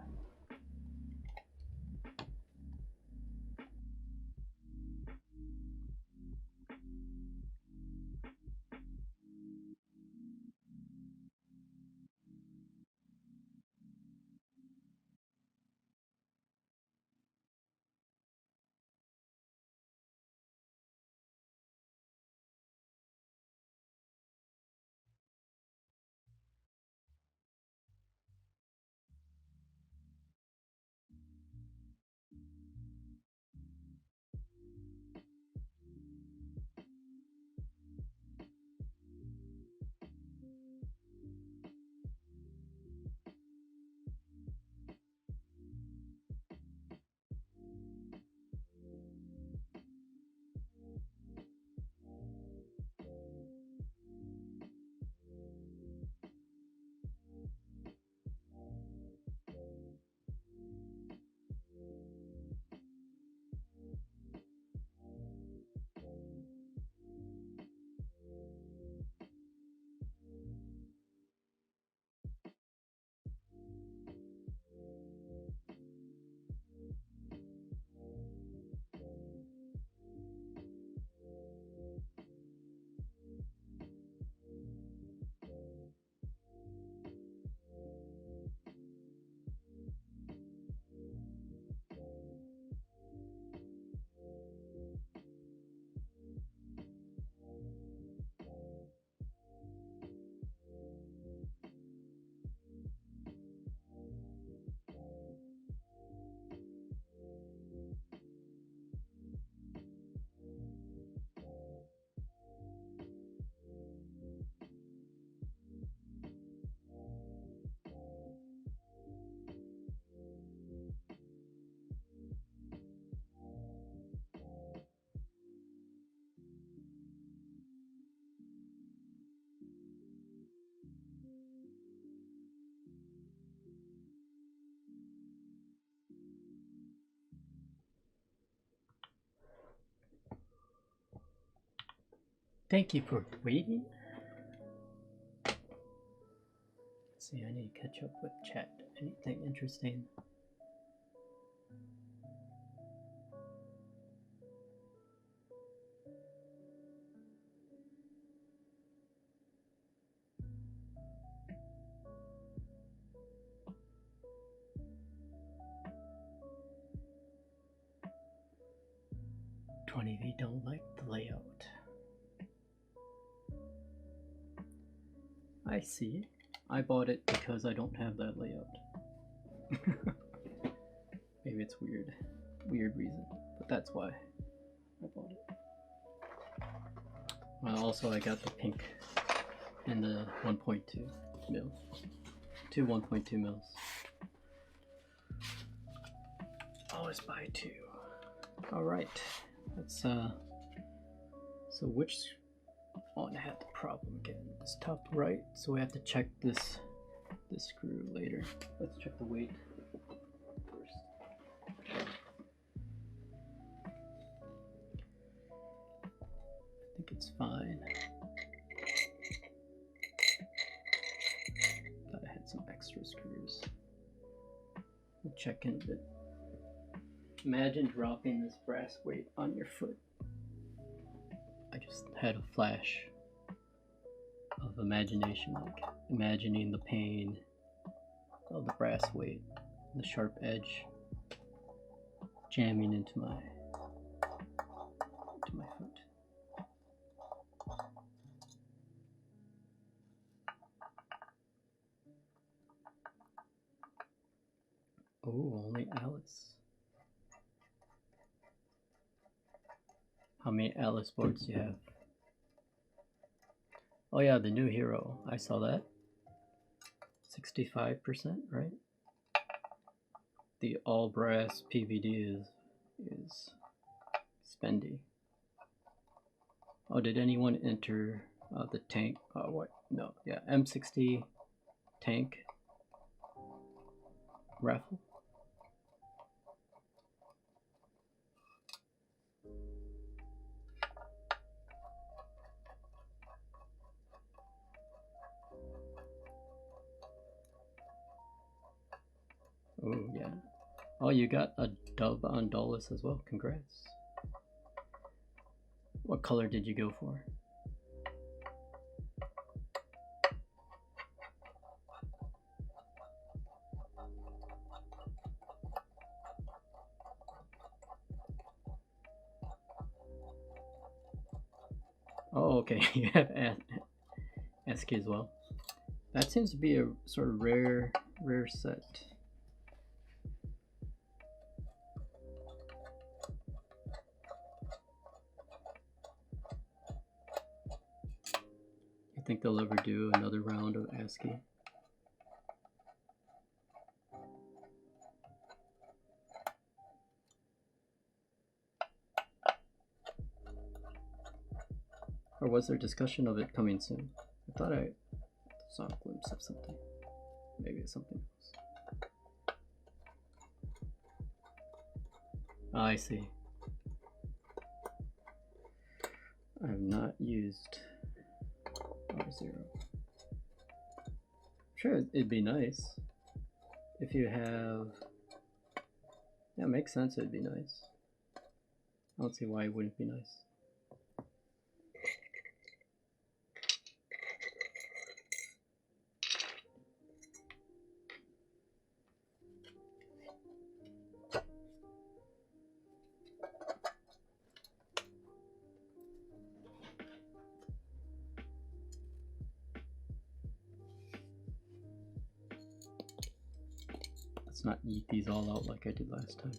Thank you for waiting. Let's see, I need to catch up with chat. Anything interesting? If you don't like the layout. I see. I bought it because I don't have that layout. Maybe it's weird reason, but that's why I bought it. Well, also I got the pink and the 1.2 mil. Two 1.2 mils. Always buy two. Alright. Let's so which one had the problem again? This top right, so we have to check this screw later. Let's check the weight first. I think it's fine. Thought I had some extra screws. We'll check in a bit. Imagine dropping this brass weight on your foot. I just had a flash of imagination, like imagining the pain of the brass weight, the sharp edge jamming into my foot. Oh, only Alice. How many Alice boards do you have? Oh yeah, the new hero. I saw that. 65%, right? The all brass PVD is spendy. Oh, did anyone enter the tank? What? No, yeah, M60 tank raffle. Oh yeah. Oh, you got a dub on Dolus as well. Congrats. What color did you go for? Oh, okay. You have ASCII as well. That seems to be a sort of rare set. You think they'll ever do another round of ASCII? Or was there discussion of it coming soon? I thought I saw a glimpse of something. Maybe it's something else. Oh, I see. I have not used R0. Sure, it'd be nice. If you have... Yeah, it makes sense, it'd be nice. I don't see why it wouldn't be nice. Let's not eat these all out like I did last time.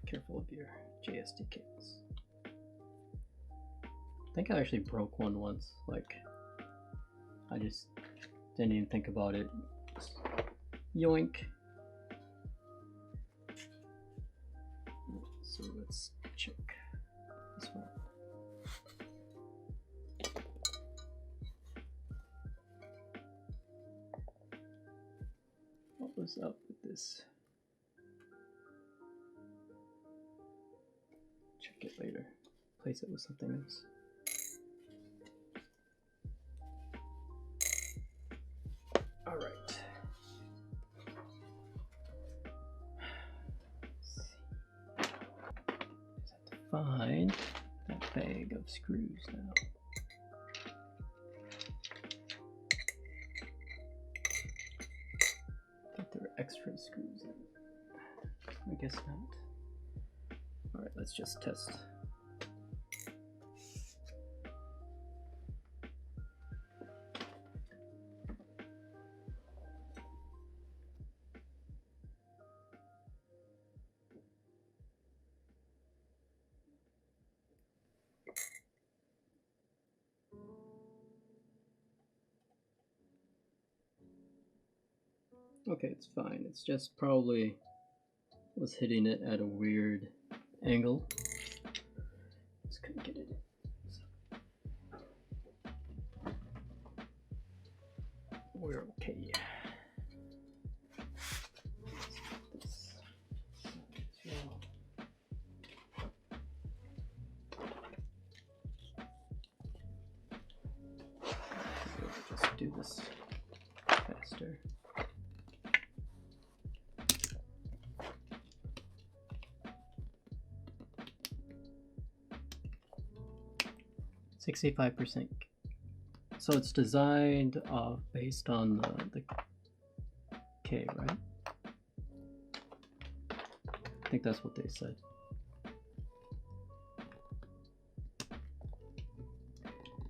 Careful of your JSD cables. I think I actually broke one once. Like, I just didn't even think about it. Yoink. So let's check this one. What was up with this? Check it later. Place it with something else. All right. Find that bag of screws now. I think there are extra screws in it. I guess not. Alright, let's just test. Okay, it's fine. It's just probably was hitting it at a weird angle. Just couldn't get it in. We're okay. Just do this faster. %. So it's designed based on the K, right? I think that's what they said.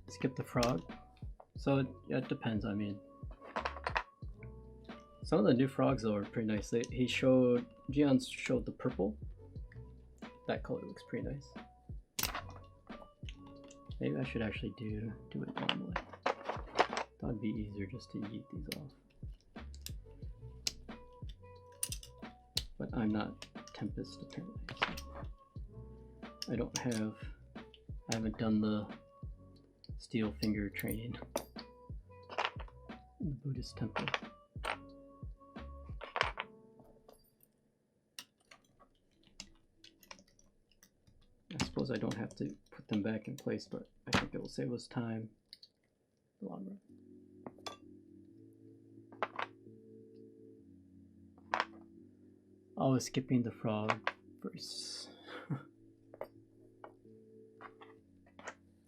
Skip the frog. So it depends. I mean, some of the new frogs though are pretty nice. Gian showed the purple. That color looks pretty nice. Maybe I should actually do it normally. Thought it'd be easier just to yeet these off. But I'm not Tempest apparently. So I haven't done the steel finger training in the Buddhist temple. I suppose I don't have to put them back in place, but I think it will save us time in the long run. Always skipping the frog first.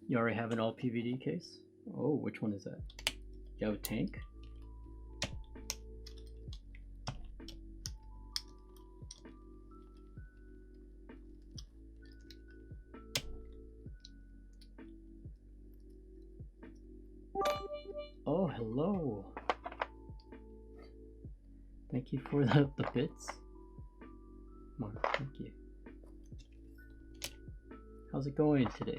You already have an all PVD case? Oh, which one is that? You have a tank? Oh, hello. Thank you for the bits. Mark, thank you. How's it going today?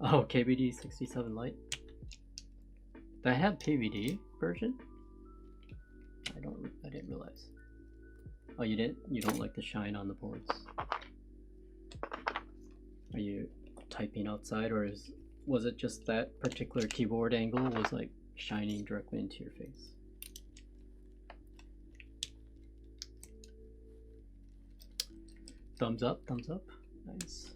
Oh, KBD 67 Lite. Did I have PVD version? I didn't realize. Oh, you didn't? You don't like the shine on the boards? Are you typing outside, or was it just that particular keyboard angle was like shining directly into your face? Thumbs up, thumbs up. Nice.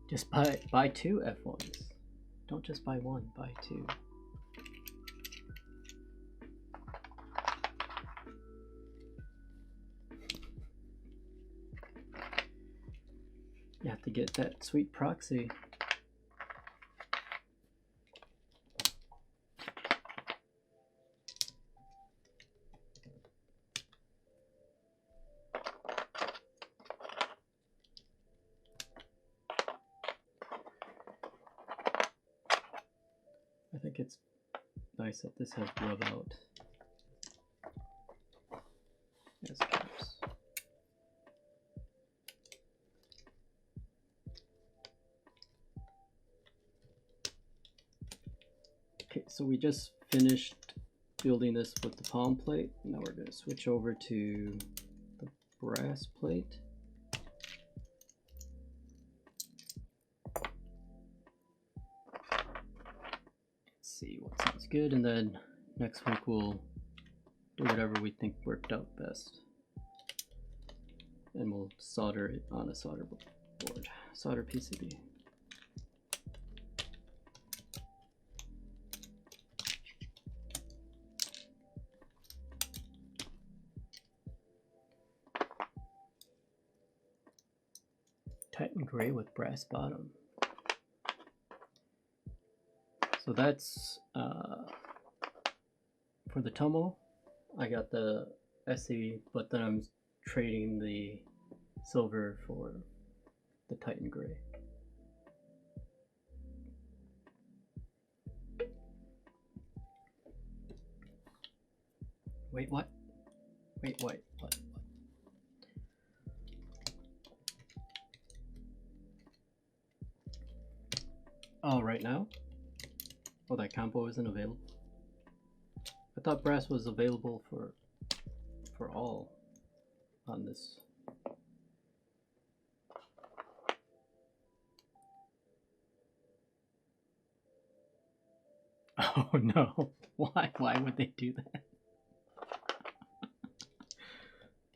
Just buy two F1s. Don't just buy one, buy two. You have to get that sweet proxy. think it's nice that this has rub out as caps. Okay, so we just finished building this with the palm plate. Now we're going to switch over to the brass plate. See what sounds good, and then next week we'll do whatever we think worked out best, and we'll solder it on a solder board, solder PCB. Titan gray with brass bottom. So that's for the Tomo. I got the SE, but then I'm trading the silver for the Titan gray. Wait, what? Wait, what? Oh, right now? Oh, that combo isn't available? I thought brass was available for all on this. Oh no, why would they do that?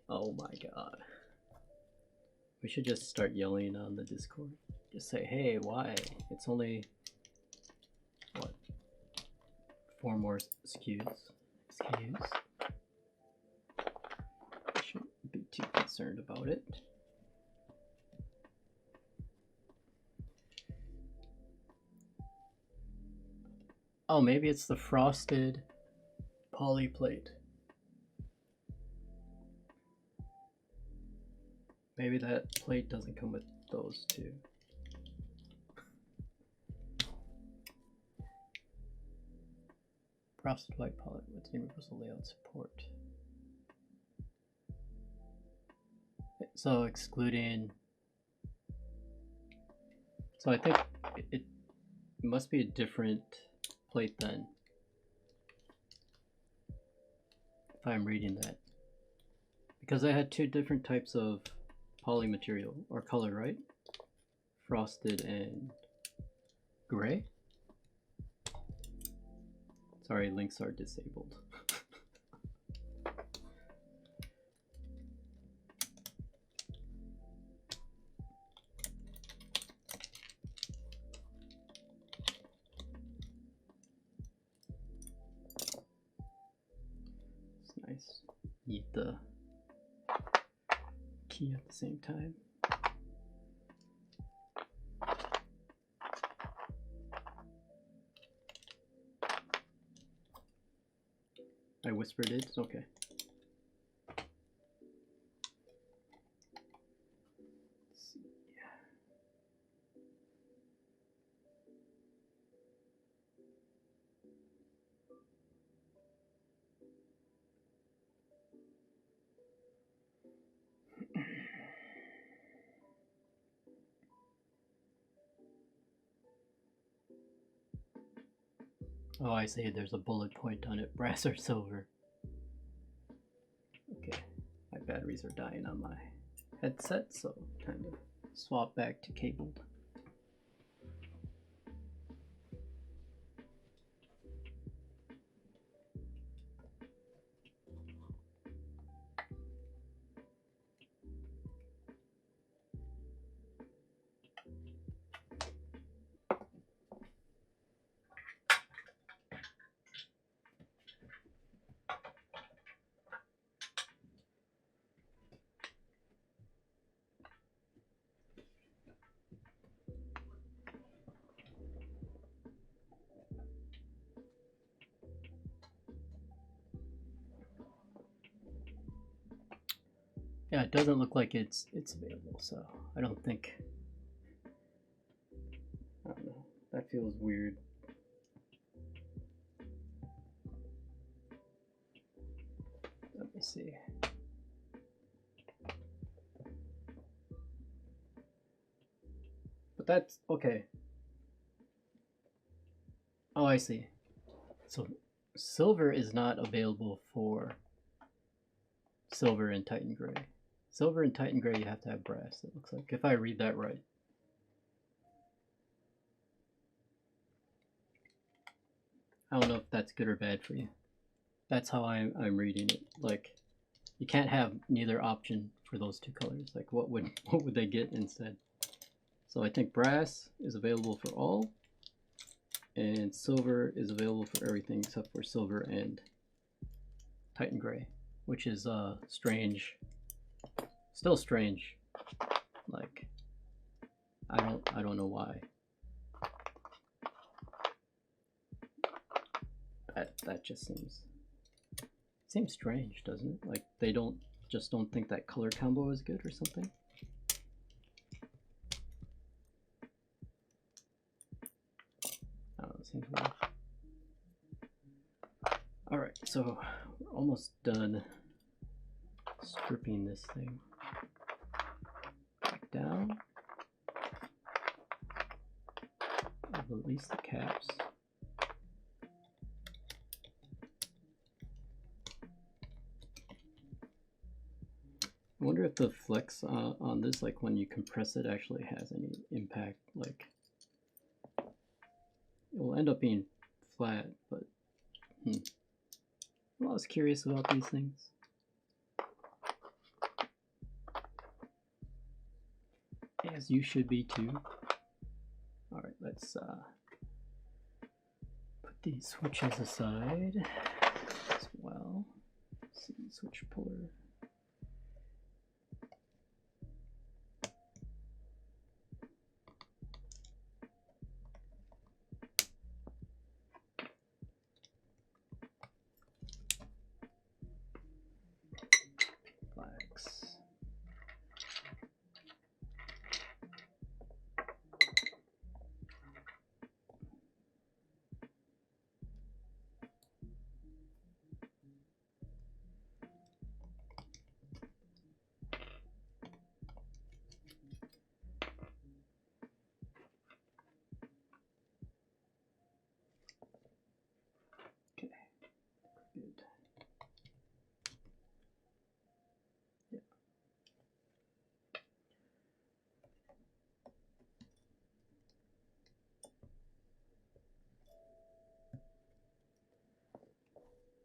Oh my god. We should just start yelling on the Discord. Just say, hey, why? It's only, what, 4 more SKUs. I shouldn't be too concerned about it. Oh, maybe it's the frosted poly plate. Maybe that plate doesn't come with those two. Frosted white poly with universal layout support. So excluding, so I think it must be a different plate then, if I'm reading that, because I had 2 different types of poly material or color, right? Frosted and gray. Sorry, links are disabled. It's nice. Eat the key at the same time. I whispered it, it's okay. Let's see. Oh, I see, there's a bullet point on it, brass or silver. Okay, my batteries are dying on my headset, so time to swap back to cabled. Yeah, it doesn't look like it's available, so I don't think, I don't know, that feels weird. see. But that's okay. Oh, I see. So silver is not available for silver and Titan Gray. Silver and Titan Gray, you have to have brass, it looks like, if I read that right. I don't know if that's good or bad for you. That's how I'm reading it. Like, you can't have neither option for those two colors. Like, what would they get instead? So I think brass is available for all, and silver is available for everything except for silver and Titan Gray, which is strange. Still strange. Like, I don't know why. That just seems strange, doesn't it? Like they don't think that color combo is good or something. I don't know, it seems weird. Alright, so we're almost done stripping this thing back down. I'll release the caps. I wonder if the flex on this, like when you compress it, actually has any impact. Like, it will end up being flat, but I'm always curious about these things. As you should be too. Alright, let's put these switches aside as well. Let's see, switch puller.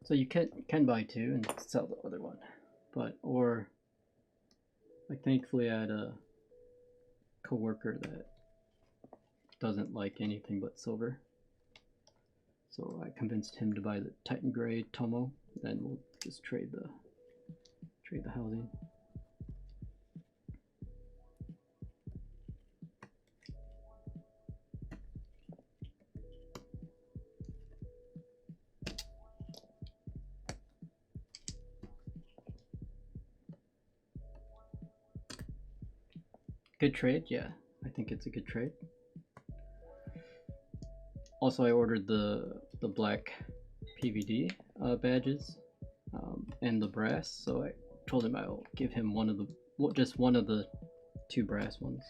So you can buy two and sell the other one, but or like thankfully I had a coworker that doesn't like anything but silver, so I convinced him to buy the Titan Gray Tomo. Then we'll just trade the housing. Good trade, yeah. I think it's a good trade. Also, I ordered the black PVD badges and the brass, so I told him I'll give him just one of the two brass ones,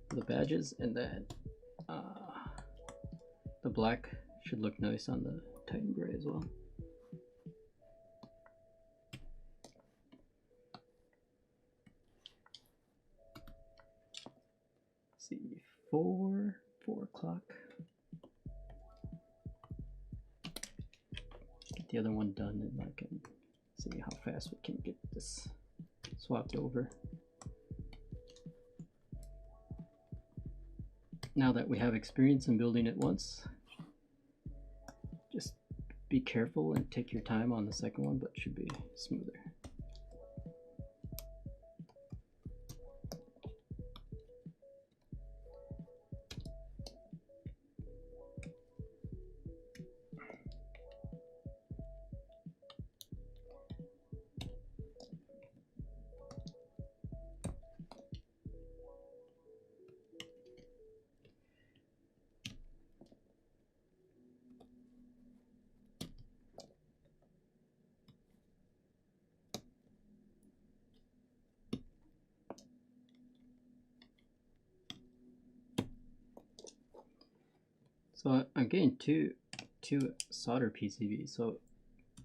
the badges, and then the black should look nice on the Titan Gray as well. See, 4 o'clock. Get the other one done, and I can see how fast we can get this swapped over. Now that we have experience in building it once, just be careful and take your time on the second one, but it should be smoother. So I'm getting two solder PCBs, so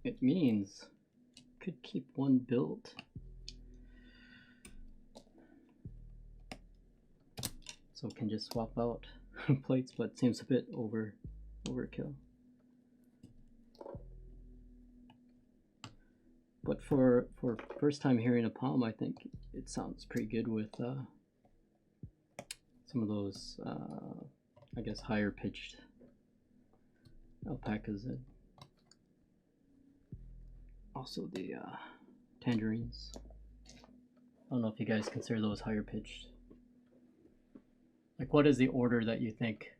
it means I could keep one build. So can just swap out plates, but it seems a bit overkill. But for first time hearing a palm, I think it sounds pretty good with some of those, I guess, higher pitched alpacas and also the tangerines. I don't know if you guys consider those higher pitched. Like, what is the order that you think?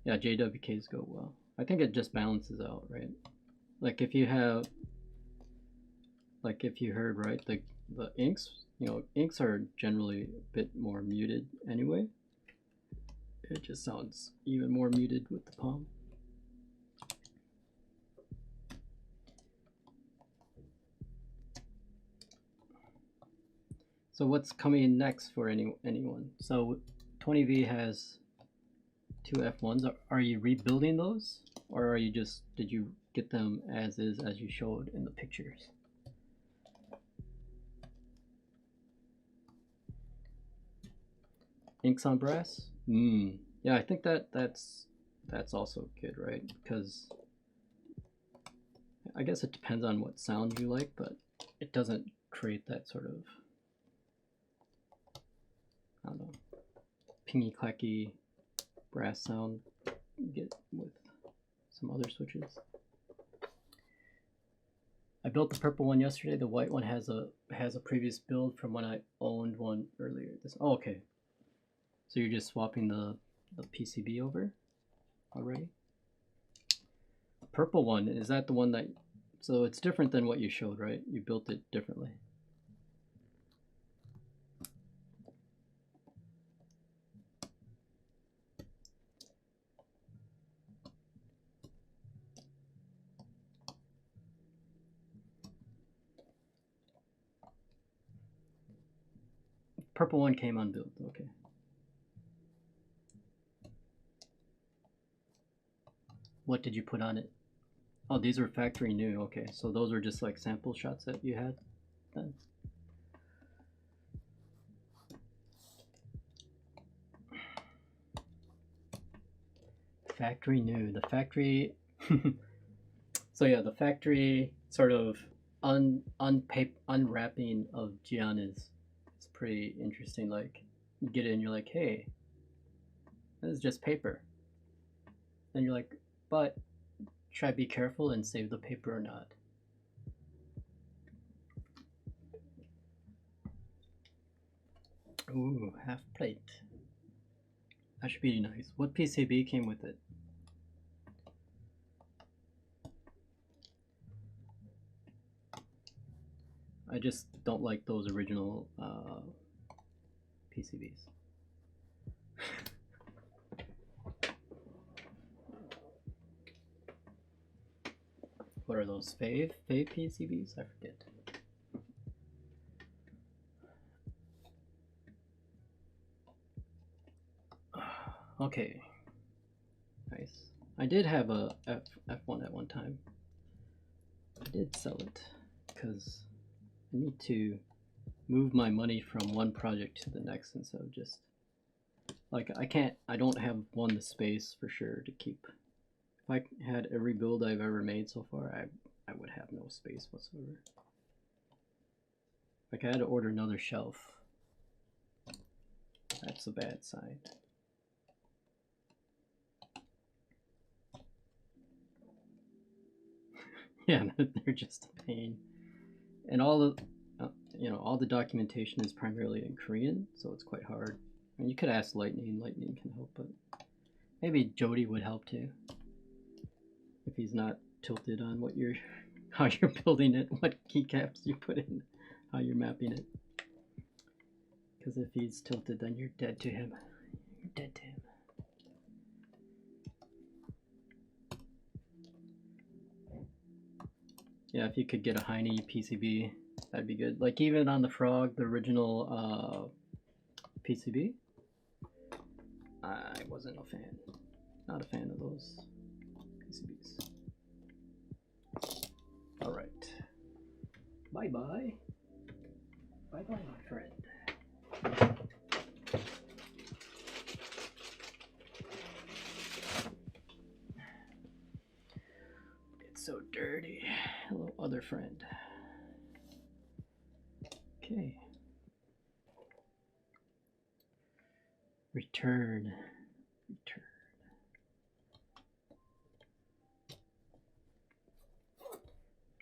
Yeah, JWKs go well. I think it just balances out, right? Like if you have, like if you heard right, the inks, you know, inks are generally a bit more muted anyway. It just sounds even more muted with the palm. So what's coming next for anyone? So 20V has two F1s. Are you rebuilding those, or are you just, did you get them as is as you showed in the pictures? Inks on brass? Yeah, I think that's also good, right? Because I guess it depends on what sound you like, but it doesn't create that sort of, I don't know, pingy clacky brass sound you get with some other switches. I built the purple one yesterday. The white one has a previous build from when I owned one earlier. Oh, okay. So you're just swapping the PCB over already? Purple one, is that the one that, so it's different than what you showed, right? You built it differently. Purple one came unbuilt, okay. What did you put on it? Oh, these are factory new, okay. So those were just like sample shots that you had then? Factory new, the factory, so yeah, the factory sort of unwrapping of Gian is pretty interesting. Like, you get it and you're like, hey, this is just paper. And you're like, but should I be careful and save the paper or not? Ooh, half plate. That should be nice. What PCB came with it? I just don't like those original PCBs. What are those, fave PCBs? I forget. Okay, nice. I did have a F1 at one time. I did sell it because I need to move my money from one project to the next instead of just, like, I don't have the space for sure to keep. If I had every build I've ever made so far, I would have no space whatsoever. Like, I had to order another shelf. That's a bad sign. Yeah, they're just a pain. And all the, all the documentation is primarily in Korean, so it's quite hard. I mean, you could ask Lightning. Lightning can help, but maybe Jody would help too, if he's not tilted on how you're building it, what keycaps you put in, how you're mapping it. Because if he's tilted, then you're dead to him. You're dead to him. Yeah, if you could get a Heine PCB, that'd be good. Like, even on the Frog, the original PCB, I wasn't a fan. Not a fan of those PCBs. All right. Bye-bye. Bye-bye, my friend. It's so dirty. Hello, other friend. Okay. Return. Return.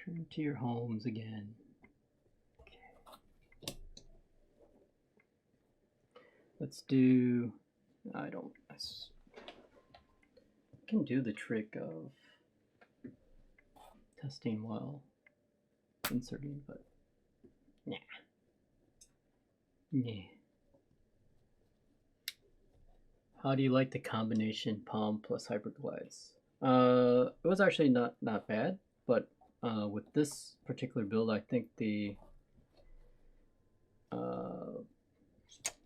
Return to your homes again. Okay. Let's do. I can do the trick of testing while inserting, but nah. Nah. How do you like the combination Palm plus Hyperglides? It was actually not bad, but with this particular build, I think the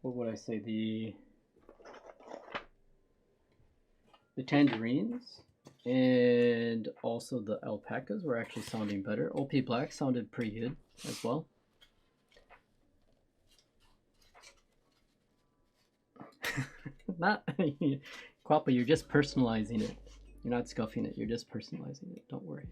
what would I say, the tangerines and also the alpacas were actually sounding better. OP Black sounded pretty good as well. Not Quappa, you're just personalizing it. You're not scuffing it, you're just personalizing it. Don't worry.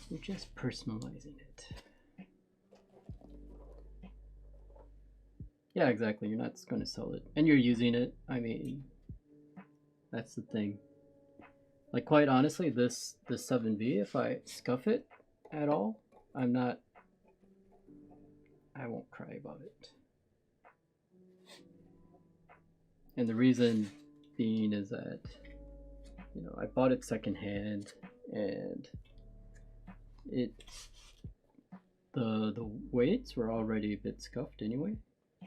You're just personalizing it. Yeah, exactly. You're not going to sell it. And you're using it. I mean, that's the thing. Like, quite honestly, this 7V, if I scuff it at all, I won't cry about it. And the reason being is that, you know, I bought it secondhand, and the weights were already a bit scuffed anyway,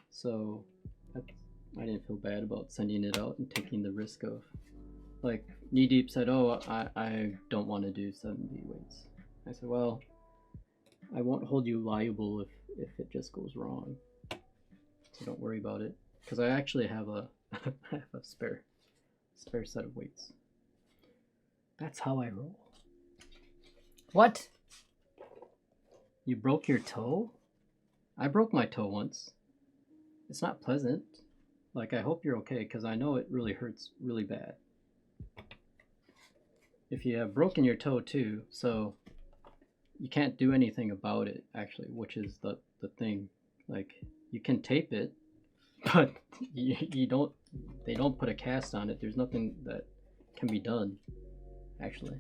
so I didn't feel bad about sending it out and taking the risk of, like, Knee Deep said, oh, I don't want to do 7V weights. I said, well, I won't hold you liable if it just goes wrong, so don't worry about it, because I actually have a spare set of weights. That's how I roll. What? You broke your toe? I broke my toe once. It's not pleasant. Like, I hope you're okay, because I know it really hurts really bad. If you have broken your toe too, so you can't do anything about it, actually, which is the thing. Like, you can tape it, but they don't put a cast on it. There's nothing that can be done, actually.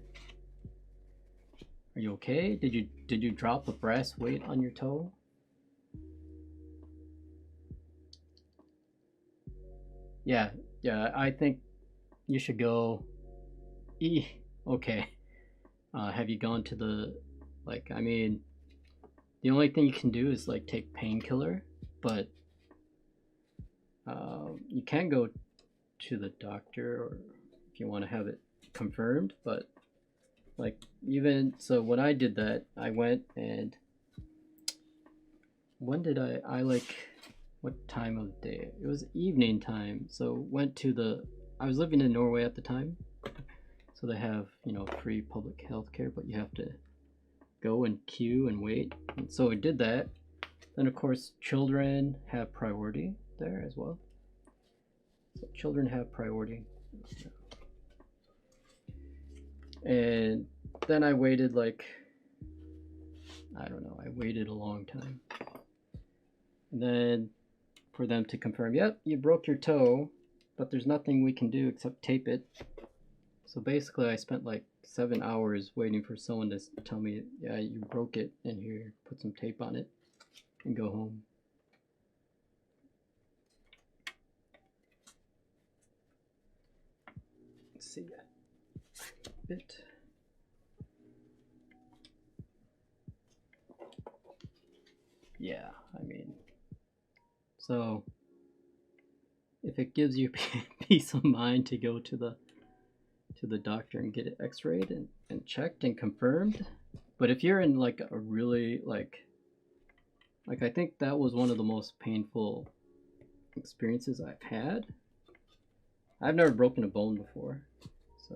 Are you okay? Did you drop a brass weight on your toe? Yeah, I think you should go. Okay. Have you gone to the, like, I mean, the only thing you can do is, like, take painkiller, but you can go to the doctor, or if you want to have it confirmed, but, like, even so, when I did that, I went and when did I like, what time of day? It was evening time, so went to I was living in Norway at the time, so they have, you know, free public health care, but you have to go and queue and wait. And so I did that. Then of course children have priority there as well. So children have priority. And then I waited, like, I don't know, I waited a long time. And then for them to confirm, yep, you broke your toe, but there's nothing we can do except tape it. So basically I spent like 7 hours waiting for someone to tell me, yeah, you broke it, and here, put some tape on it and go home. Let's see that bit. Yeah, I mean, so if it gives you peace of mind to go to to the doctor and get it x-rayed and checked and confirmed. But if you're in like a really like I think that was one of the most painful experiences I've had. I've never broken a bone before, so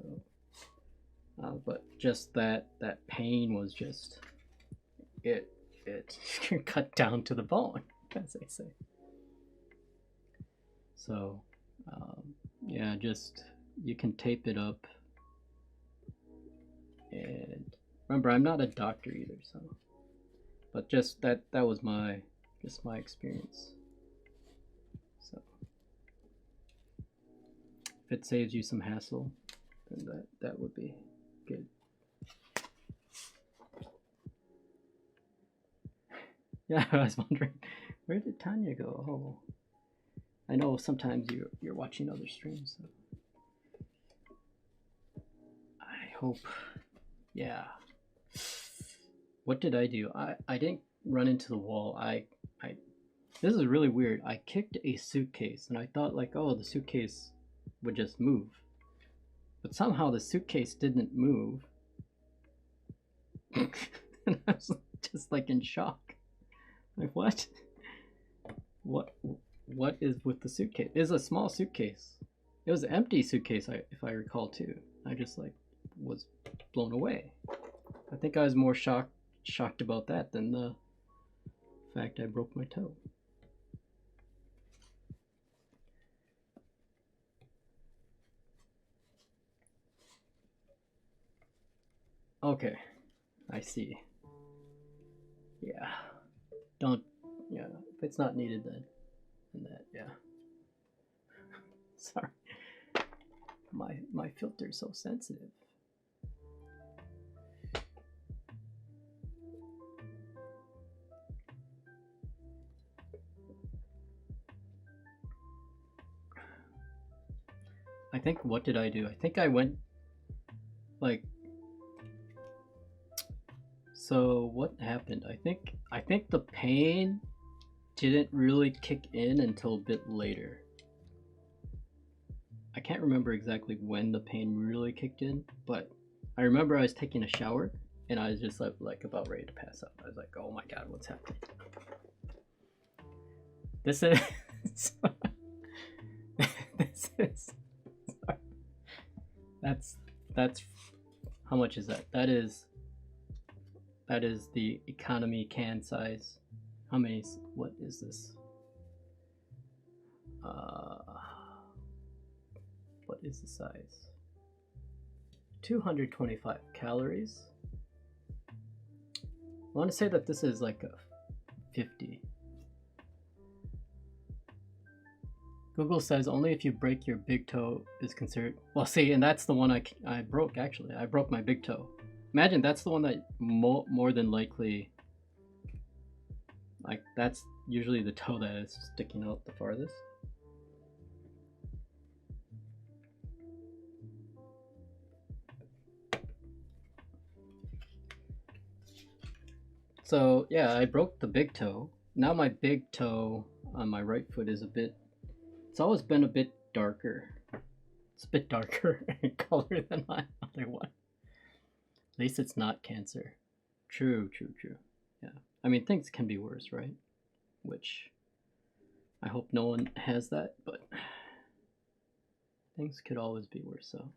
but just that pain was just it cut down to the bone, as they say. So yeah, just you can tape it up, and remember, I'm not a doctor either, so but just that was my experience. So if it saves you some hassle, then that would be good. Yeah, I was wondering, where did Tanya go? Oh, I know sometimes you're watching other streams, so I hope. Yeah. What did I do? I didn't run into the wall. This is really weird. I kicked a suitcase and I thought like, oh, the suitcase would just move. But somehow the suitcase didn't move. And I was just like in shock. Like, what? What is with the suitcase? It's a small suitcase. It was an empty suitcase, if I recall too. I just like was blown away. I think I was more shocked about that than the fact I broke my toe. Okay, I see. Yeah, yeah, if it's not needed then that, yeah. Sorry, my filter's so sensitive. I think, what did I do? I think I went like, so what happened? I think the pain didn't really kick in until a bit later. I can't remember exactly when the pain really kicked in, but I remember I was taking a shower and I was just like about ready to pass out. I was like, oh my god, what's happening? This is that's how much is that? That is the economy can size. How many? What is this? What is the size? 225 calories. I want to say that this is like a 50. Google says only if you break your big toe is considered. Well, see, and that's the one I broke, actually. I broke my big toe. Imagine that's the one that more than likely, like, that's usually the toe that is sticking out the farthest. So yeah, I broke the big toe. Now my big toe on my right foot is it's always been a bit darker. It's a bit darker in color than my other one. At least it's not cancer. True. Yeah. I mean, things can be worse, right? Which I hope no one has that, but things could always be worse, so.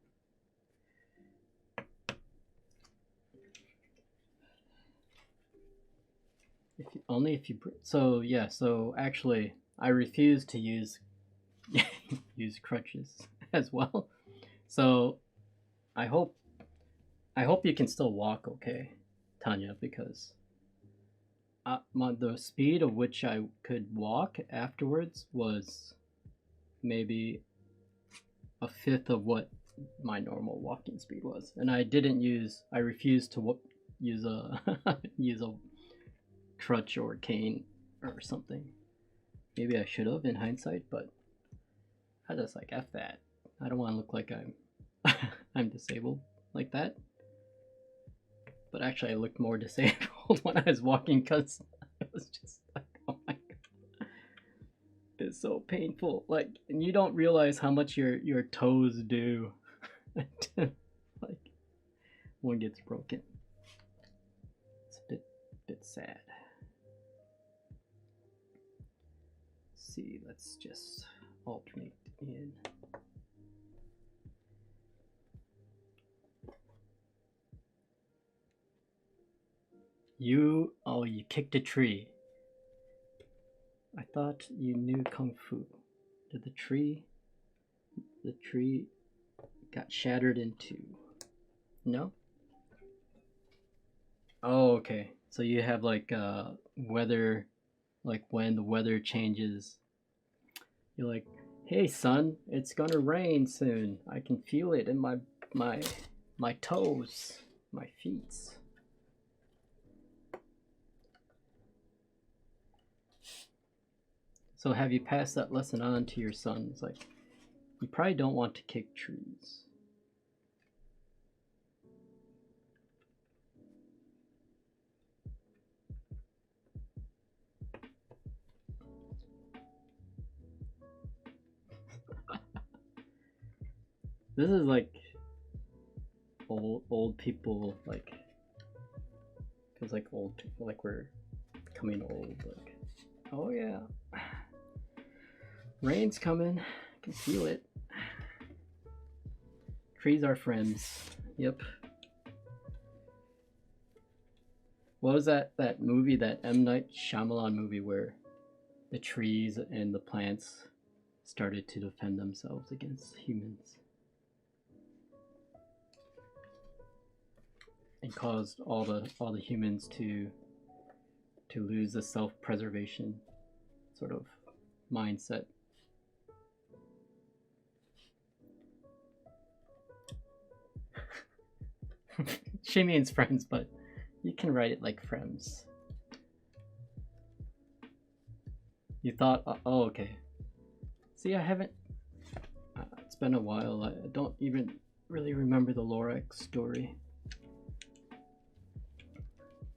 Only if you, so yeah, so actually I refuse to use crutches as well. So I hope you can still walk okay, Tanya, because the speed of which I could walk afterwards was maybe a fifth of what my normal walking speed was, and I refused to use a crutch or cane or something. Maybe I should have in hindsight, but I just like, F that. I don't want to look like I'm disabled like that. But actually I looked more disabled when I was walking, because it was just like, oh my god, it's so painful. Like, and you don't realize how much your toes do. like one gets broken. It's a bit sad. Let's see, let's just alternate in. You kicked a tree. I thought you knew Kung Fu. Did the tree got shattered in two? No? Oh, okay. So you have like weather, like when the weather changes, you're like, hey son, it's gonna rain soon. I can feel it in my toes, my feet. So have you passed that lesson on to your sons? Like, you probably don't want to kick trees. This is like old people, like, feels like old people, like we're becoming old. Like, oh yeah, rain's coming. I can feel it. Trees are friends. Yep. What was that movie, that M. Night Shyamalan movie where the trees and the plants started to defend themselves against humans and caused all the humans to lose the self-preservation sort of mindset. She means friends, but you can write it like friends. You thought, oh, okay. See, I haven't, it's been a while. I don't even really remember the Lorax story.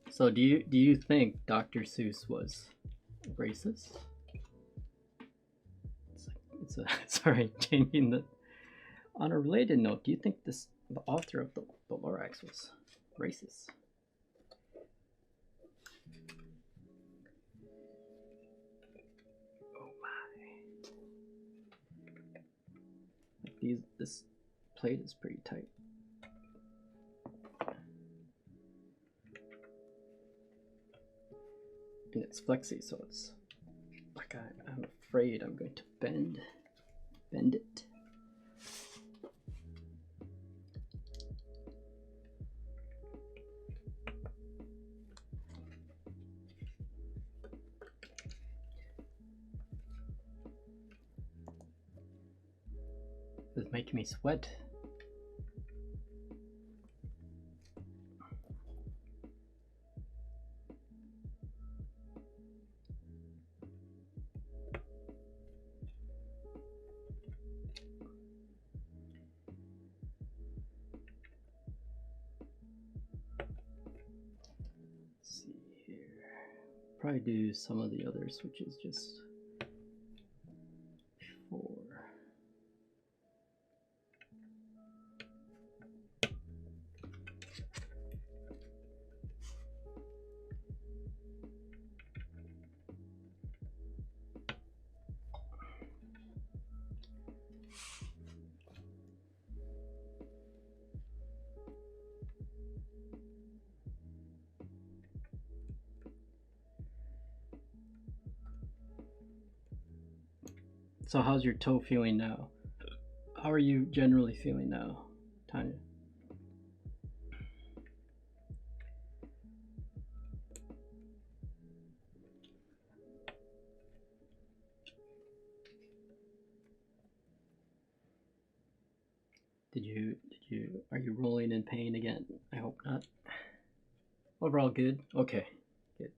So do you think Dr. Seuss was racist? It's a sorry, changing the. On a related note, do you think the author of the Lorax was racist? Oh my! Like this plate is pretty tight. And it's flexy, so it's like I'm afraid I'm going to bend it. It's making me sweat. Probably do some of the other switches just before. So how's your toe feeling now? How are you generally feeling now, Tanya? Are you rolling in pain again? I hope not. Overall good? Okay, good.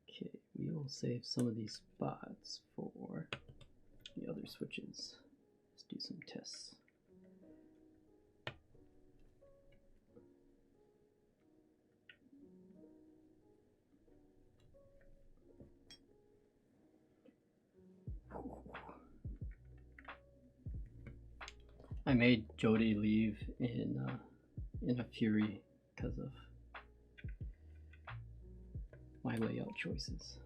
Okay, we will save some of these spots for the other switches. Let's do some tests. I made Jody leave in a fury because of my layout choices.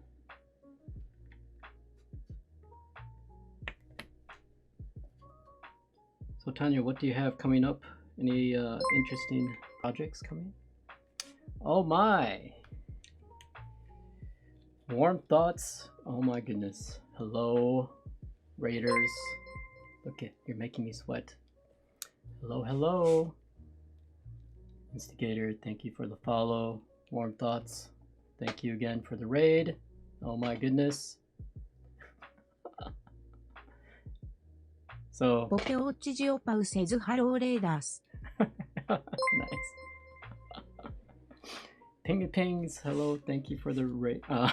So Tanya, what do you have coming up? Any interesting projects coming? Oh my! Warm thoughts. Oh my goodness. Hello, Raiders. Look it, you're making me sweat. Hello, hello. Instigator, thank you for the follow. Warm thoughts. Thank you again for the raid. Oh my goodness. So ボケオチジオパウセズハローレーダース nice. Ping pings, hello, thank you for the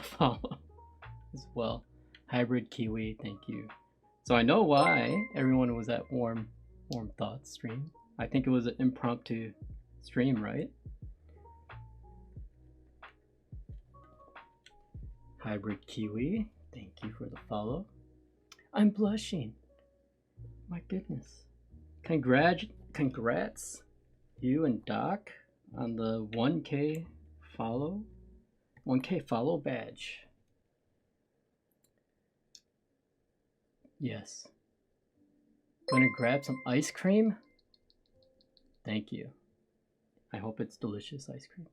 follow as well. Hybrid Kiwi, thank you. So I know why everyone was at Warm Thoughts stream. I think it was an impromptu stream, right? Hybrid Kiwi, thank you for the follow. I'm blushing. My goodness. Congrats you and Doc on the 1K follow badge. Yes. Gonna grab some ice cream? Thank you. I hope it's delicious ice cream.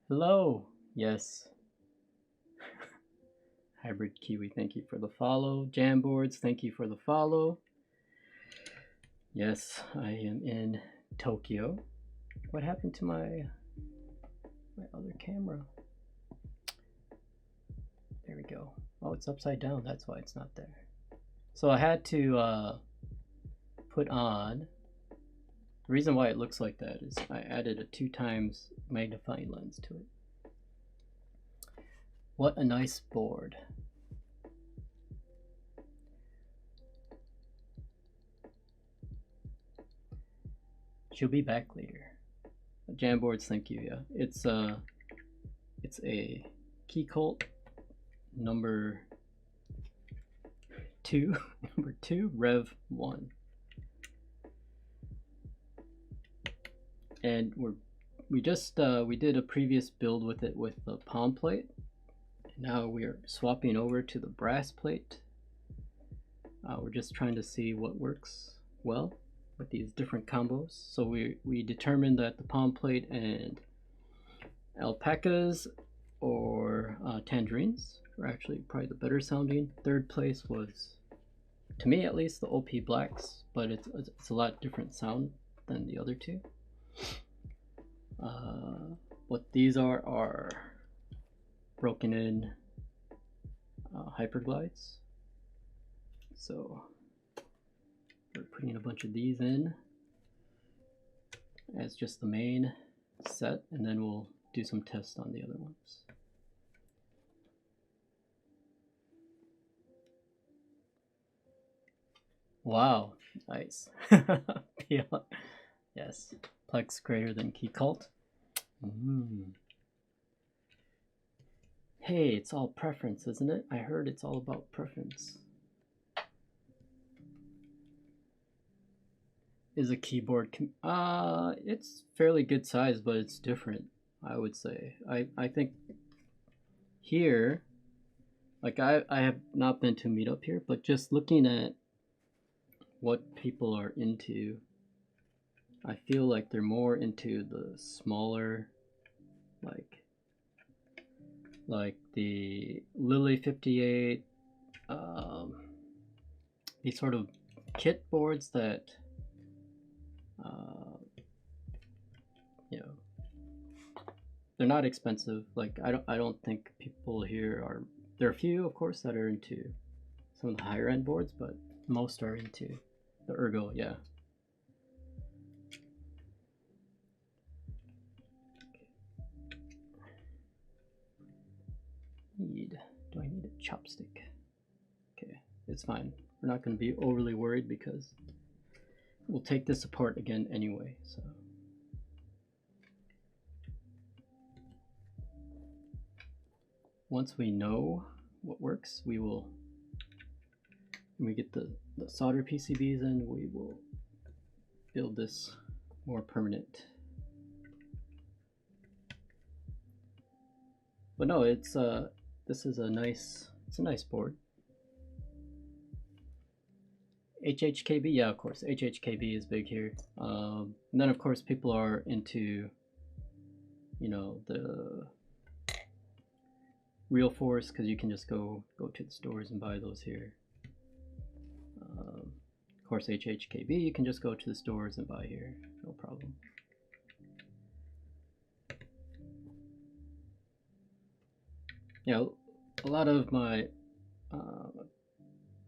Hello. Yes. Hybrid Kiwi, thank you for the follow. Jamboards, thank you for the follow. Yes, I am in Tokyo. What happened to my other camera? There we go. Oh, it's upside down. That's why it's not there. So I had to put on. The reason why it looks like that is I added a 2x magnifying lens to it. What a nice board. She'll be back later. Jamboards, thank you. Yeah, it's a Keycult number 2 Rev1, and we did a previous build with it with the palm plate. Now we are swapping over to the brass plate. We're just trying to see what works well with these different combos. So we determined that the palm plate and alpacas or tangerines were actually probably the better sounding. Third place was, to me at least, the OP blacks, but it's a lot different sound than the other two. What these are broken in Hyperglides. So we're putting a bunch of these in as just the main set, and then we'll do some tests on the other ones. Wow, nice. Yes, Plex greater than Keycult. Hey, it's all preference, isn't it? I heard it's all about preference. Is a keyboard it's fairly good size, but it's different, I would say. I think here, like I have not been to meet up here, but just looking at what people are into, I feel like they're more into the smaller, like the Lily 58, these sort of kit boards that you know, they're not expensive. Like I don't think people here are. There are a few, of course, that are into some of the higher end boards, but most are into the Ergo. Yeah. Do I need a chopstick? Okay, it's fine. We're not going to be overly worried because we'll take this apart again anyway. So. Once we know what works, we will When we get the solder PCBs in, we will build this more permanent. But no, it's this is a nice board. HHKB, yeah, of course, HHKB is big here. And then of course people are into, you know, the real force, because you can just go to the stores and buy those here. Of course, HHKB you can just go to the stores and buy here, no problem. Yeah, a lot of my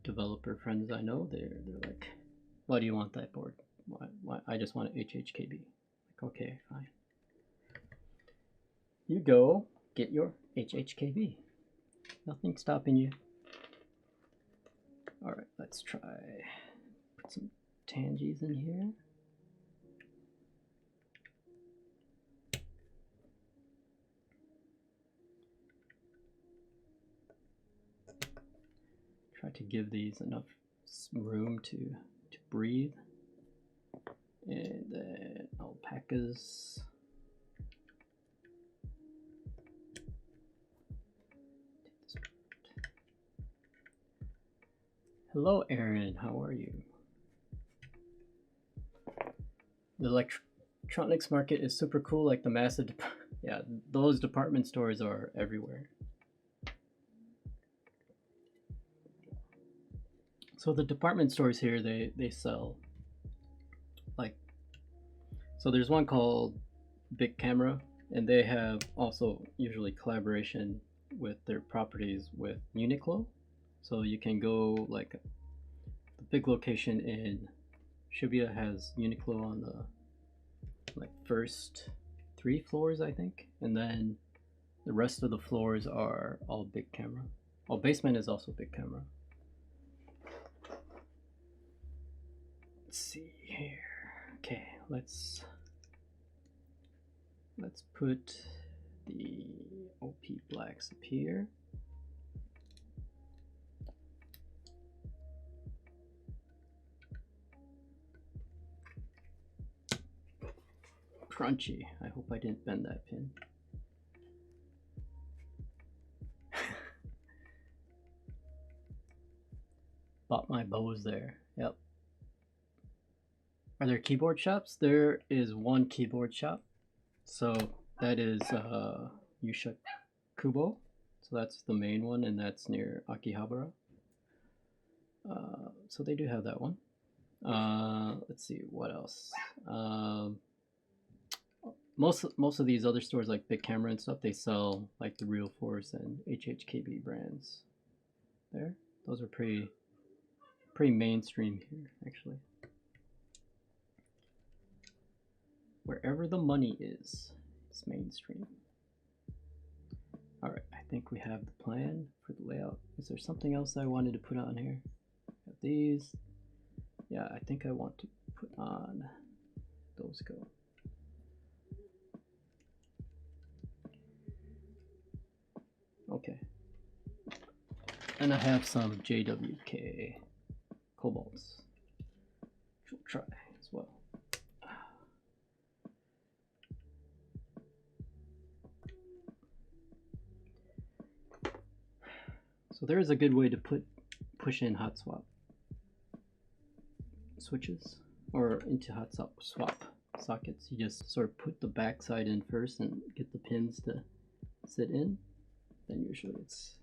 developer friends I know, they're like, why do you want that board? Why? I just want an HHKB. Like, okay, fine. You go get your HHKB. Nothing stopping you. All right, let's try. Put some tangies in here. Try to give these enough room to breathe. And then alpacas. Hello, Aaron. How are you? The electronics market is super cool, like the massive. Yeah, those department stores are everywhere. So the department stores here, they sell, like, so there's one called Big Camera, and they have also usually collaboration with their properties with Uniqlo. So you can go, like, the big location in Shibuya has Uniqlo on the, like, first 3 floors, I think, and then the rest of the floors are all Big Camera. Oh, basement is also Big Camera. Let's see here. Okay, let's put the OP blacks up here. Crunchy. I hope I didn't bend that pin. Bought my bows there. Yep. Are there keyboard shops? There is one keyboard shop. So that is Yusha Kubo. So that's the main one, and that's near Akihabara. So they do have that one. Let's see, what else? Most of these other stores, like Big Camera and stuff, they sell like the Real Force and HHKB brands. There, those are pretty mainstream here, actually. Wherever the money is, it's mainstream. All right, I think we have the plan for the layout. Is there something else I wanted to put on here? Got these. Yeah, I think I want to put on those go. Okay. And I have some JWK cobalts, which we'll try as well. So there is a good way to push in Hotswap switches, or into Hotswap sockets. You just sort of put the back side in first and get the pins to sit in. Then usually it's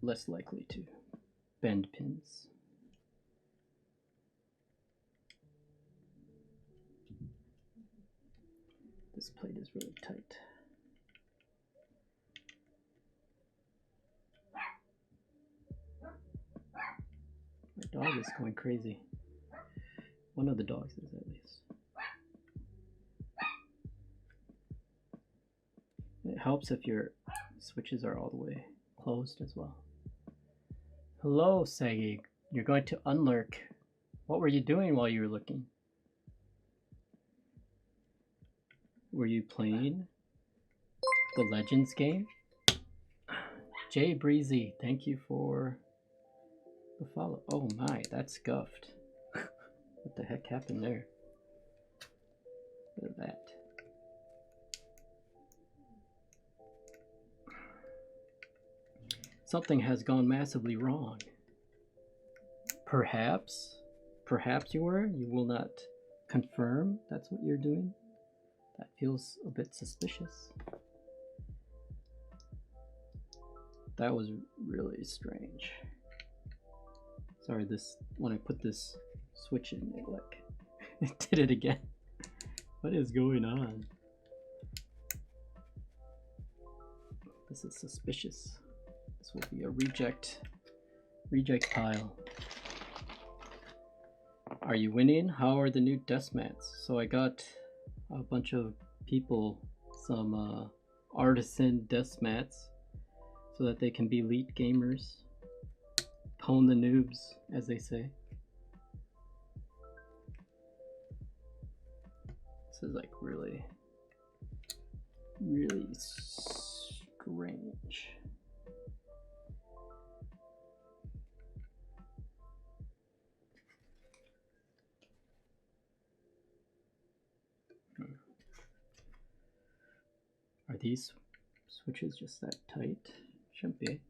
less likely to bend pins. This plate is really tight. My dog is going crazy. One of the dogs is, at least. It helps if your switches are all the way closed as well. Hello, Saggy. You're going to unlurk. What were you doing while you were looking? Were you playing the Legends game? Jay Breezy, thank you for follow. Oh my, that's scuffed. What the heck happened there? Look at that. Something has gone massively wrong. Perhaps you will not confirm that's what you're doing. That feels a bit suspicious. That was really strange. Sorry, when I put this switch in, it did it again. What is going on? This is suspicious. This will be a reject pile. Are you winning? How are the new desk mats? So I got a bunch of people some artisan desk mats so that they can be elite gamers. Pwn the noobs, as they say. This is like really strange. Are these switches just that tight? Shouldn't be.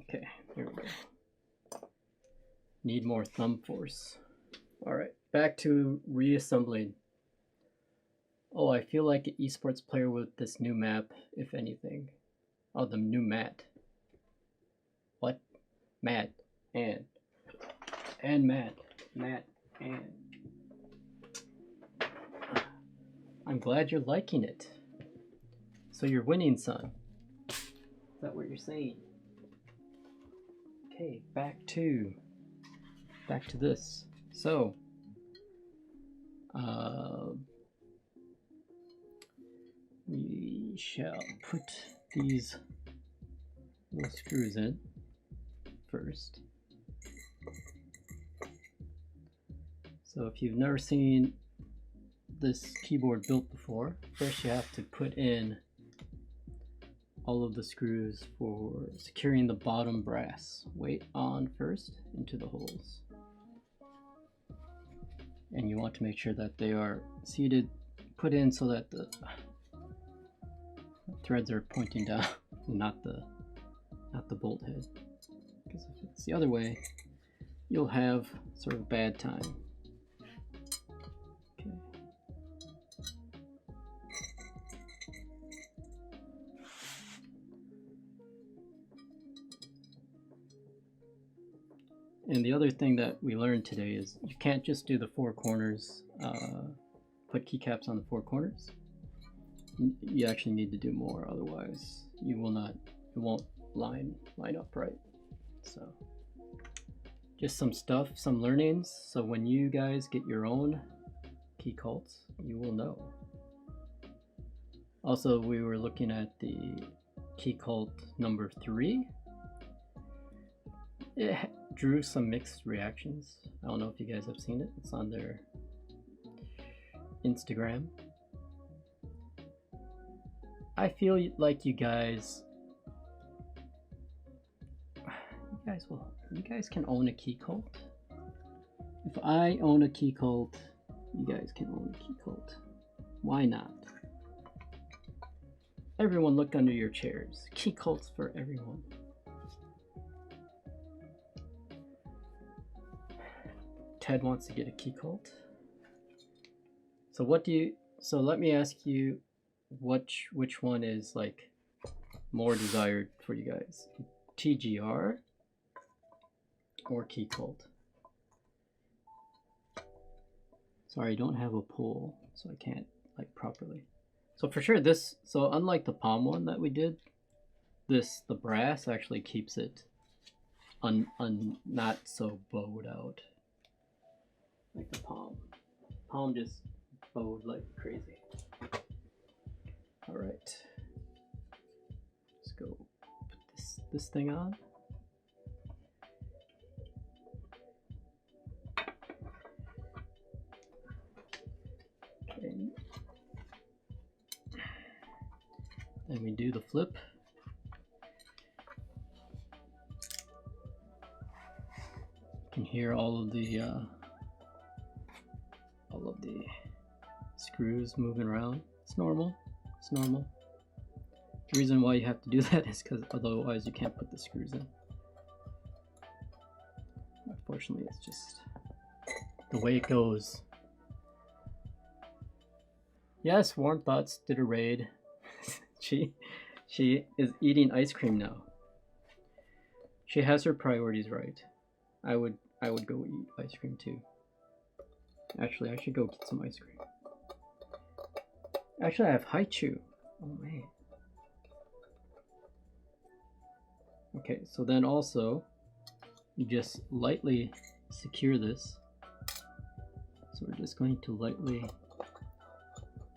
Okay, here we go. Need more thumb force. Alright, back to reassembling. Oh, I feel like an esports player with this new map, if anything. Oh, the new mat. What? Mat and mat. Mat and. I'm glad you're liking it. So you're winning, son. Is that what you're saying? Okay, back to this. So, we shall put these little screws in first. So if you've never seen this keyboard built before, first you have to put in all of the screws for securing the bottom brass. Weight on first into the holes. And you want to make sure that they are seated, put in so that the threads are pointing down, not the bolt head. Because if it's the other way, you'll have sort of bad time. Okay. And the other thing that we learned today is you can't just do the four corners, put keycaps on the four corners. You actually need to do more, otherwise it won't line up right. So just some stuff, some learnings, so when you guys get your own Keycults, you will know. Also, we were looking at the Keycult No2 It drew some mixed reactions. I don't know if you guys have seen it. It's on their Instagram. I feel like you guys can own a Keycult. If I own a Keycult, you guys can own a Keycult. Why not? Everyone look under your chairs. Keycults for everyone. Ted wants to get a Keycult. So let me ask you which one is like more desired for you guys? TGR or Keycult? Sorry, I don't have a poll, so I can't like properly. So for sure so unlike the palm one that we did, the brass actually keeps it not so bowed out like the palm. Palm just bowed like crazy. All right, let's go put this thing on. Okay. Then we do the flip. can hear all of the screws moving around. It's normal. It's normal. The reason why you have to do that is because otherwise you can't put the screws in. Unfortunately, it's just the way it goes. Yes, Warm Thoughts did a raid. She is eating ice cream now. She has her priorities right. I would go eat ice cream too. Actually, I should go get some ice cream. Actually, I have Haichu. Oh man. Okay, so then also you just lightly secure this. So we're just going to lightly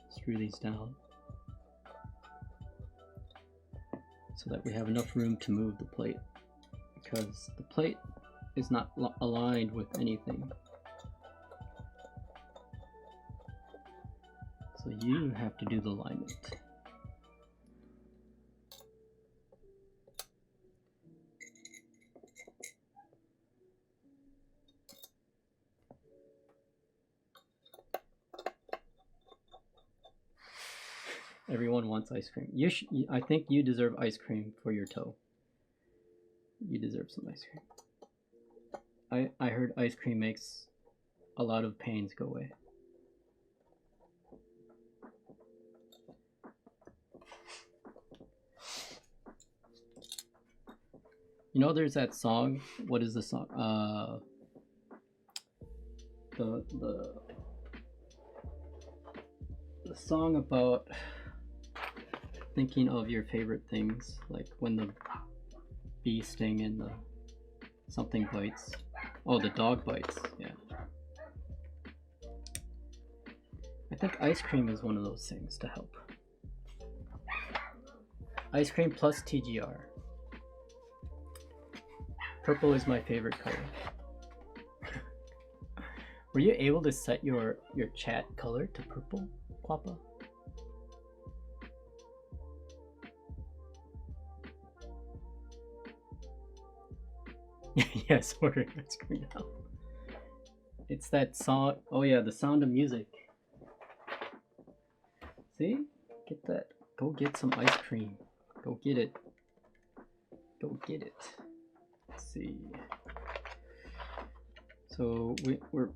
screw these down so that we have enough room to move the plate, because the plate is not aligned with anything. So you have to do the alignment. Everyone wants ice cream. I think you deserve ice cream for your toe. You deserve some ice cream. I heard ice cream makes a lot of pains go away. You know, there's that song. What is the song? The song about thinking of your favorite things, like when the bee sting and the something bites. Oh, the dog bites. Yeah. I think ice cream is one of those things to help. Ice cream plus TGR. Purple is my favorite color. Were you able to set your chat color to purple, Quappa? Yes, ordering ice cream now. It's that song. Oh yeah, the Sound of Music. See? Get that. Go get some ice cream. Go get it. Go get it. Let's see. So we're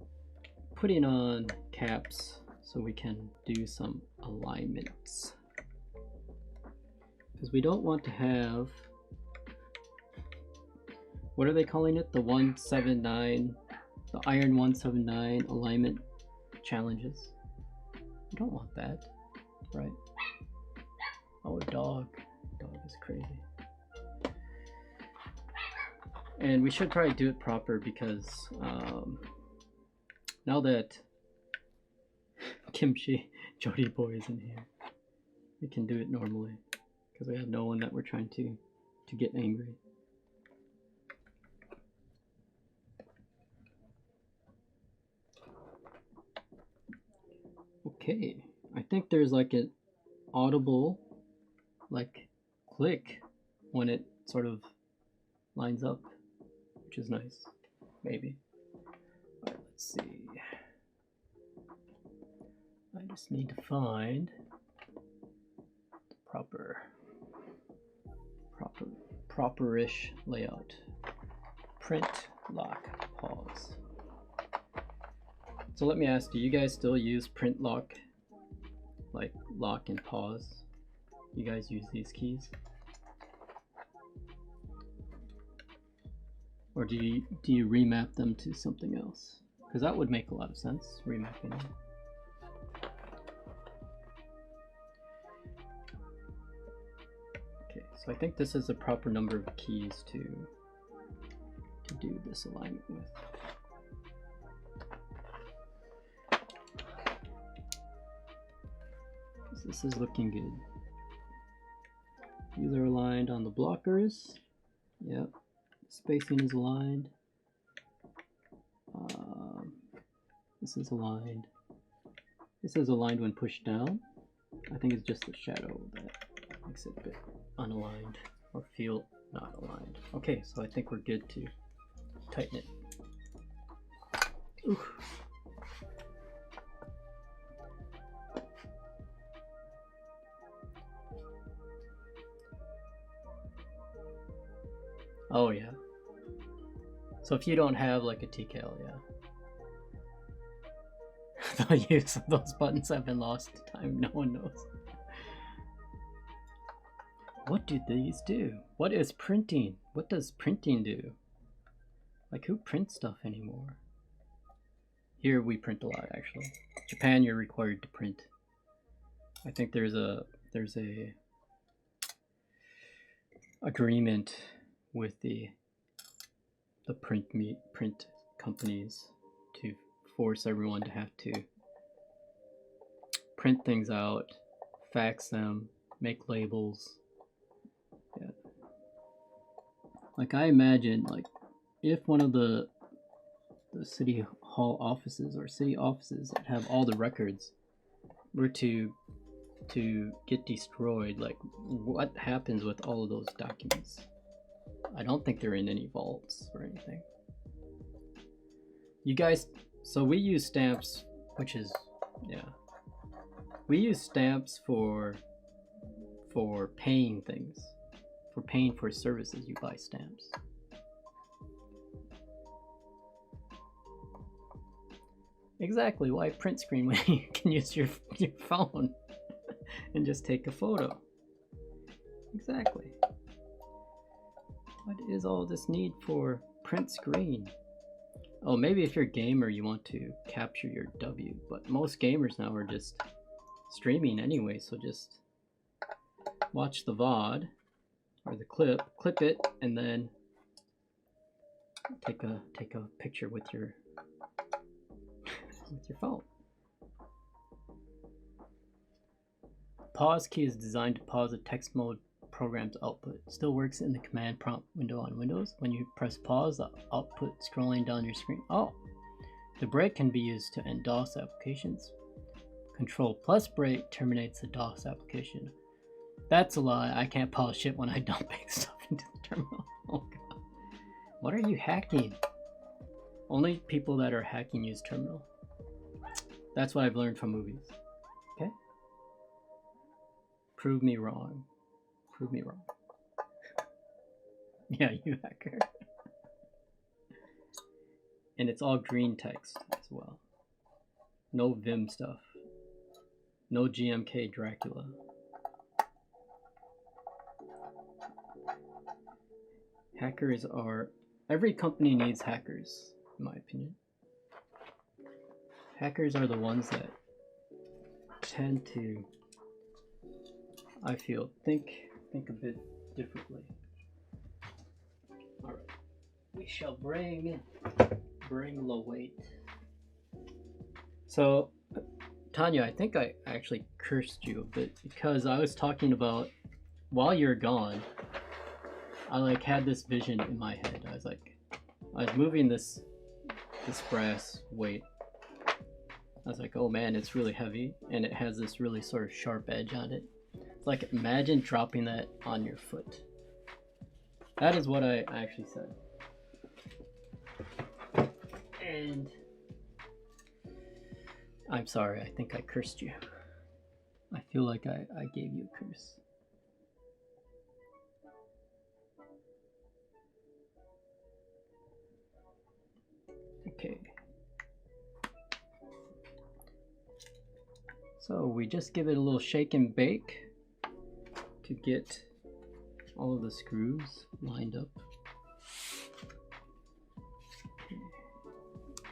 putting on caps so we can do some alignments, because we don't want to have, what are they calling it? The 179, the Iron 179 alignment challenges. You don't want that, right? Oh, dog is crazy. And we should probably do it proper, because now that Kimchi Jody Boy is in here, we can do it normally, because we have no one that we're trying to get angry. Okay, I think there's like an audible like click when it sort of lines up, which is nice. Maybe. All right, let's see. I just need to find the proper-ish layout. Print, lock, pause. So let me ask, do you guys still use print, lock, like lock and pause? You guys use these keys? Or do you remap them to something else? Because that would make a lot of sense, remapping them. Okay, so I think this is the proper number of keys to do this alignment with. Because this is looking good. These are aligned on the blockers. Yep. Spacing is aligned. This is aligned. This is aligned when pushed down. I think it's just the shadow that makes it a bit unaligned or feel not aligned. Okay, so I think we're good to tighten it. Oof. Oh yeah. So if you don't have like a TKL, yeah. The use of those buttons have been lost to time, no one knows. What do these do? What is printing? What does printing do? Like, who prints stuff anymore? Here we print a lot, actually. Japan, you're required to print. I think there's a agreement with the print companies to force everyone to have to print things out, fax them, make labels. Yeah. Like, I imagine, like, if one of the city hall offices or city offices that have all the records were to get destroyed, like, what happens with all of those documents? I don't think they're in any vaults or anything. You guys, so we use stamps, which is, yeah. We use stamps for paying things. For paying for services, you buy stamps. Exactly, why print screen when you can use your phone and just take a photo? Exactly. What is all this need for print screen? Oh, maybe if you're a gamer you want to capture your W, but most gamers now are just streaming anyway, so just watch the VOD or the clip it, and then take a picture with your phone. Pause key is designed to pause a text mode program's output. Still works in the command prompt window on Windows. When you press pause, the output scrolling down your screen. Oh, the break can be used to end DOS applications. Control plus break terminates the DOS application. That's a lie. I can't pause shit when I dump big stuff into the terminal. Oh god. What are you hacking? Only people that are hacking use terminal. That's what I've learned from movies. Okay? Prove me wrong. Prove me wrong. Yeah, you hacker. And it's all green text as well. No Vim stuff. No GMK Dracula. Hackers are... Every company needs hackers, in my opinion. Hackers are the ones that tend to, I feel, think a bit differently. Alright. We shall bring low weight. So, Tanya, I think I actually cursed you a bit because I was talking about, while you're gone, I like had this vision in my head. I was moving this brass weight. I was like, oh man, it's really heavy and it has this really sort of sharp edge on it. Like, imagine dropping that on your foot. That is what I actually said. And I'm sorry, I think I cursed you. I feel like I gave you a curse. Okay. So we just give it a little shake and bake to get all of the screws lined up. Okay.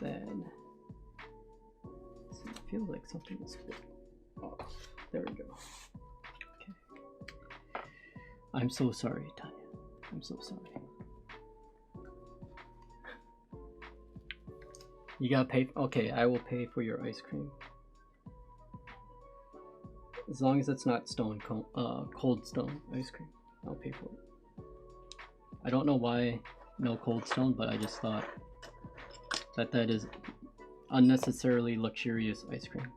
Then, let's see, it feels like something is off. There we go. Okay. I'm so sorry, Tanya. I'm so sorry. You gotta pay. Okay, I will pay for your ice cream. As long as it's not cold stone ice cream, I'll pay for it. I don't know why no cold stone, but I just thought that is unnecessarily luxurious ice cream.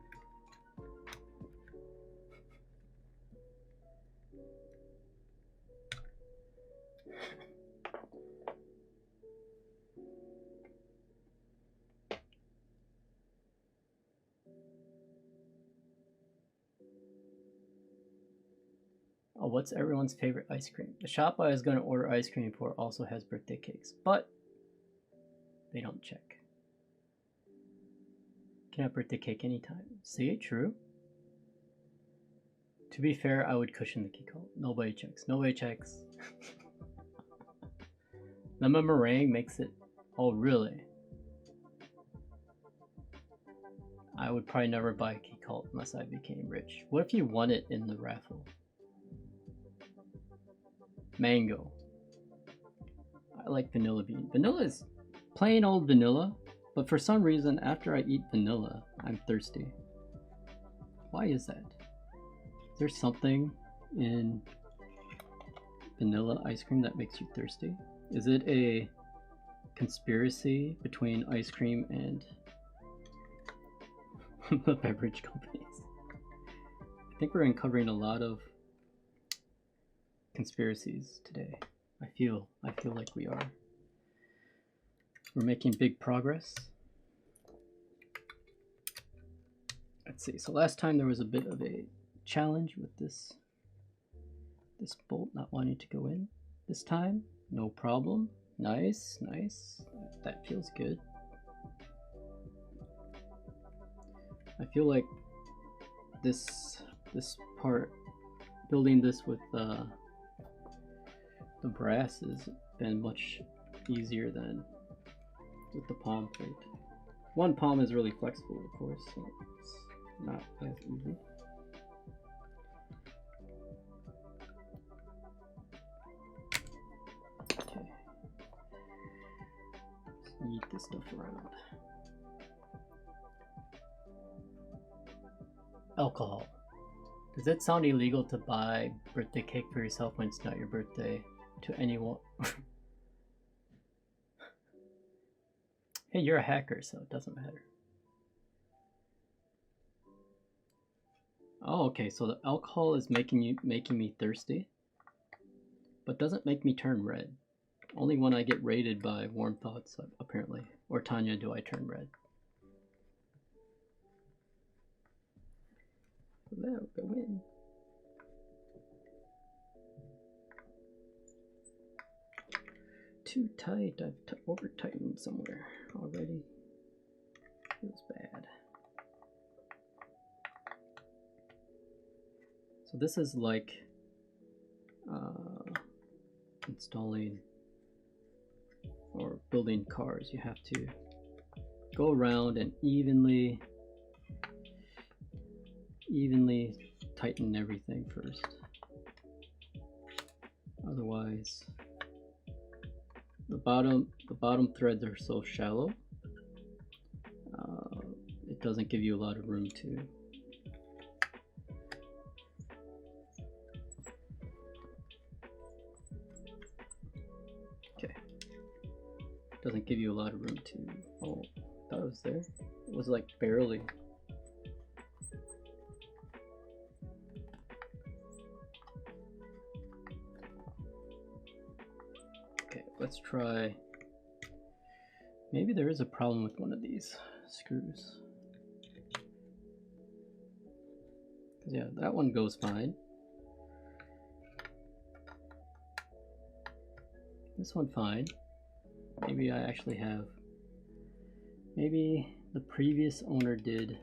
what's everyone's favorite ice cream? The shop I was going to order ice cream for also has birthday cakes, but they don't check. Can have birthday cake anytime. See, true. To be fair, I would cushion the Keycult. Nobody checks. Nobody checks. Lemon meringue makes it. Oh, really? I would probably never buy Keycult unless I became rich. What if you won it in the raffle? Mango. I like vanilla bean. Vanilla is plain old vanilla, but for some reason, after I eat vanilla, I'm thirsty. Why is that? Is there something in vanilla ice cream that makes you thirsty? Is it a conspiracy between ice cream and the beverage companies? I think we're uncovering a lot of conspiracies today. I feel like we are. We're making big progress. Let's see. So last time there was a bit of a challenge with this bolt not wanting to go in. This time, no problem. Nice, nice. That feels good. I feel like this part, building this with the brass has been much easier than with the palm plate. One palm is really flexible, of course, so it's not as easy. Okay. Let's yeet this stuff around. Alcohol. Does it sound illegal to buy birthday cake for yourself when it's not your birthday to anyone? Hey, you're a hacker, so it doesn't matter. Oh, okay, so the alcohol is making me thirsty, but doesn't make me turn red. Only when I get raided by Warm Thoughts, apparently, or Tanya, do I turn red. That'll go in. Too tight. I've over tightened somewhere already. Feels bad. So this is like installing or building cars. You have to go around and evenly tighten everything first. Otherwise, the bottom threads are so shallow, it doesn't give you a lot of room to doesn't give you a lot of room to. Oh, I thought it was there. It was like barely. Okay, let's try. Maybe there is a problem with one of these screws. Yeah, that one goes fine. This one fine. Maybe I actually have. Maybe the previous owner did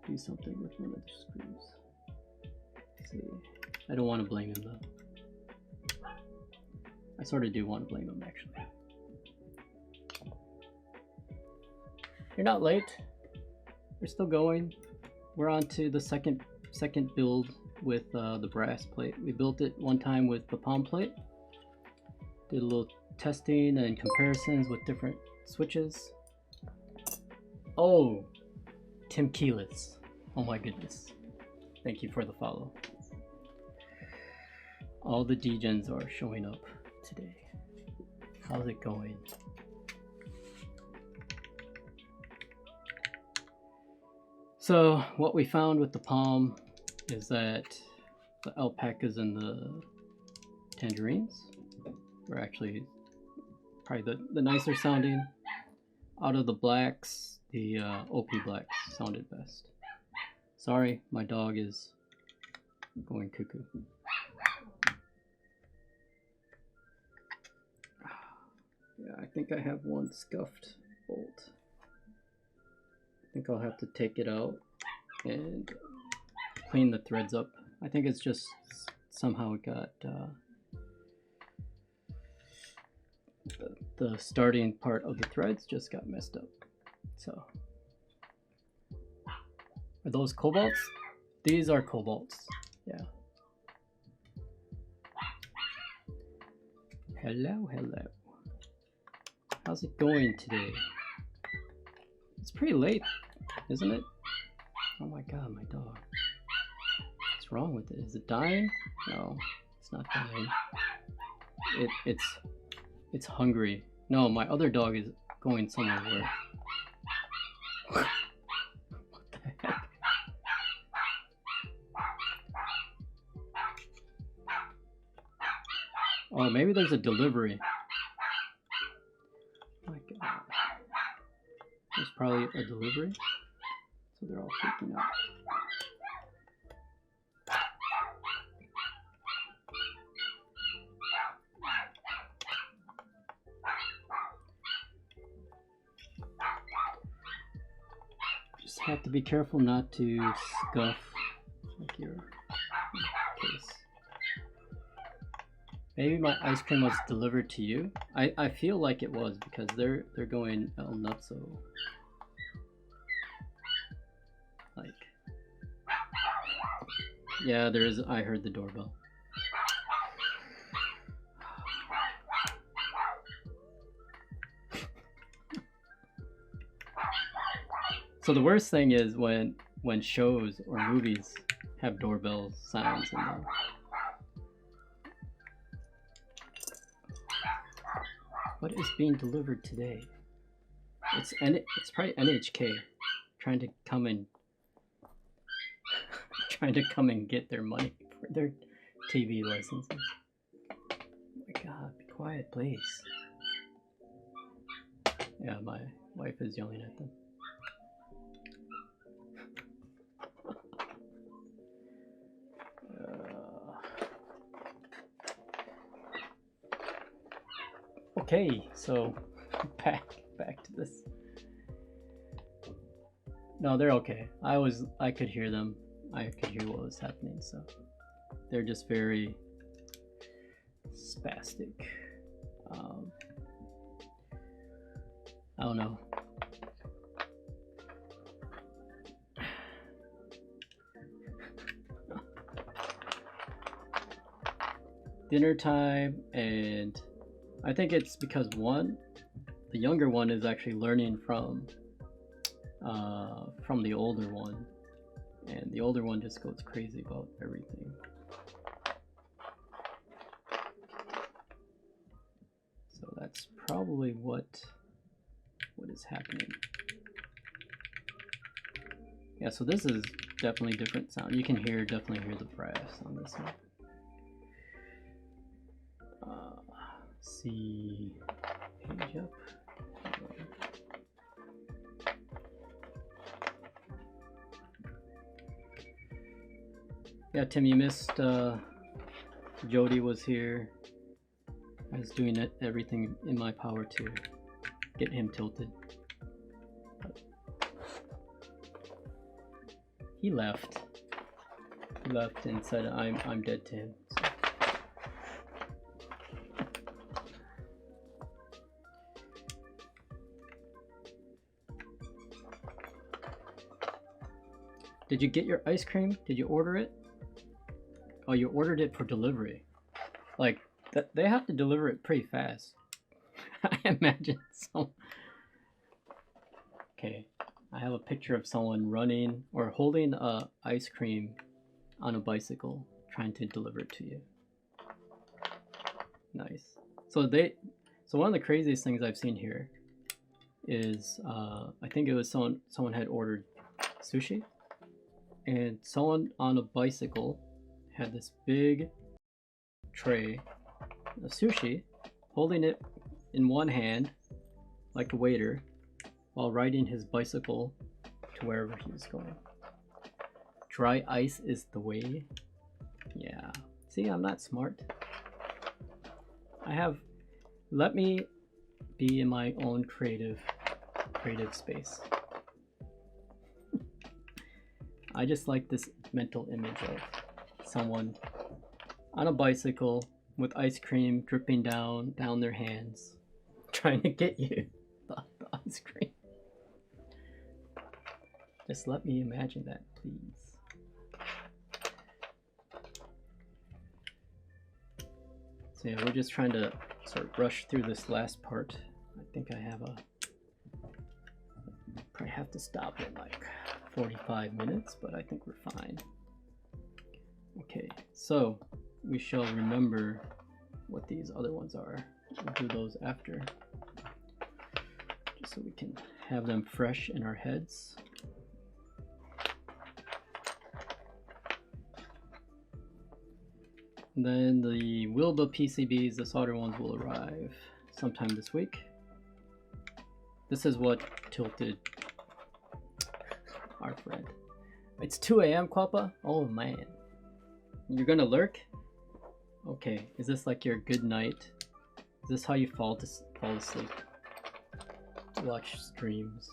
do something with one of the screws. Let's see. I don't want to blame him though. I sort of do want to blame him actually. You're not late. We're still going. We're on to the second build with the brass plate. We built it one time with the palm plate. Did a little testing and comparisons with different switches. Oh, Tim Keyless. Oh my goodness. Thank you for the follow. All the degens are showing up today. How's it going? So what we found with the palm is that the alpacas and the tangerines were actually probably the nicer sounding. Out of the blacks, the OP blacks sounded best. Sorry, my dog is going cuckoo. Yeah, I think I have one scuffed bolt. I think I'll have to take it out and clean the threads up. I think it's just somehow it got the starting part of the threads just got messed up. So, are those cobalts? These are cobalts. Yeah. Hello, hello. How's it going today? It's pretty late, isn't it? Oh my god, my dog. What's wrong with it? Is it dying? No, it's not dying. It's hungry. No, my other dog is going somewhere where... What the heck? Oh, maybe there's a delivery. Oh my god. There's probably a delivery. So they're all freaking out. Just have to be careful not to scuff like your case. Maybe my ice cream was delivered to you. I feel like it was because they're going El Nutso. Like, yeah, there is. I heard the doorbell. So the worst thing is when shows or movies have doorbell sounds in them. What is being delivered today? It's probably NHK trying to come and get their money for their TV licenses. Oh my god, be quiet, please. Yeah, my wife is yelling at them. Okay, so back to this. No, they're okay. I could hear them. I could hear what was happening, so they're just very spastic. I don't know. Dinner time, and I think it's because the younger one is actually learning from the older one, and the older one just goes crazy about everything. So that's probably what is happening. Yeah, so this is definitely different sound. You can definitely hear the brass on this one. See, page up. Yeah, Tim, you missed. Jody was here. I was doing everything in my power to get him tilted. But he left. He left and said, "I'm dead to him." So. Did you get your ice cream? Did you order it? Oh, you ordered it for delivery. Like, they have to deliver it pretty fast. I imagine so. Okay, I have a picture of someone running or holding ice cream on a bicycle, trying to deliver it to you. Nice. So one of the craziest things I've seen here is I think it was someone had ordered sushi. And someone on a bicycle had this big tray of sushi, holding it in one hand like a waiter while riding his bicycle to wherever he was going. Dry ice is the way. Yeah. See, I'm not smart. Let me be in my own creative space. I just like this mental image of someone on a bicycle with ice cream dripping down their hands, trying to get you the ice cream. Just let me imagine that, please. So yeah, we're just trying to sort of rush through this last part. I think I have probably have to stop in like 45 minutes, but I think we're fine. Okay, so we shall remember what these other ones are. We'll do those after, just so we can have them fresh in our heads. And then the Wilbur PCBs, the solder ones, will arrive sometime this week. This is what tilted our friend. It's 2 AM, Quappa? Oh man. You're gonna lurk? Okay, is this like your good night? Is this how you fall asleep? Watch streams.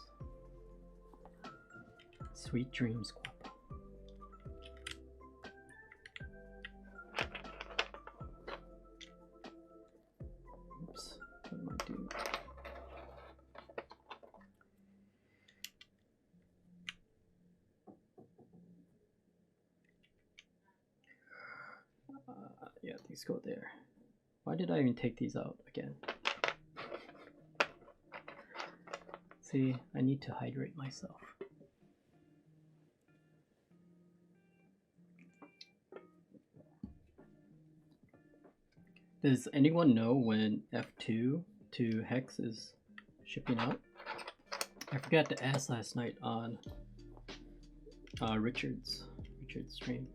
Sweet dreams, Quappa. Oops, what am I doing? Yeah, these go there. Why did I even take these out again? See, I need to hydrate myself. Does anyone know when F2 to Hex is shipping out? I forgot to ask last night on Richard's stream.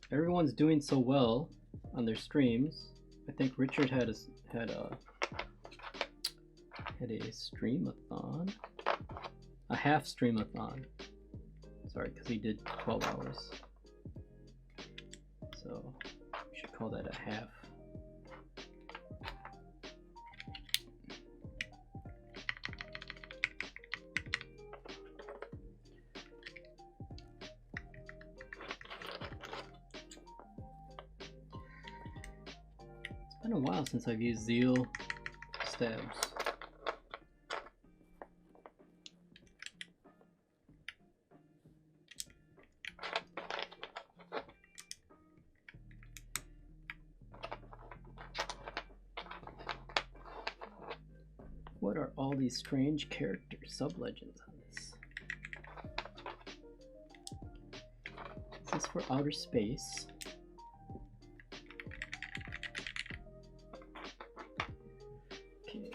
Everyone's doing so well on their streams. I think Richard had a streamathon, a half streamathon. Sorry, because he did 12 hours. So we should call that a half. It's been a while since I've used Zeal stabs. What are all these strange character sub-legends on this? Is this for outer space? Okay.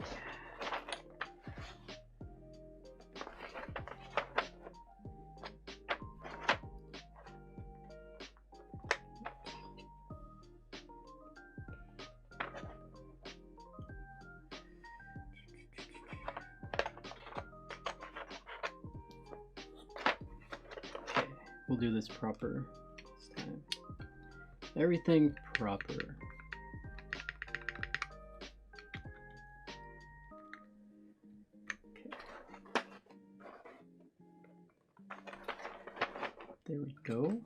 We'll do this proper this time. Everything proper. Okay. There we go.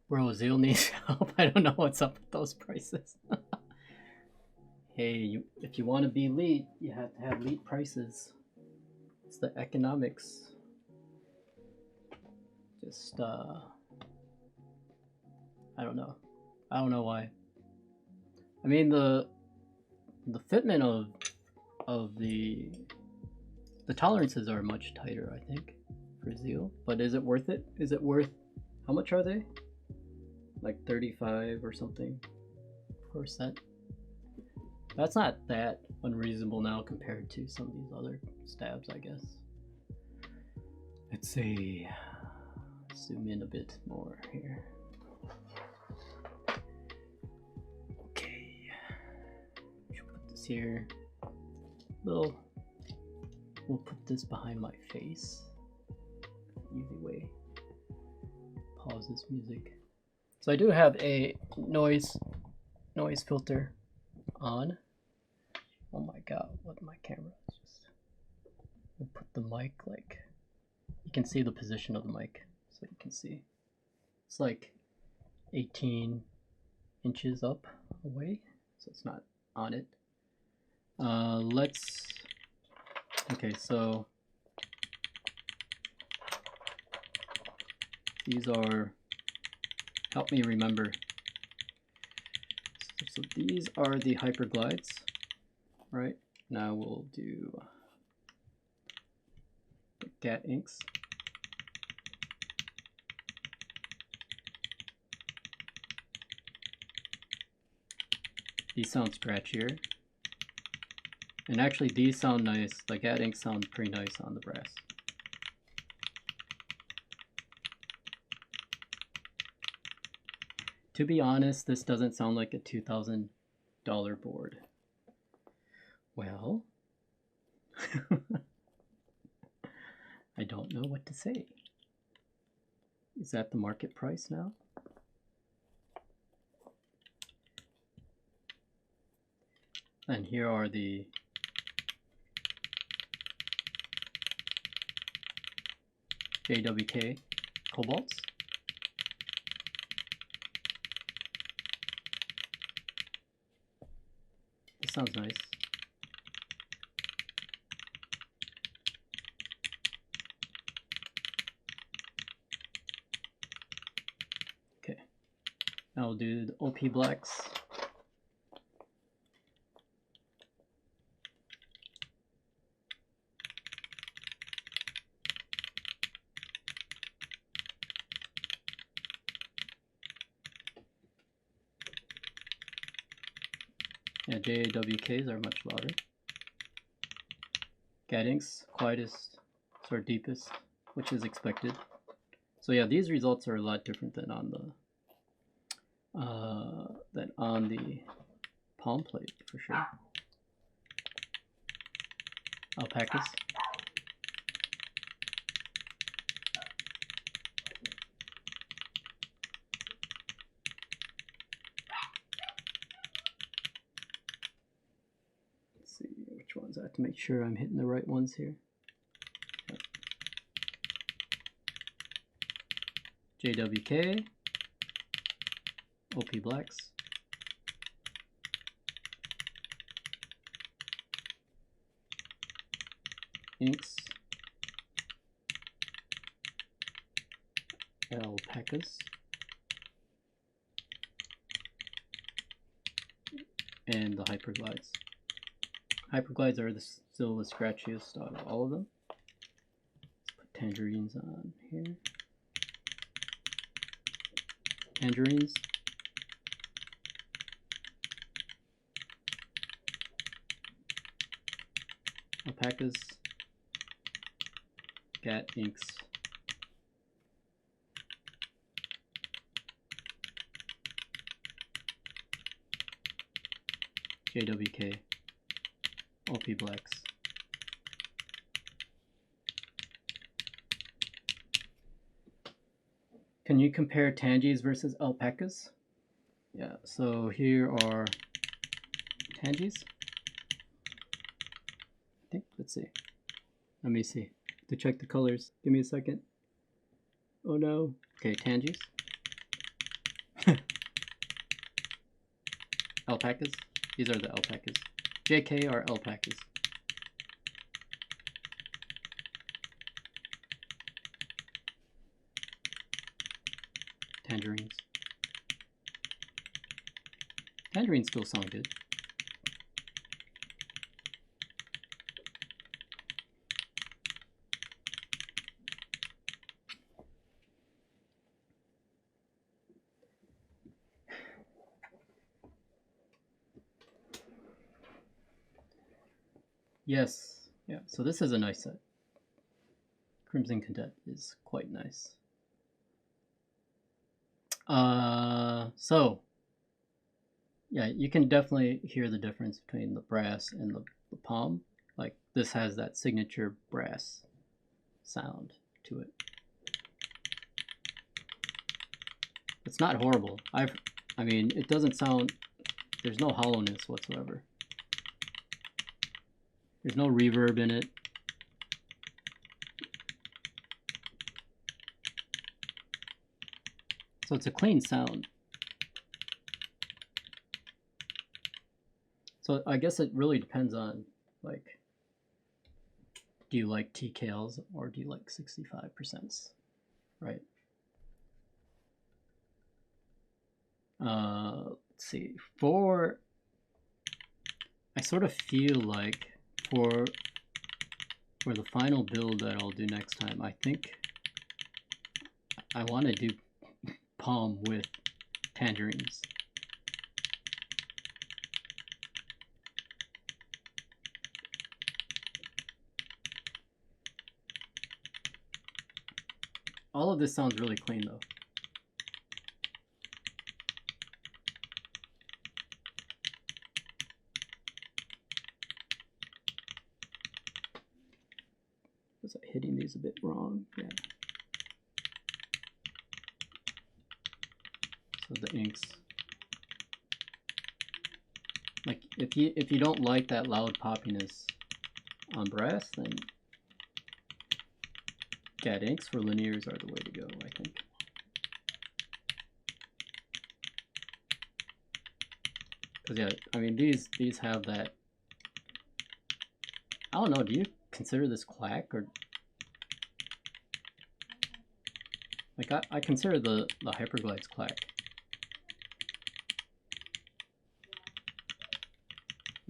Bro, Zeal needs help. I don't know what's up with those prices. Hey, if you want to be elite, you have to have elite prices. It's the economics. Just, I don't know. I don't know why. I mean, the fitment of the tolerances are much tighter, I think, for Zeal. But is it worth it? Is it worth, how much are they? Like 35 or something per set? That's not that unreasonable now compared to some of these other stabs, I guess. Let's see. Zoom in a bit more here. Okay. Should put this here. We'll put this behind my face. Easy way. Pause this music. So I do have a noise filter on. Oh my god, what my camera is just. I'll put the mic like, you can see the position of the mic, so you can see. It's like 18 inches up away, so it's not on it. Okay, so these are, help me remember. So these are the Hyperglides, right? Now we'll do the GAT inks. These sound scratchier. And actually these sound nice. The GAT inks sound pretty nice on the brass. To be honest, this doesn't sound like a $2,000 board. Well, I don't know what to say. Is that the market price now? And here are the JWK cobalts. This sounds nice. Okay, now we'll do the OP blacks. Yeah, JWKs are much louder. GAT inks, quietest, or deepest, which is expected. So yeah, these results are a lot different than on the palm plate for sure. Alpacas. Let's see which ones. I have to make sure I'm hitting the right ones here. Yep. JWK, OP blacks, inks, alpacas, and the Hyperglides. Hyperglides are still the scratchiest out of all of them. Let's put tangerines on here. Tangerines. Alpacas. GAT inks. JWK. OP blacks. Can you compare Tangis versus alpacas? Yeah, so here are Tangis. I think, let's see. Let me see. To check the colors. Give me a second. Oh no. Okay, Tangis. Alpacas. These are the alpacas. JK are alpacas. Tangerines. Tangerines still sound good. Yes, yeah, so this is a nice set. Crimson Cadet is quite nice. So, yeah, you can definitely hear the difference between the brass and the palm. Like, this has that signature brass sound to it. It's not horrible. I mean, it doesn't sound, there's no hollowness whatsoever. There's no reverb in it. So it's a clean sound. So I guess it really depends on, like, do you like TKLs or do you like 65%s, right? Let's see, I sort of feel like for the final build that I'll do next time, I think I want to do palm with tangerines. All of this sounds really clean though. Was I hitting these a bit wrong? Yeah. So the inks. Like if you don't like that loud poppiness on brass, then GAD inks for linears are the way to go, I think. Because yeah, I mean these have that. I don't know. Do you consider this clack or like I consider the Hyperglides clack.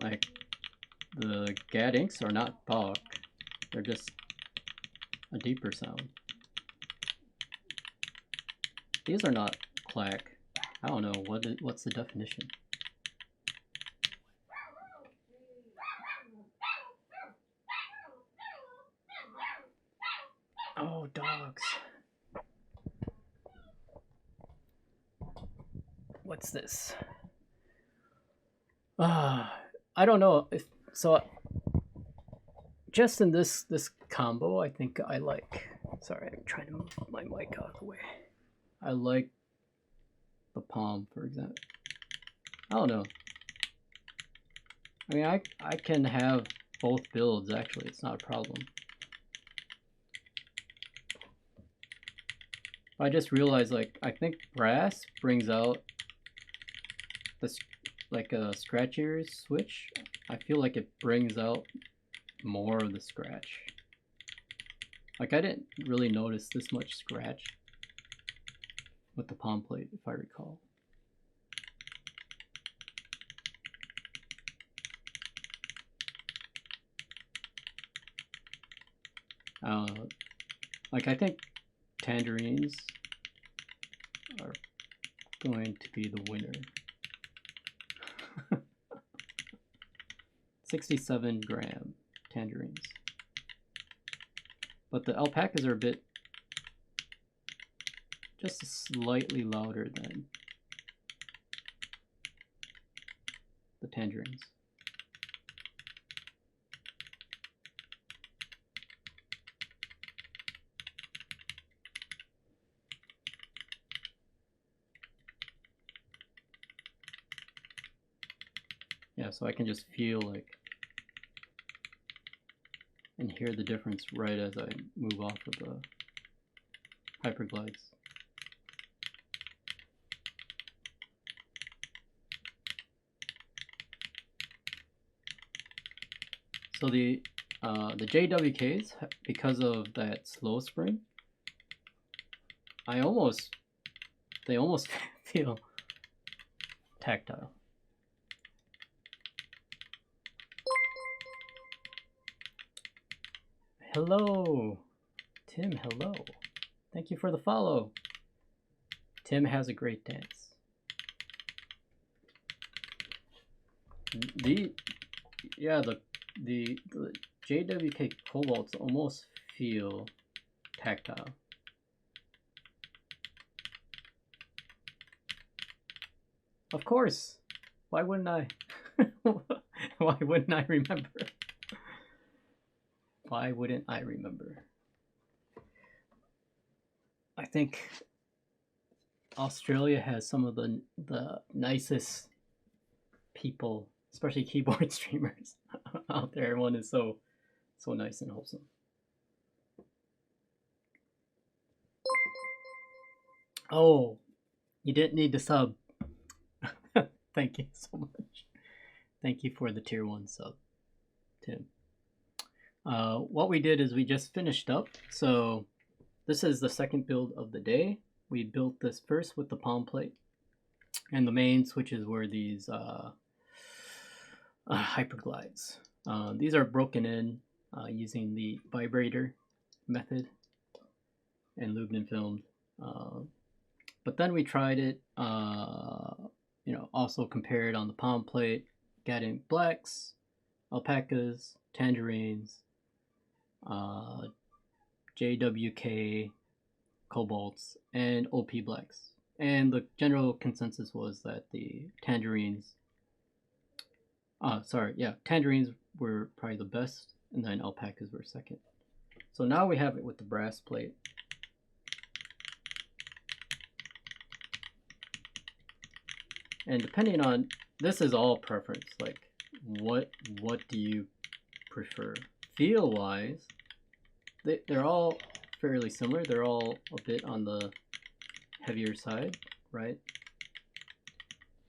Like the GAD inks are not Bach, they're just a deeper sound. These are not clack. I don't know what's the definition. Oh, dogs. What's this? I don't know if so. Just in this combo, I think I like. Sorry, I'm trying to move my mic out of the way. I like the palm, for example. I don't know. I mean, I can have both builds actually. It's not a problem. I just realized, like, I think brass brings out this, like a scratchier switch. I feel like it brings out more of the scratch. Like I didn't really notice this much scratch with the palm plate, if I recall. Like I think tangerines are going to be the winner. 67 gram tangerines. But the alpacas are a bit, just slightly louder than the tangerines. Yeah, so I can just feel like and hear the difference right as I move off of the Hyperglides. So the JWKs, because of that slow spring, they almost feel tactile. Hello, Tim, hello. Thank you for the follow. Tim has a great dance. The JWK Cobalts almost feel tactile. Of course. Why wouldn't I? Why wouldn't I remember? Why wouldn't I remember? I think Australia has some of the nicest people, especially keyboard streamers out there. Everyone is so nice and wholesome. Oh, you didn't need to sub. Thank you so much. Thank you for the tier 1 sub, Tim. What we did is we just finished up. So this is the second build of the day. We built this first with the palm plate, and the main switches were these Hyperglides. These are broken in using the vibrator method and lubed and filmed. But then we tried it, also compared on the palm plate, getting blacks, alpacas, tangerines, JWK, cobalts, and OP blacks. And the general consensus was that the tangerines, tangerines were probably the best, and then alpacas were second. So now we have it with the brass plate. And depending on, this is all preference, like what do you prefer? Feel wise, they're all fairly similar. They're all a bit on the heavier side, right?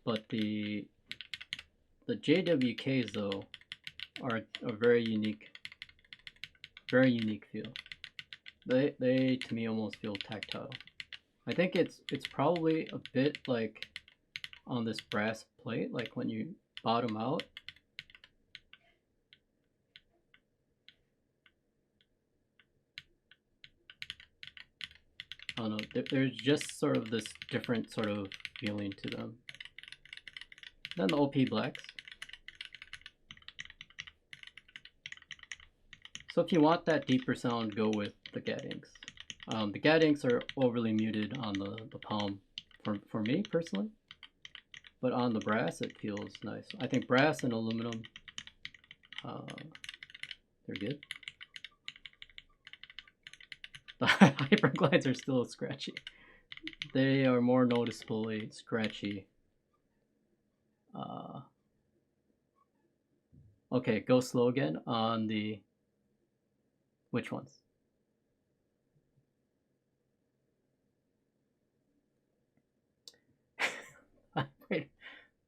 But the JWKs though are a very unique feel. They to me almost feel tactile. I think it's probably a bit like on this brass plate, like when you bottom out. I don't know, there's just sort of this different sort of feeling to them. Then the OP blacks. So if you want that deeper sound, go with the Gaddings. The Gaddings are overly muted on the palm for me personally. But on the brass, it feels nice. I think brass and aluminum, they're good. The Hyperglides are still scratchy. They are more noticeably scratchy. Okay, go slow again on the, which ones?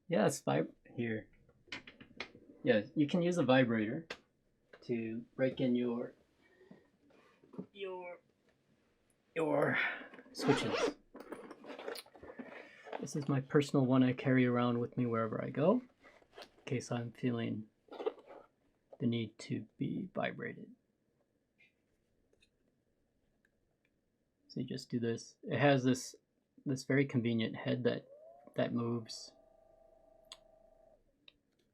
Yes, here. Yeah, you can use a vibrator to break in your switches. This is my personal one I carry around with me wherever I go, in case I'm feeling the need to be vibrated. So you just do this. It has this very convenient head that moves.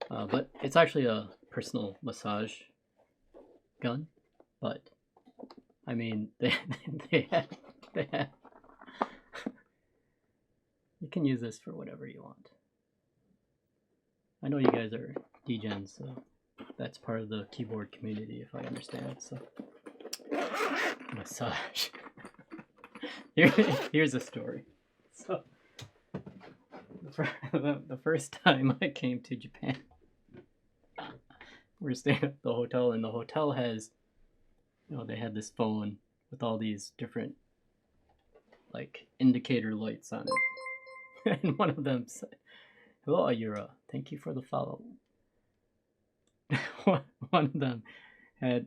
But it's actually a personal massage gun. But I mean, they have you can use this for whatever you want. I know you guys are degens, so that's part of the keyboard community, if I understand. So massage. Here's a story. So the first time I came to Japan, we're staying at the hotel, and the hotel has, they had this phone with all these different like indicator lights on it. And one of them said, "Hello, Ayura. Thank you for the follow." One of them had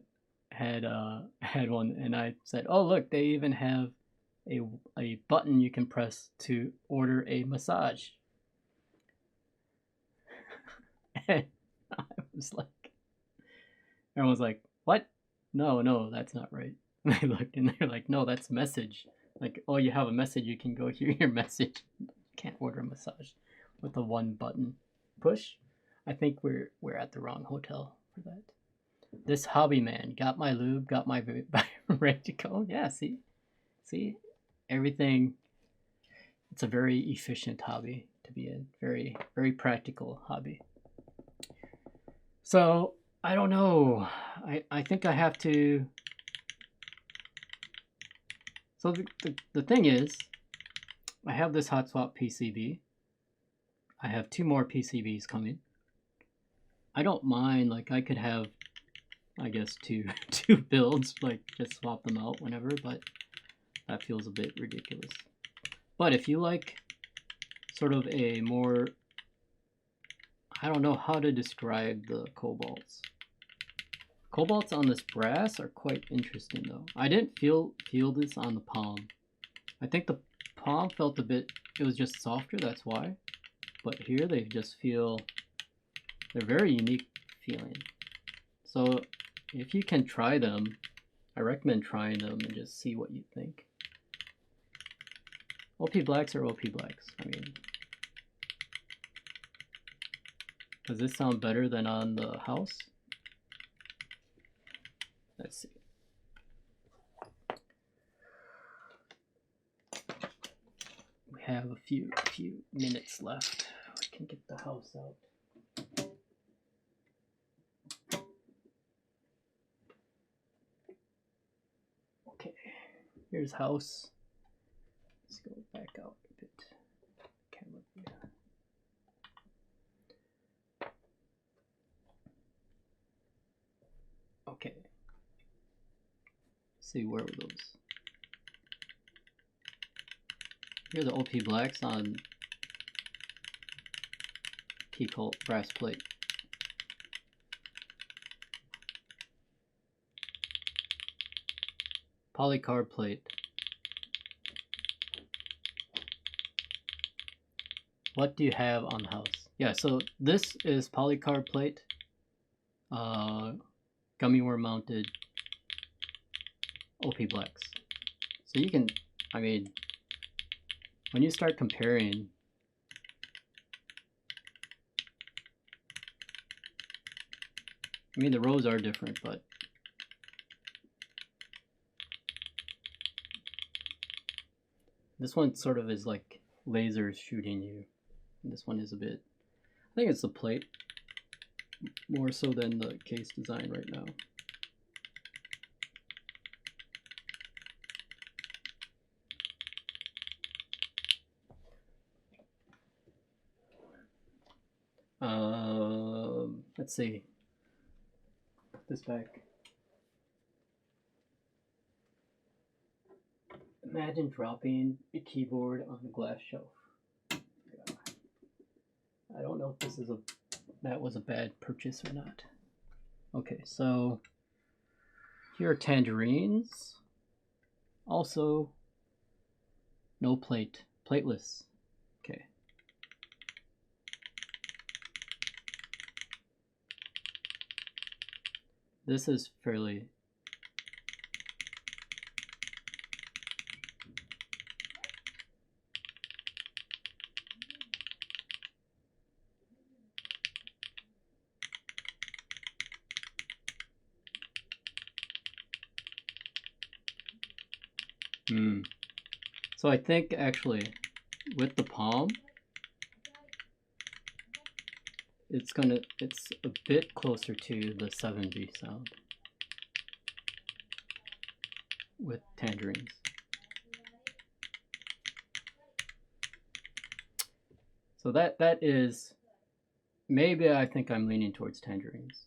one, and I said, "Oh, look, they even have a button you can press to order a massage." And I was like, everyone's like, "What? No, that's not right." And they looked, and they're like, "No, that's message. Like, oh, you have a message, you can go hear your message. You can't order a massage with a one button push." I think we're at the wrong hotel for that. This hobby man got my lube, got my ready to go. Yeah, see, everything. It's a very efficient hobby to be in. Very, very practical hobby. So I don't know. I think I have to. So the thing is, I have this Hotswap PCB. I have 2 more PCBs coming. I don't mind, like I could have, I guess, two builds, like just swap them out whenever, but that feels a bit ridiculous. But if you like sort of a more, I don't know how to describe the cobalts. Cobalts on this brass are quite interesting though. I didn't feel this on the palm. I think the palm felt a bit, it was just softer, that's why. But here they just feel, they're very unique feeling. So if you can try them, I recommend trying them and just see what you think. OP blacks are OP blacks. I mean, does this sound better than on the house? Let's see. We have a few minutes left. I can get the house out. Okay, here's house. Let's go back out a bit. Camera view. Okay. Let's see, where were those? Here are the OP blacks on Keycult brass plate. Polycarb plate. What do you have on the house? Yeah, so this is polycarb plate, gummy worm mounted OP blacks. So you can, I mean, when you start comparing, I mean the rows are different, but this one sort of is like lasers shooting you. And this one is a bit, I think it's the plate more so than the case design right now. Let's see. Put this back. Imagine dropping a keyboard on a glass shelf. I don't know if that was a bad purchase or not. Okay, so here are tangerines. Also, no plate, plateless. Okay. This is fairly So I think actually with the palm, it's a bit closer to the 7B sound with tangerines. So that is, maybe I think I'm leaning towards tangerines.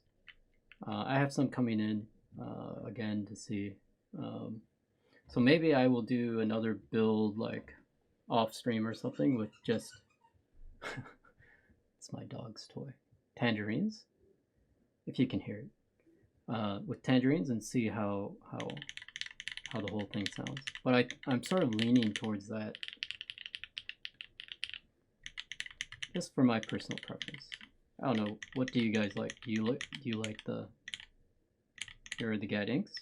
I have some coming in again to see. So maybe I will do another build like off stream or something with just it's my dog's toy, tangerines, if you can hear it, with tangerines, and see how the whole thing sounds. But I'm sort of leaning towards that, just for my personal preference. I don't know, what do you guys like? Do you like the, here are the GAD inks?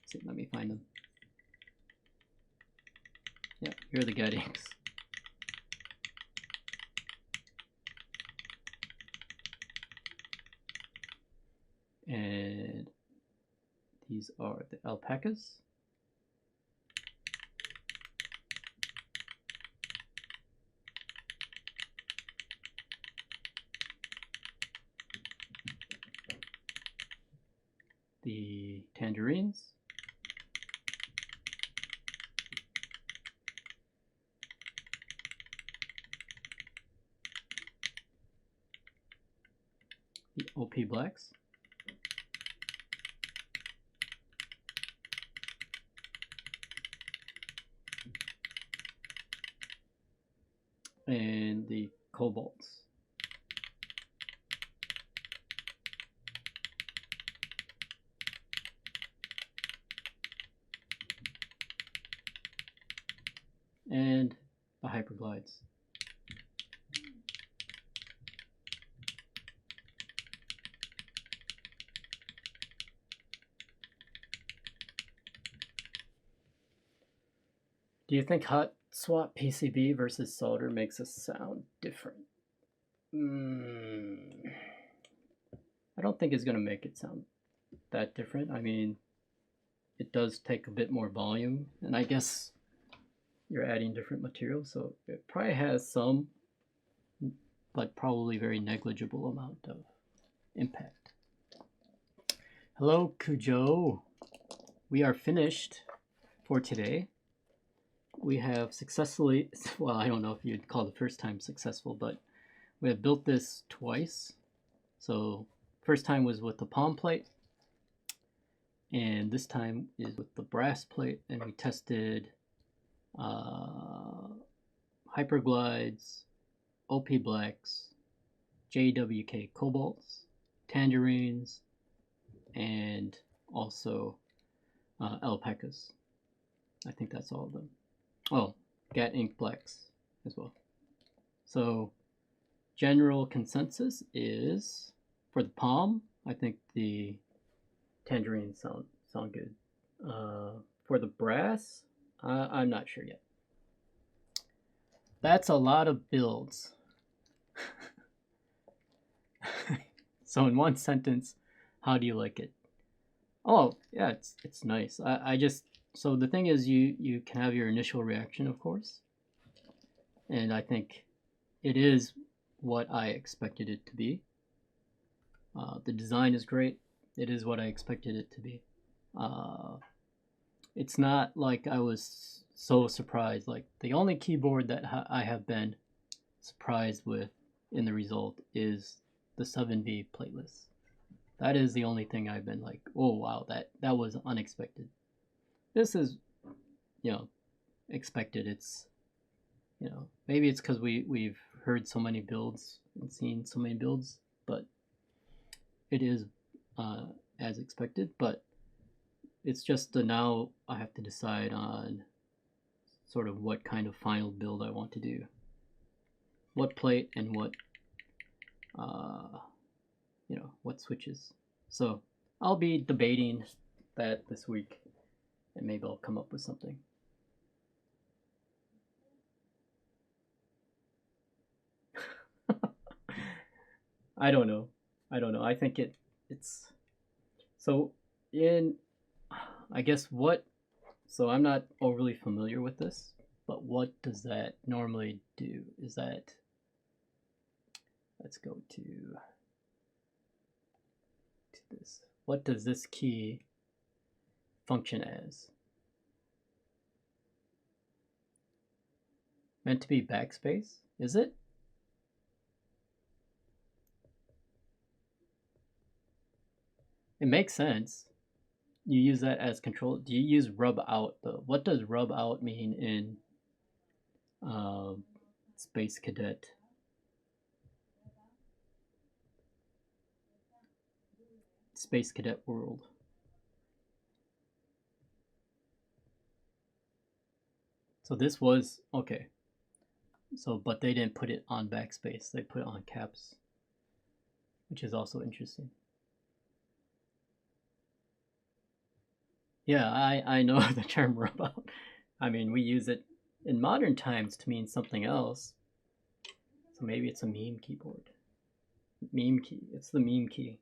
See, let me find them. Yeah, here are the GAD inks. And these are the alpacas. The tangerines. OP blacks. And the cobalts. And the Hyperglides. Do you think Hotswap PCB versus solder makes a sound different? I don't think it's going to make it sound that different. I mean, it does take a bit more volume, and I guess you're adding different materials, so it probably has some, but probably very negligible amount of impact. Hello, Kujo. We are finished for today. We have successfully, well, I don't know if you'd call the first time successful, but we have built this twice. So first time was with the palm plate, and this time is with the brass plate, and we tested Hyperglides, OP blacks, JWK cobalts, tangerines, and also alpacas. I think that's all of them. Oh, GAT ink blacks as well. So general consensus is for the palm, I think the tangerines sound good. For the brass, I'm not sure yet. That's a lot of builds. So in one sentence, how do you like it? Oh, yeah, it's nice. I just, so the thing is you can have your initial reaction, of course. And I think it is what I expected it to be. The design is great. It is what I expected it to be. It's not like I was so surprised. Like the only keyboard that I have been surprised with in the result is the 7V plateless. That is the only thing I've been like, oh wow, that was unexpected. This is, you know, expected. It's, you know, maybe it's because we've heard so many builds and seen so many builds, but it is as expected. But it's just now I have to decide on sort of what kind of final build I want to do, what plate and what you know, what switches. So I'll be debating that this week, and maybe I'll come up with something. I don't know. I think it's so in, I guess what, so I'm not overly familiar with this, but what does that normally do? Is that, let's go to this. What does this key function as? Meant to be backspace? Is it? It makes sense. You use that as control. Do you use rub out though? What does rub out mean in Space Cadet? Space Cadet world. So this was, okay. So, but they didn't put it on backspace. They put it on caps, which is also interesting. Yeah, I know the term rub out. I mean, we use it in modern times to mean something else. So maybe it's a meme keyboard. Meme key. It's the meme key.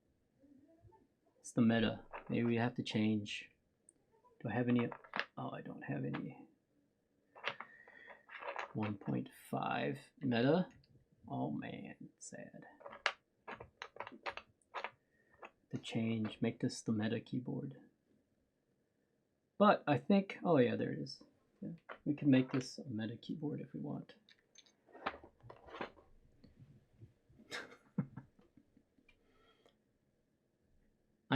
It's the meta. Maybe we have to change. Do I have any? Oh, I don't have any. 1.5 meta. Oh man, sad. To change, make this the meta keyboard. But I think, oh yeah, there it is. Yeah, we can make this a meta keyboard if we want.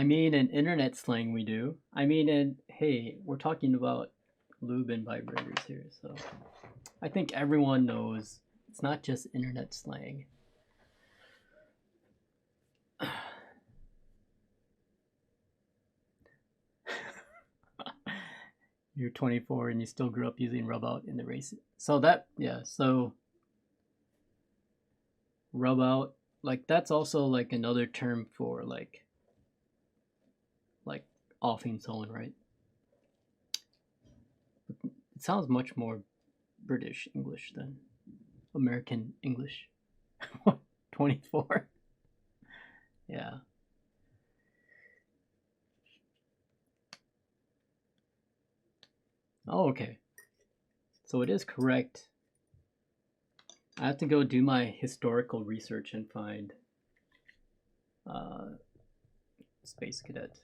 I mean, in internet slang we do. I mean, and hey, we're talking about lube and vibrators here, so I think everyone knows it's not just internet slang. You're 24 and you still grew up using rub out in the race. So that, yeah, so rub out, like that's also like another term for like offing someone, right? It sounds much more British English than American English. 24? Yeah. Oh, okay. So it is correct. I have to go do my historical research and find Space Cadet.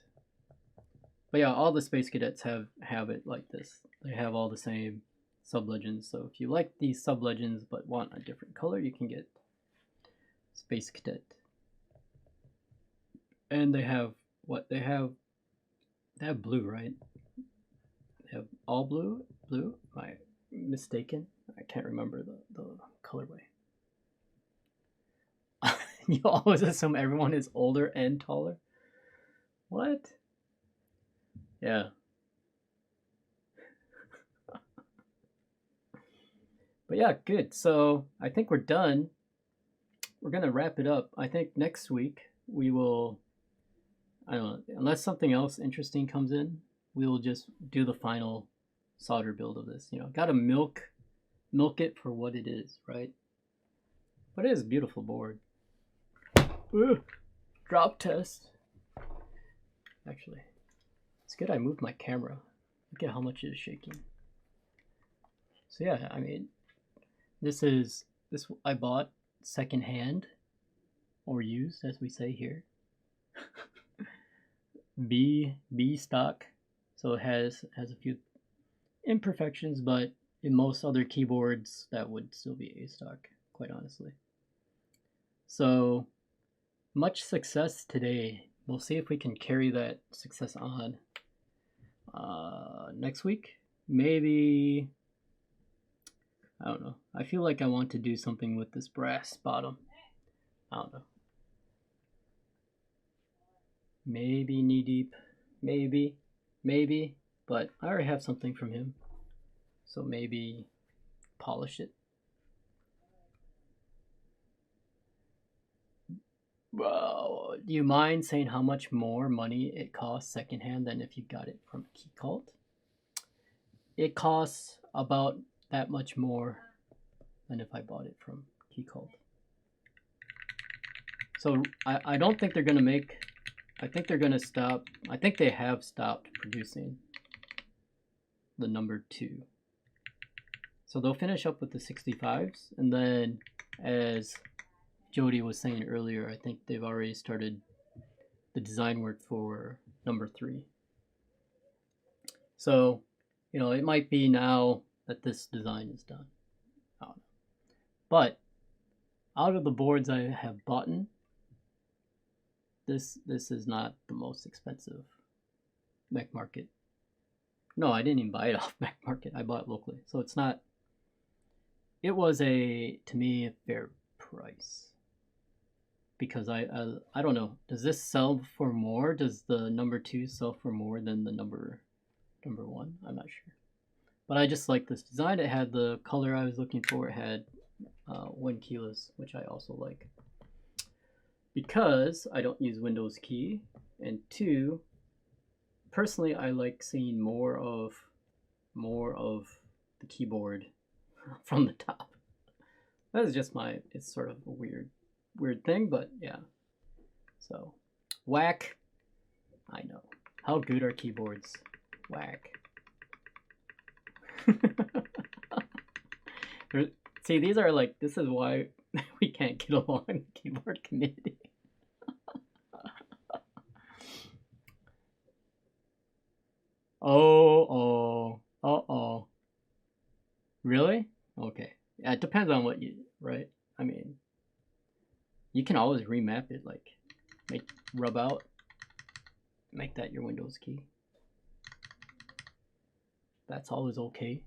But yeah, all the Space Cadets have it like this. They have all the same sub-legends. So if you like these sub-legends but want a different color, you can get Space Cadet. And they have what? They have blue, right? They have all blue? Blue? Am I mistaken? I can't remember the colorway. You always assume everyone is older and taller? What? Yeah. But yeah, good. So I think we're done. We're going to wrap it up. I think next week we will, I don't know, unless something else interesting comes in, we will just do the final solder build of this. You know, got to milk it for what it is, right? But it is a beautiful board. Ooh, drop test. Actually, it's good I moved my camera. Look at how much it is shaking. So yeah, I mean, this I bought secondhand or used, as we say here. B stock, so it has a few imperfections, but in most other keyboards that would still be A stock, quite honestly. So much success today. We'll see if we can carry that success on next week. Maybe, I don't know. I feel like I want to do something with this brass bottom. I don't know. Maybe knee deep. Maybe. But I already have something from him. So maybe polish it. Well, do you mind saying how much more money it costs secondhand than if you got it from Keycult? It costs about that much more than if I bought it from Keycult. So I don't think they're gonna make, I think they're gonna stop, I think they have stopped producing the number 2. So they'll finish up with the 65s, and then as Jody was saying earlier, I think they've already started the design work for number 3. So, you know, it might be now that this design is done. I don't know. But out of the boards I have bought, this is not the most expensive Mac Market. No, I didn't even buy it off Mac Market. I bought it locally. So it's not, it was to me, a fair price. Because I don't know, does this sell for more? Does the number 2 sell for more than the number 1? I'm not sure. But I just like this design. It had the color I was looking for. It had 1 keyless, which I also like. Because I don't use Windows key. And 2, personally, I like seeing more of the keyboard from the top. That is just it's sort of a weird thing, but yeah. So, whack. I know. How good are keyboards? Whack. See, these are like, this is why we can't get along in the keyboard community. Uh-oh. Really? Okay. Yeah, it depends on what you, right? I mean, you can always remap it, like, rub out. Make that your Windows key. That's always okay.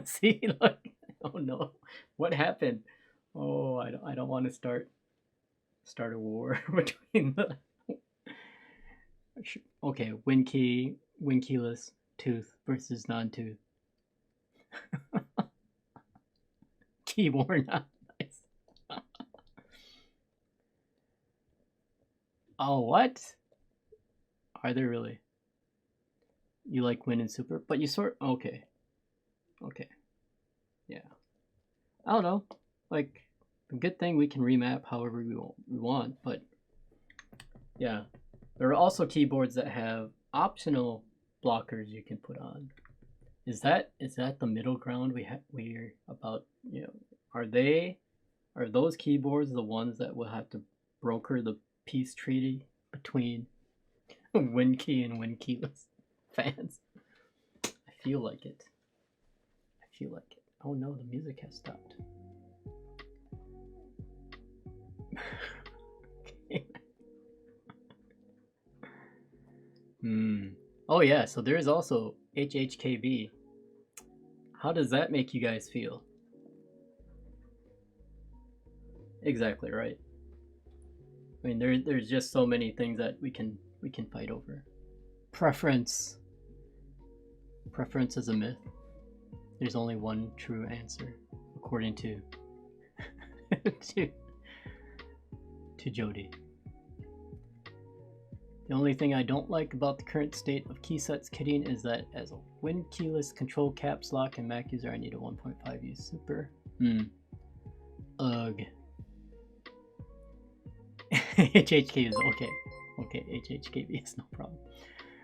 See, look. Oh no, what happened? Oh, I don't want to start a war between the. Okay, win keyless tooth versus non-tooth. Keyboard not nice. Oh, what? Are there really? You like Win and Super, but you sort. Okay. Yeah. I don't know. Like, a good thing we can remap however we want, but yeah. There are also keyboards that have optional blockers you can put on. Is that the middle ground we're about? You know, are those keyboards the ones that will have to broker the peace treaty between WinKey and WinKeyless fans? I feel like it. Oh no, the music has stopped. Oh yeah, so there is also HHKB. How does that make you guys feel? Exactly right. I mean, there's just so many things that we can fight over. Preference is a myth. There's only one true answer, according to to Jody. The only thing I don't like about the current state of keysets kitting is that as a Win keyless control caps lock and Mac user, I need a 1.5U super. Ugh. HHK is okay. Okay, HHKB is no problem.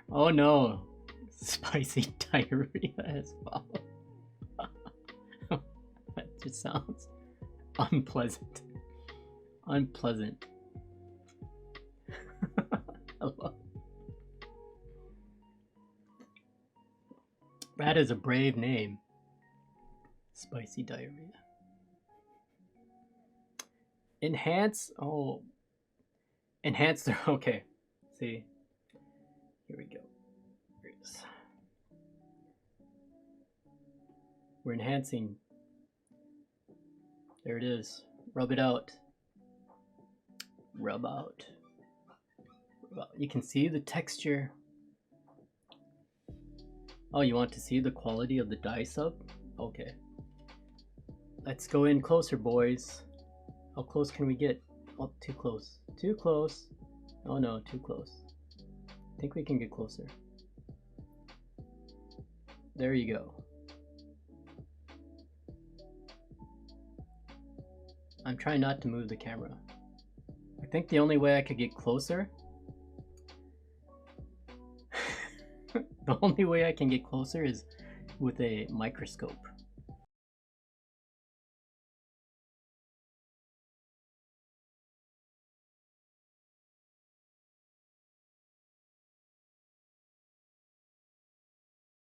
Oh no. Spicy diarrhea as well. That just sounds unpleasant. Hello. That is a brave name. Spicy diarrhea. Enhance. Oh. Enhance. Okay. See. Here we go. Here it is. We're enhancing. There it is. Rub it out. Rub out. You can see the texture. Oh, you want to see the quality of the dye sub? Okay. Let's go in closer, boys. How close can we get? Oh, too close. Too close. Oh no, too close. I think we can get closer. There you go. I'm trying not to move the camera. I think the only way I could get closer the only way I can get closer is with a microscope.